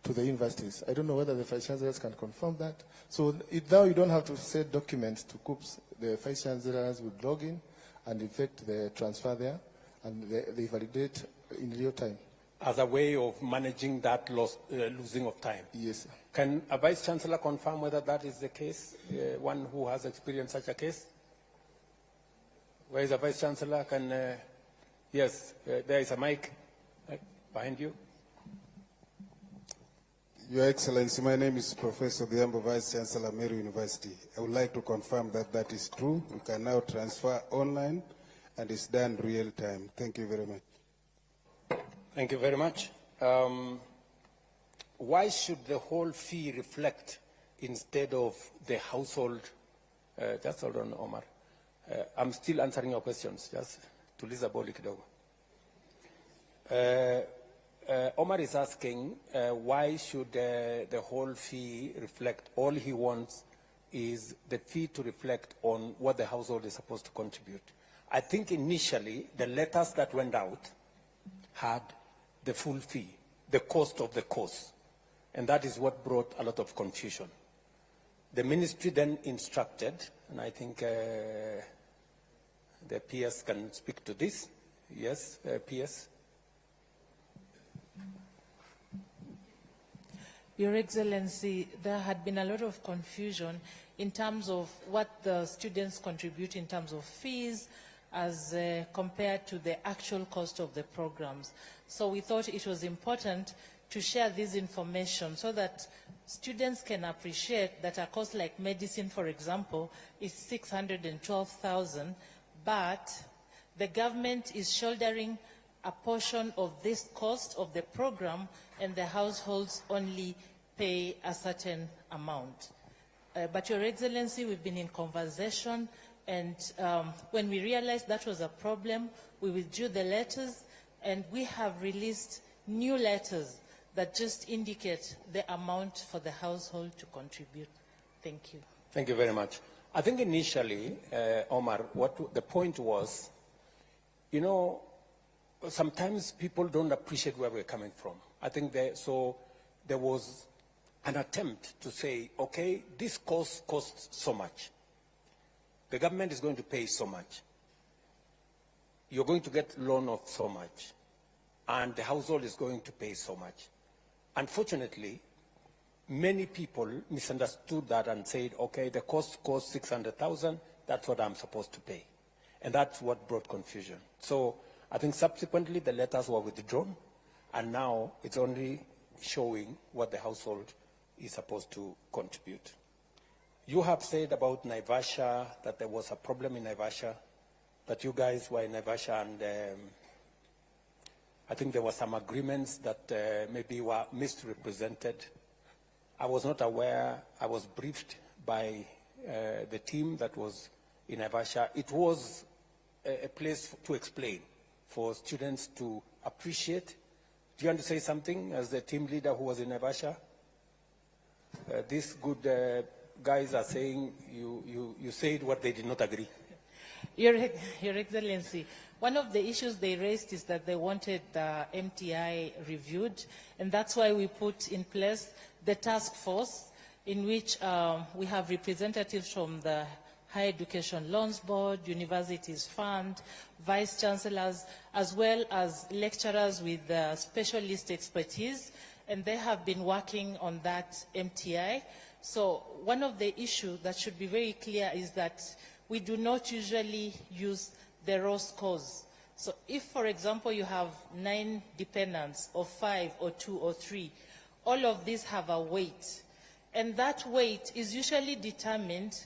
to the universities. I don't know whether the Vice Chancellors can confirm that. So now you don't have to send documents to COOPS. The Vice Chancellors would log in and effect the transfer there, and they validate in real time. As a way of managing that losing of time? Yes. Can a Vice Chancellor confirm whether that is the case, one who has experienced such a case? Where is the Vice Chancellor? Yes, there is a mic behind you. Your Excellency, my name is Professor Biambo, Vice Chancellor, Meru University. I would like to confirm that that is true. We can now transfer online, and it's done real time. Thank you very much. Thank you very much. Why should the whole fee reflect instead of the household? Just hold on, Omar. I'm still answering your questions, just to Lisa Boli kidogo. Omar is asking why should the whole fee reflect, all he wants is the fee to reflect on what the household is supposed to contribute. I think initially the letters that went out had the full fee, the cost of the course, and that is what brought a lot of confusion. The ministry then instructed, and I think the PS can speak to this. Yes, PS. Your Excellency, there had been a lot of confusion in terms of what the students contribute in terms of fees as compared to the actual cost of the programs. So we thought it was important to share this information so that students can appreciate that a course like medicine, for example, is 612,000, but the government is shouldering a portion of this cost of the program, and the households only pay a certain amount. But Your Excellency, we've been in conversation, and when we realized that was a problem, we withdrew the letters, and we have released new letters that just indicate the amount for the household to contribute. Thank you. Thank you very much. I think initially, Omar, what the point was, you know, sometimes people don't appreciate where we're coming from. I think so there was an attempt to say, okay, this costs so much. The government is going to pay so much. You're going to get loan of so much. And the household is going to pay so much. Unfortunately, many people misunderstood that and said, okay, the cost costs 600,000, that's what I'm supposed to pay. And that's what brought confusion. So I think subsequently the letters were withdrawn, and now it's only showing what the household is supposed to contribute. You have said about Naivasha that there was a problem in Naivasha, that you guys were in Naivasha, and I think there were some agreements that maybe were misrepresented. I was not aware. I was briefed by the team that was in Naivasha. It was a place to explain, for students to appreciate. Do you want to say something as the team leader who was in Naivasha? These good guys are saying you said what they did not agree. Your Excellency, one of the issues they raised is that they wanted the MTI reviewed, and that's why we put in place the task force, in which we have representatives from the Higher Education Loans Board, Universities Fund, Vice Chancellors, as well as lecturers with specialist expertise, and they have been working on that MTI. So one of the issues that should be very clear is that we do not usually use the raw scores. So if, for example, you have 9 dependents, or 5, or 2, or 3, all of these have a weight. And that weight is usually determined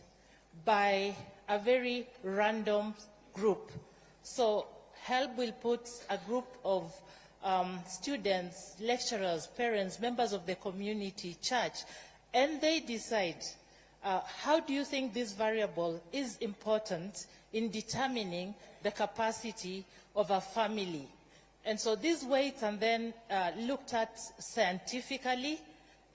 by a very random group. So HELB will put a group of students, lecturers, parents, members of the community, church, and they decide how do you think this variable is important in determining the capacity of a family. And so these weights are then looked at scientifically,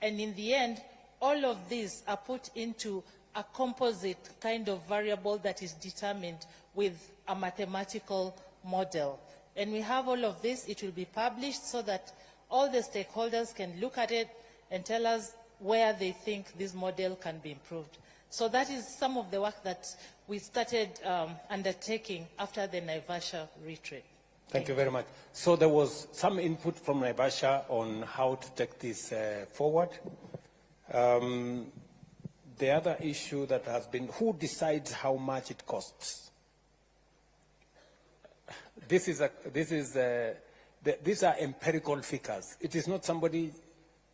and in the end, all of these are put into a composite kind of variable that is determined with a mathematical model. And we have all of this. It will be published so that all the stakeholders can look at it and tell us where they think this model can be improved. So that is some of the work that we started undertaking after the Naivasha retreat. Thank you very much. So there was some input from Naivasha on how to take this forward. The other issue that has been, who decides how much it costs? These are empirical figures. It is not somebody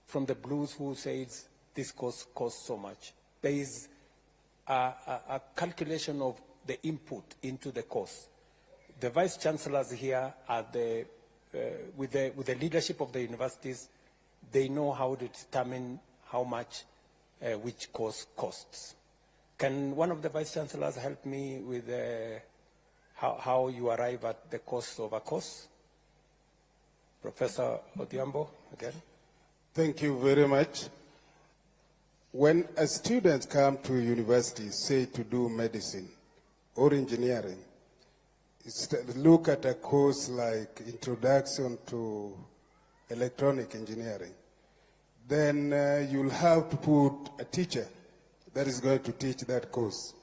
from the blues who says this costs so much. There is a calculation of the input into the cost. The vice chancellors here are with the leadership of the universities. They know how to determine how much which course costs. Can one of the vice chancellors help me with how you arrive at the cost of a course? Professor Odhiambo, again. Thank you very much. When a student comes to university, say to do medicine or engineering, look at a course like Introduction to Electronic Engineering, then you'll have to put a teacher that is going to teach that course.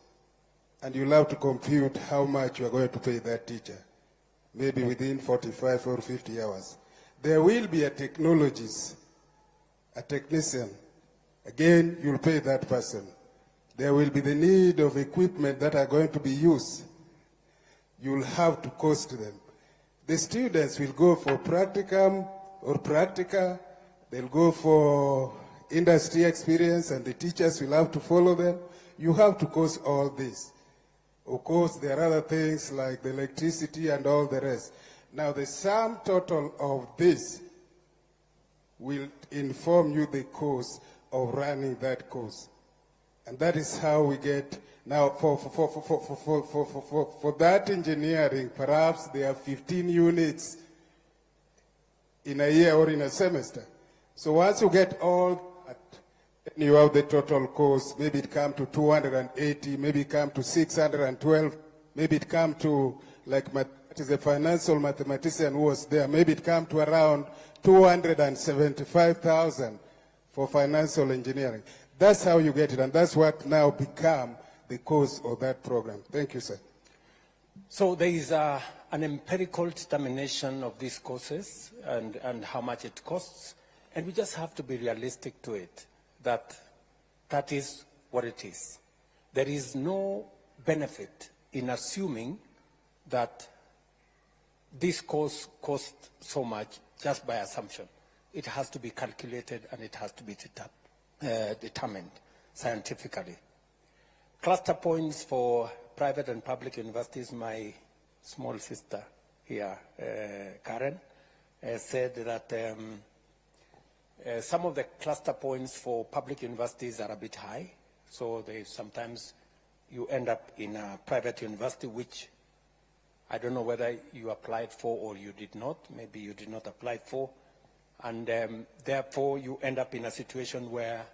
And you'll have to compute how much you are going to pay that teacher, maybe within 45 or 50 hours. There will be a technologist, a technician. Again, you'll pay that person. There will be the need of equipment that are going to be used. You'll have to cost them. The students will go for practicum or practica. They'll go for industry experience, and the teachers will have to follow them. You have to cost all this. Of course, there are other things like the electricity and all the rest. Now, the sum total of this will inform you the cost of running that course. And that is how we get, now for that engineering, perhaps there are 15 units in a year or in a semester. So once you get all that, you have the total cost, maybe it comes to 280, maybe it comes to 612, maybe it comes to, like it is a financial mathematician who was there, maybe it comes to around 275,000 for financial engineering. That's how you get it, and that's what now become the cause of that program. Thank you, sir. So there is an empirical determination of these courses and how much it costs, and we just have to be realistic to it, that is what it is. There is no benefit in assuming that this course costs so much just by assumption. It has to be calculated and it has to be determined scientifically. Cluster points for private and public universities, my small sister here, Karen, said that some of the cluster points for public universities are a bit high, so sometimes you end up in a private university, which I don't know whether you applied for or you did not. Maybe you did not apply for. And therefore, you end up in a situation where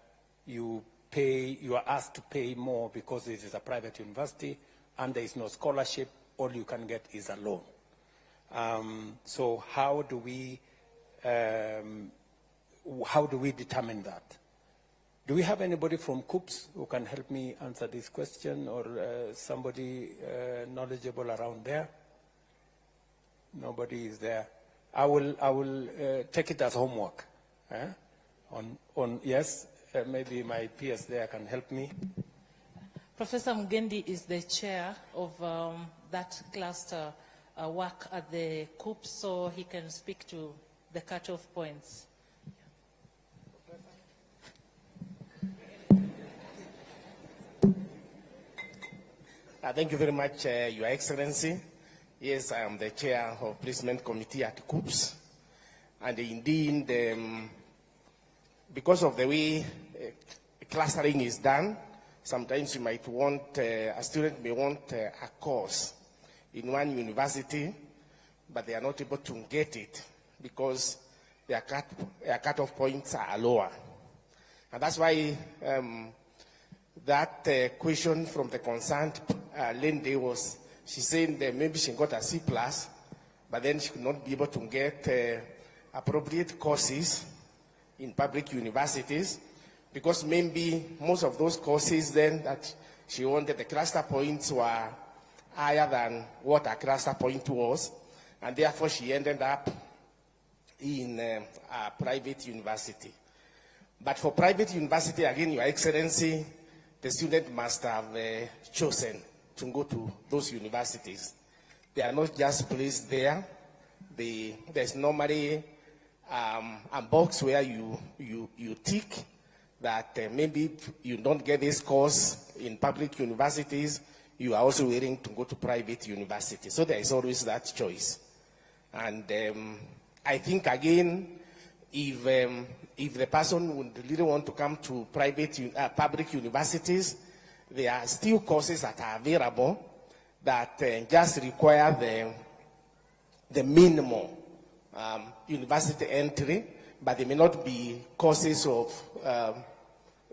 you are asked to pay more because this is a private university and there is no scholarship. All you can get is a loan. So how do we determine that? Do we have anybody from COOPS who can help me answer this question, or somebody knowledgeable around there? Nobody is there. I will take it as homework. Yes, maybe my peers there can help me. Professor Mugendi is the chair of that cluster work at the COOPS, so he can speak to the cutoff points. Thank you very much, Your Excellency. Yes, I am the chair of placement committee at COOPS. And indeed, because of the way clustering is done, sometimes you might want, a student may want a course in one university, but they are not able to get it because their cutoff points are lower. And that's why that question from the concerned lady was, she said that maybe she got a C+, but then she could not be able to get appropriate courses in public universities, because maybe most of those courses then that she wanted, the cluster points were higher than what her cluster point was, and therefore she ended up in a private university. But for private university, again, Your Excellency, the student must have chosen to go to those universities. They are not just placed there. There's normally a box where you tick that maybe if you don't get this course in public universities, you are also willing to go to private universities. So there is always that choice. And I think, again, if the person would really want to come to public universities, there are still courses that are available that just require the minimum university entry, but they may not be courses of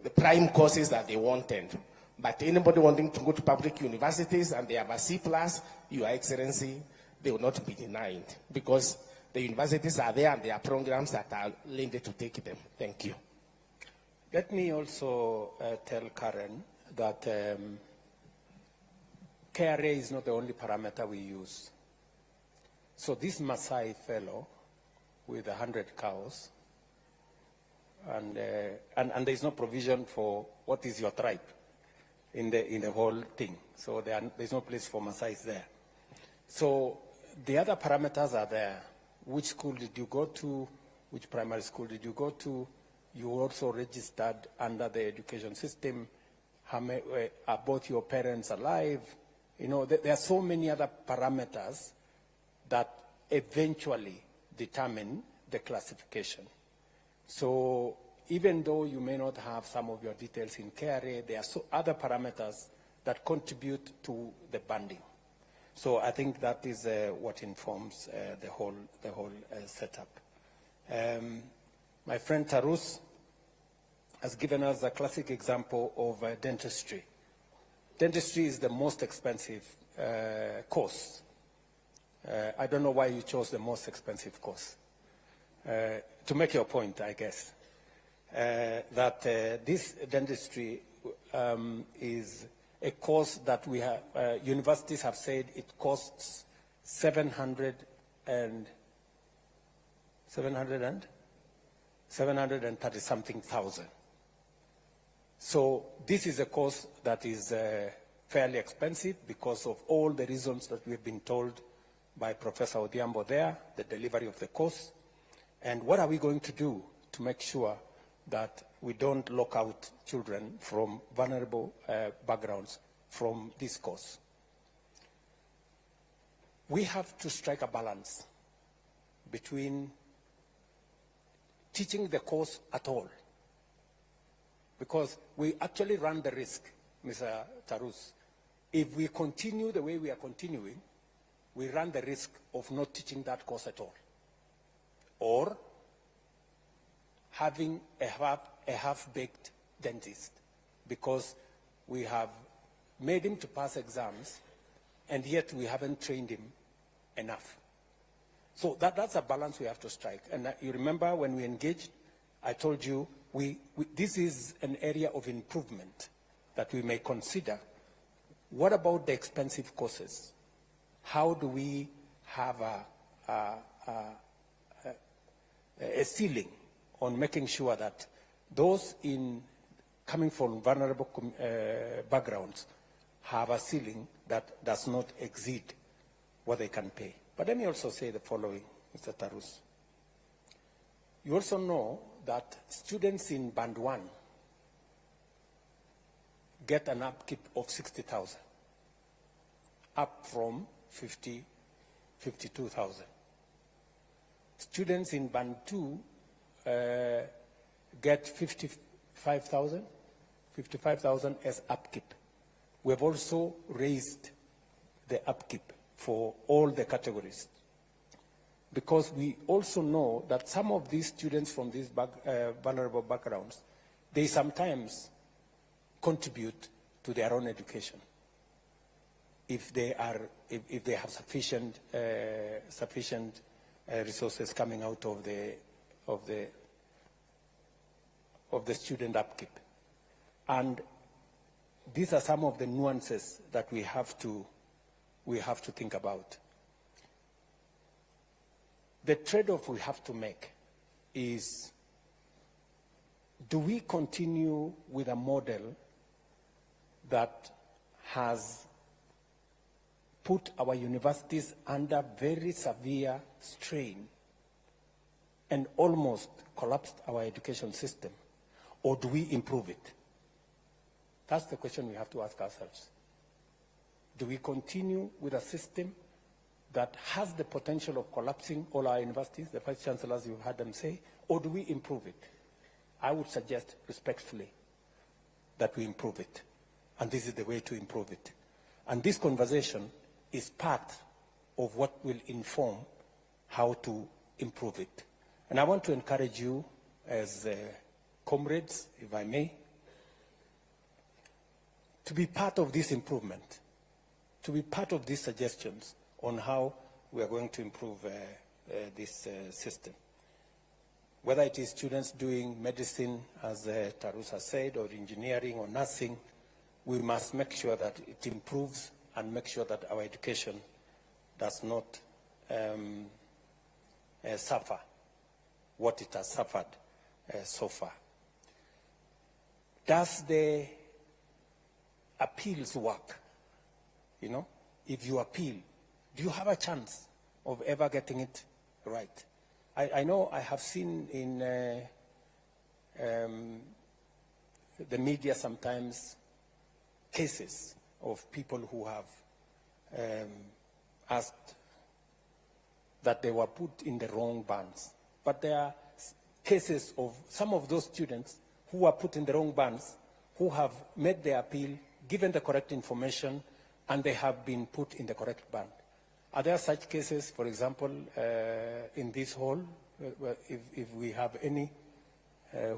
the prime courses that they wanted. But anybody wanting to go to public universities and they have a C+, Your Excellency, they will not be denied, because the universities are there and there are programs that are linked to take them. Thank you. Let me also tell Karen that KRA is not the only parameter we use. So this Maasai fellow with 100 cows, and there's no provision for what is your tribe in the whole thing. So there's no place for Maasais there. So the other parameters are there. Which school did you go to? Which primary school did you go to? You also registered under the education system. Are both your parents alive? You know, there are so many other parameters that eventually determine the classification. So even though you may not have some of your details in KRA, there are other parameters that contribute to the banding. So I think that is what informs the whole setup. My friend Tarus has given us a classic example of dentistry. Dentistry is the most expensive course. I don't know why you chose the most expensive course. To make your point, I guess, that this dentistry is a course that we have, universities have said it costs 730-something thousand. So this is a course that is fairly expensive because of all the reasons that we've been told by Professor Odhiambo there, the delivery of the course. And what are we going to do to make sure that we don't lock out children from vulnerable backgrounds from this course? We have to strike a balance between teaching the course at all, because we actually run the risk, Mr. Tarus. If we continue the way we are continuing, we run the risk of not teaching that course at all, or having a half-baked dentist, because we have made him to pass exams, and yet we haven't trained him enough. So that's a balance we have to strike. And you remember when we engaged, I told you this is an area of improvement that we may consider. What about the expensive courses? How do we have a ceiling on making sure that those coming from vulnerable backgrounds have a ceiling that does not exceed what they can pay? But let me also say the following, Mr. Tarus. You also know that students in Band 1 get an upkeep of 60,000, up from 52,000. Students in Band 2 get 55,000 as upkeep. We have also raised the upkeep for all the categories, because we also know that some of these students from these vulnerable backgrounds, they sometimes contribute to their own education if they have sufficient resources coming out of the student upkeep. And these are some of the nuances that we have to think about. The trade-off we have to make is, do we continue with a model that has put our universities under very severe strain and almost collapsed our education system, or do we improve it? That's the question we have to ask ourselves. Do we continue with a system that has the potential of collapsing all our universities, the vice chancellors, you've heard them say, or do we improve it? I would suggest respectfully that we improve it. And this is the way to improve it. And this conversation is part of what will inform how to improve it. And I want to encourage you as comrades, if I may, to be part of this improvement, to be part of these suggestions on how we are going to improve this system. Whether it is students doing medicine, as Tarus has said, or engineering or nursing, we must make sure that it improves and make sure that our education does not suffer what it has suffered so far. Does the appeals work? You know, if you appeal, do you have a chance of ever getting it right? I know I have seen in the media sometimes cases of people who have asked that they were put in the wrong bands. But there are cases of some of those students who were put in the wrong bands, who have made their appeal, given the correct information, and they have been put in the correct band. Are there such cases, for example, in this hall, if we have any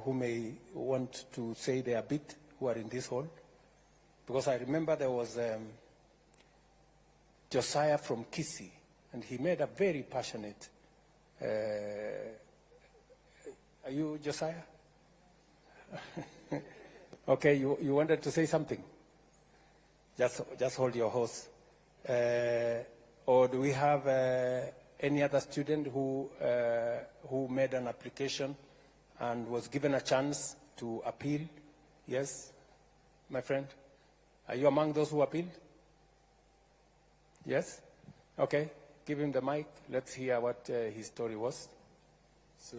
who may want to say their bit who are in this hall? Because I remember there was Josiah from Kisii, and he made a very passionate, are you Josiah? Okay, you wanted to say something? Just hold your horse. Or do we have any other student who made an application and was given a chance to appeal? Yes, my friend? Are you among those who appealed? Yes? Okay, give him the mic. Let's hear what his story was. So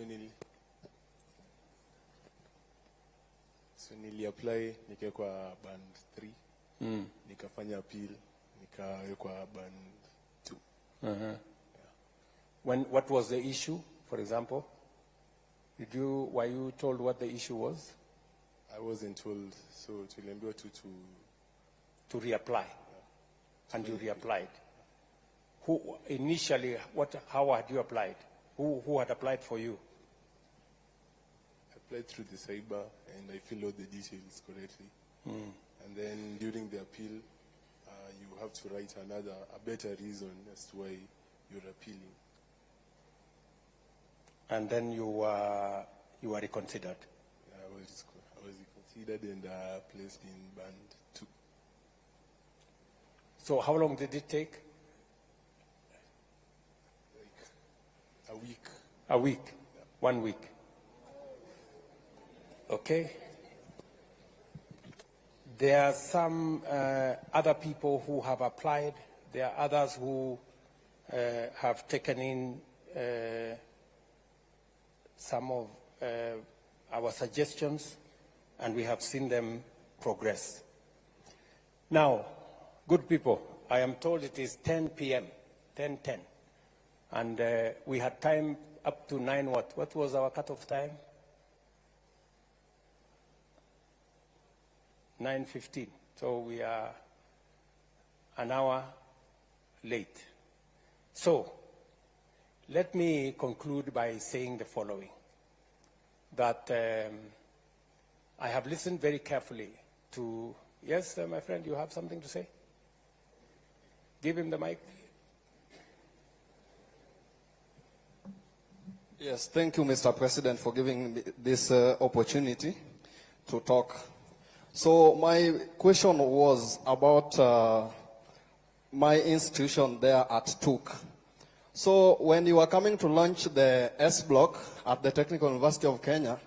nili-apply nikawekwa band 3, nikafanya appeal, nikawekwa band 2. What was the issue, for example? Were you told what the issue was? I wasn't told, so tuliambiwa to reapply, and you reapplied. Who initially? How had you applied? Who had applied for you? I applied through the cyber, and I filled out the details correctly. And then during the appeal, you have to write a better reason as to why you're appealing. And then you were reconsidered. I was reconsidered and placed in band 2. So how long did it take? A week. A week? Yeah. 1 week. Okay. There are some other people who have applied. There are others who have taken in some of our suggestions, and we have seen them progress. Now, good people, I am told it is 10 p.m., 10:10, and we had time up to 9 what? What was our cutoff time? 9:15. So we are an hour late. So let me conclude by saying the following, that I have listened very carefully to, yes, my friend, you have something to say? Give him the mic. Yes, thank you, Mr. President, for giving me this opportunity to talk. So my question was about my institution there at TUK. So when you were coming to launch the S block at the Technical University of Kenya,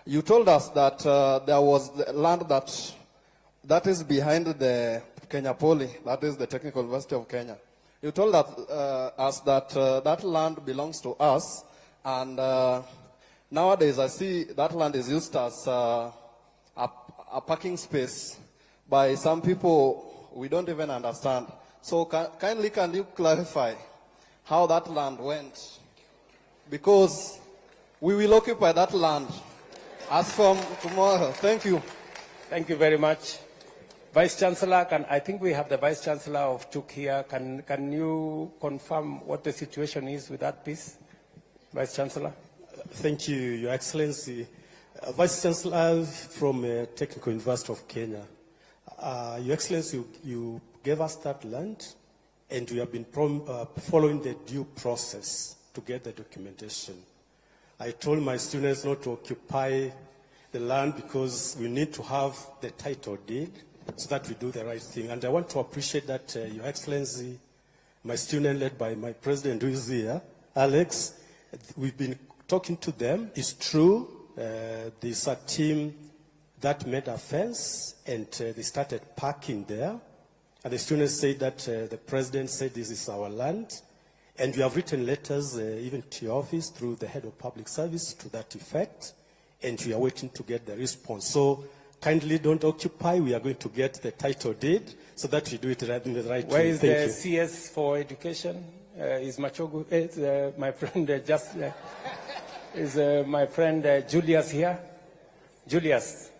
you told us that there was the land that is behind the Kenya Poly, that is the Technical University of Kenya. You told us that that land belongs to us, and nowadays I see that land is used as a parking space by some people we don't even understand. So kindly can you clarify how that land went? Because we will occupy that land as from tomorrow. Thank you. Thank you very much. Vice Chancellor, I think we have the Vice Chancellor of TUK here. Can you confirm what the situation is with that piece? Vice Chancellor. Thank you, Your Excellency. Vice Chancellor from Technical University of Kenya. Your Excellency, you gave us that land, and we have been following the due process to get the documentation. I told my students not to occupy the land because we need to have the title deed so that we do the right thing. And I want to appreciate that, Your Excellency, my student led by my president who is here, Alex, we've been talking to them. It's true, there's a team that made a fence and they started parking there. And the students said that the president said this is our land. And we have written letters even to your office through the head of public service to that effect. And we are waiting to get the response. So kindly don't occupy. We are going to get the title deed so that we do it in the right way. Where is the CS for education? Is Machogu, my friend, just... my friend Julius here. Julius,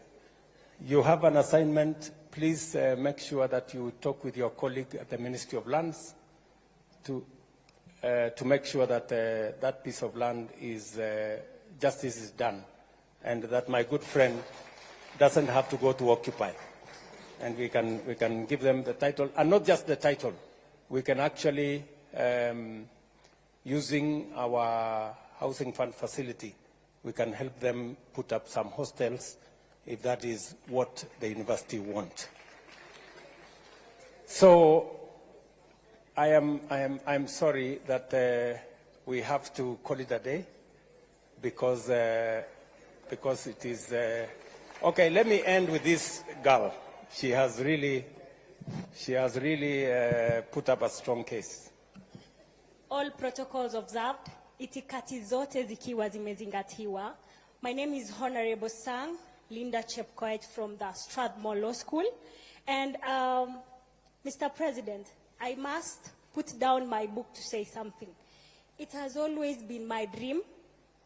you have an assignment. Please make sure that you talk with your colleague at the Ministry of Lands to make sure that that piece of land is, justice is done, and that my good friend doesn't have to go to occupy. And we can give them the title, and not just the title. We can actually, using our housing fund facility, we can help them put up some hostels if that is what the university wants. So I'm sorry that we have to call it a day because it is okay. Let me end with this girl. She has really put up a strong case. All protocols observed, itikati zote zikiwa zimezingatiwa. My name is Honorable Sang Linda Chepkoech from the Strathmore Law School. And Mr. President, I must put down my book to say something. It has always been my dream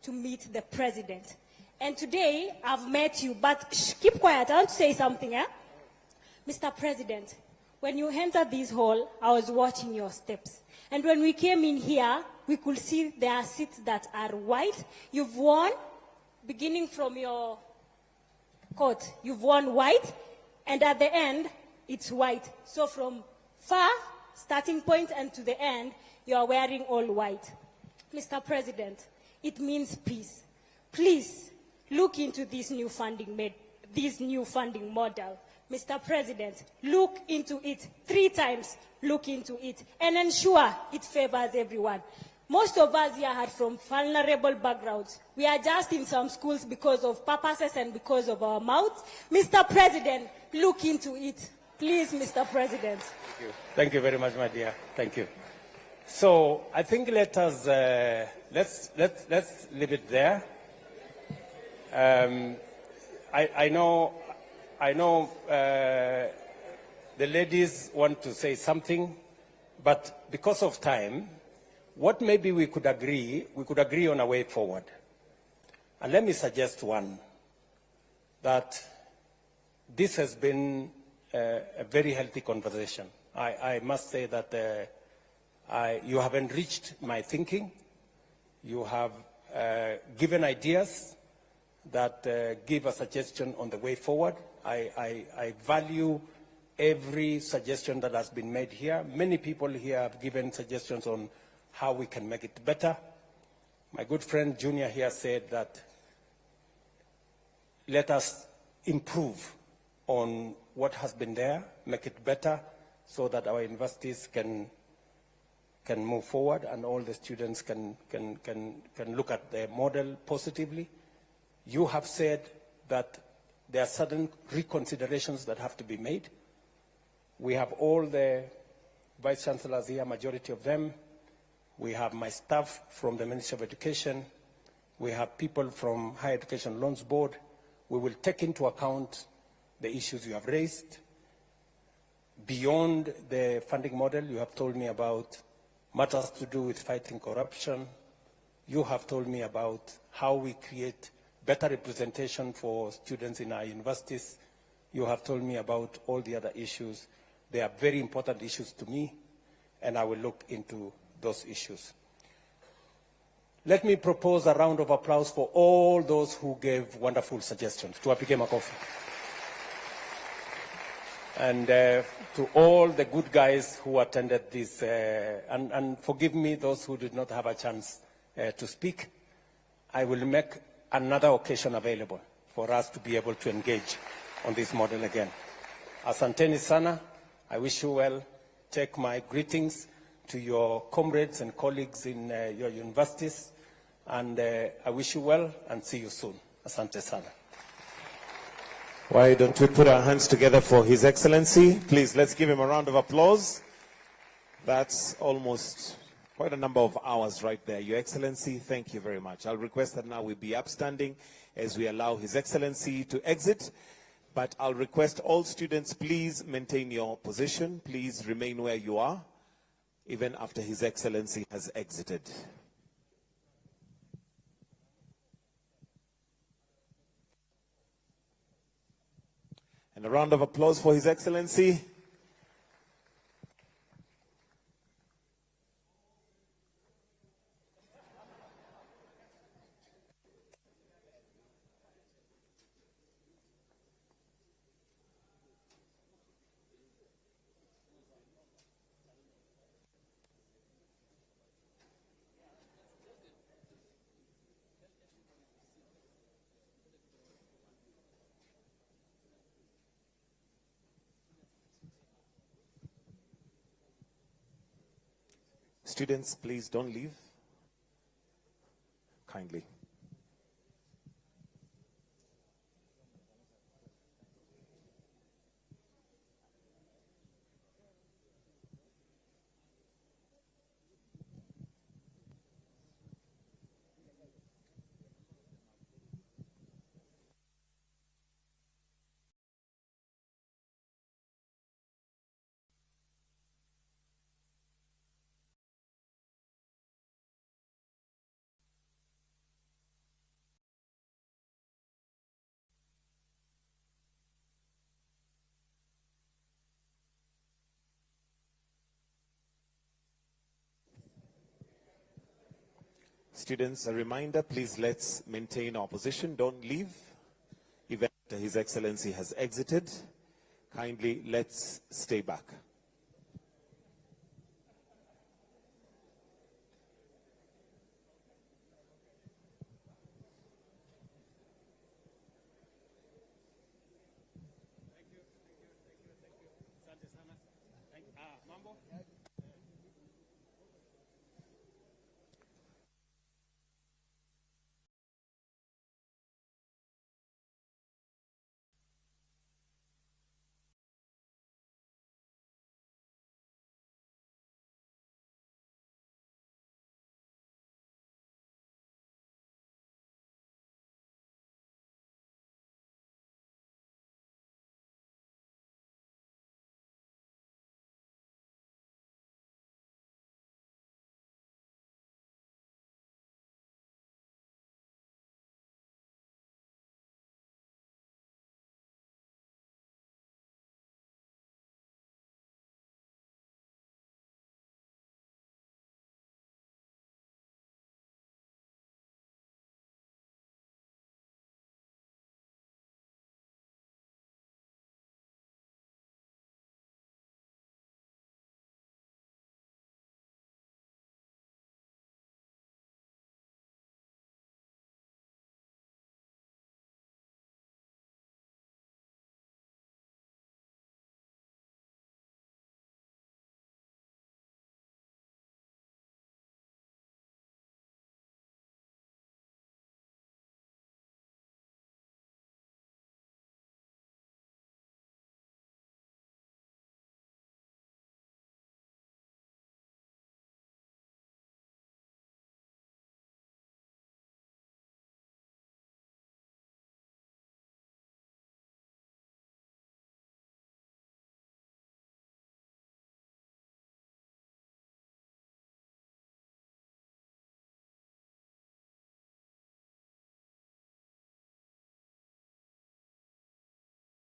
to meet the president. And today, I've met you, but keep quiet, I want to say something, eh? Mr. President, when you entered this hall, I was watching your steps. And when we came in here, we could see there are seats that are white. You've worn, beginning from your coat, you've worn white, and at the end, it's white. So from far, starting point, and to the end, you are wearing all white. Mr. President, it means peace. Please, look into this new funding model. Mr. President, look into it 3 times, look into it, and ensure it favors everyone. Most of us here are from vulnerable backgrounds. We are just in some schools because of purposes and because of our mouths. Mr. President, look into it. Please, Mr. President. Thank you. Thank you very much, my dear. Thank you. So I think let us let's leave it there. I know the ladies want to say something, but because of time, what maybe we could agree on a way forward. And let me suggest one, that this has been a very healthy conversation. I must say that you have enriched my thinking. You have given ideas that give a suggestion on the way forward. I value every suggestion that has been made here. Many people here have given suggestions on how we can make it better. My good friend Junior here said that let us improve on what has been there, make it better, so that our universities can move forward and all the students can look at the model positively. You have said that there are certain reconsiderations that have to be made. We have all the vice chancellors here, majority of them. We have my staff from the Ministry of Education. We have people from Higher Education Loans Board. We will take into account the issues you have raised. Beyond the funding model, you have told me about matters to do with fighting corruption. You have told me about how we create better representation for students in our universities. You have told me about all the other issues. They are very important issues to me, and I will look into those issues. Let me propose a round of applause for all those who gave wonderful suggestions. Tuwapige makofi. And to all the good guys who attended this, and forgive me those who did not have a chance to speak. I will make another occasion available for us to be able to engage on this model again. Asanteni sana. I wish you well. Take my greetings to your comrades and colleagues in your universities. And I wish you well and see you soon. Asante sana. Why don't we put our hands together for His Excellency? Please, let's give him a round of applause. That's almost quite a number of hours right there. Your Excellency, thank you very much. I'll request that now we be upstanding as we allow His Excellency to exit. But I'll request all students, please maintain your position. Please remain where you are, even after His Excellency has exited. And a round of applause for His Excellency. Students, please don't leave. Kindly. Students, a reminder, please let's maintain our position. Don't leave. Even after His Excellency has exited, kindly let's stay back.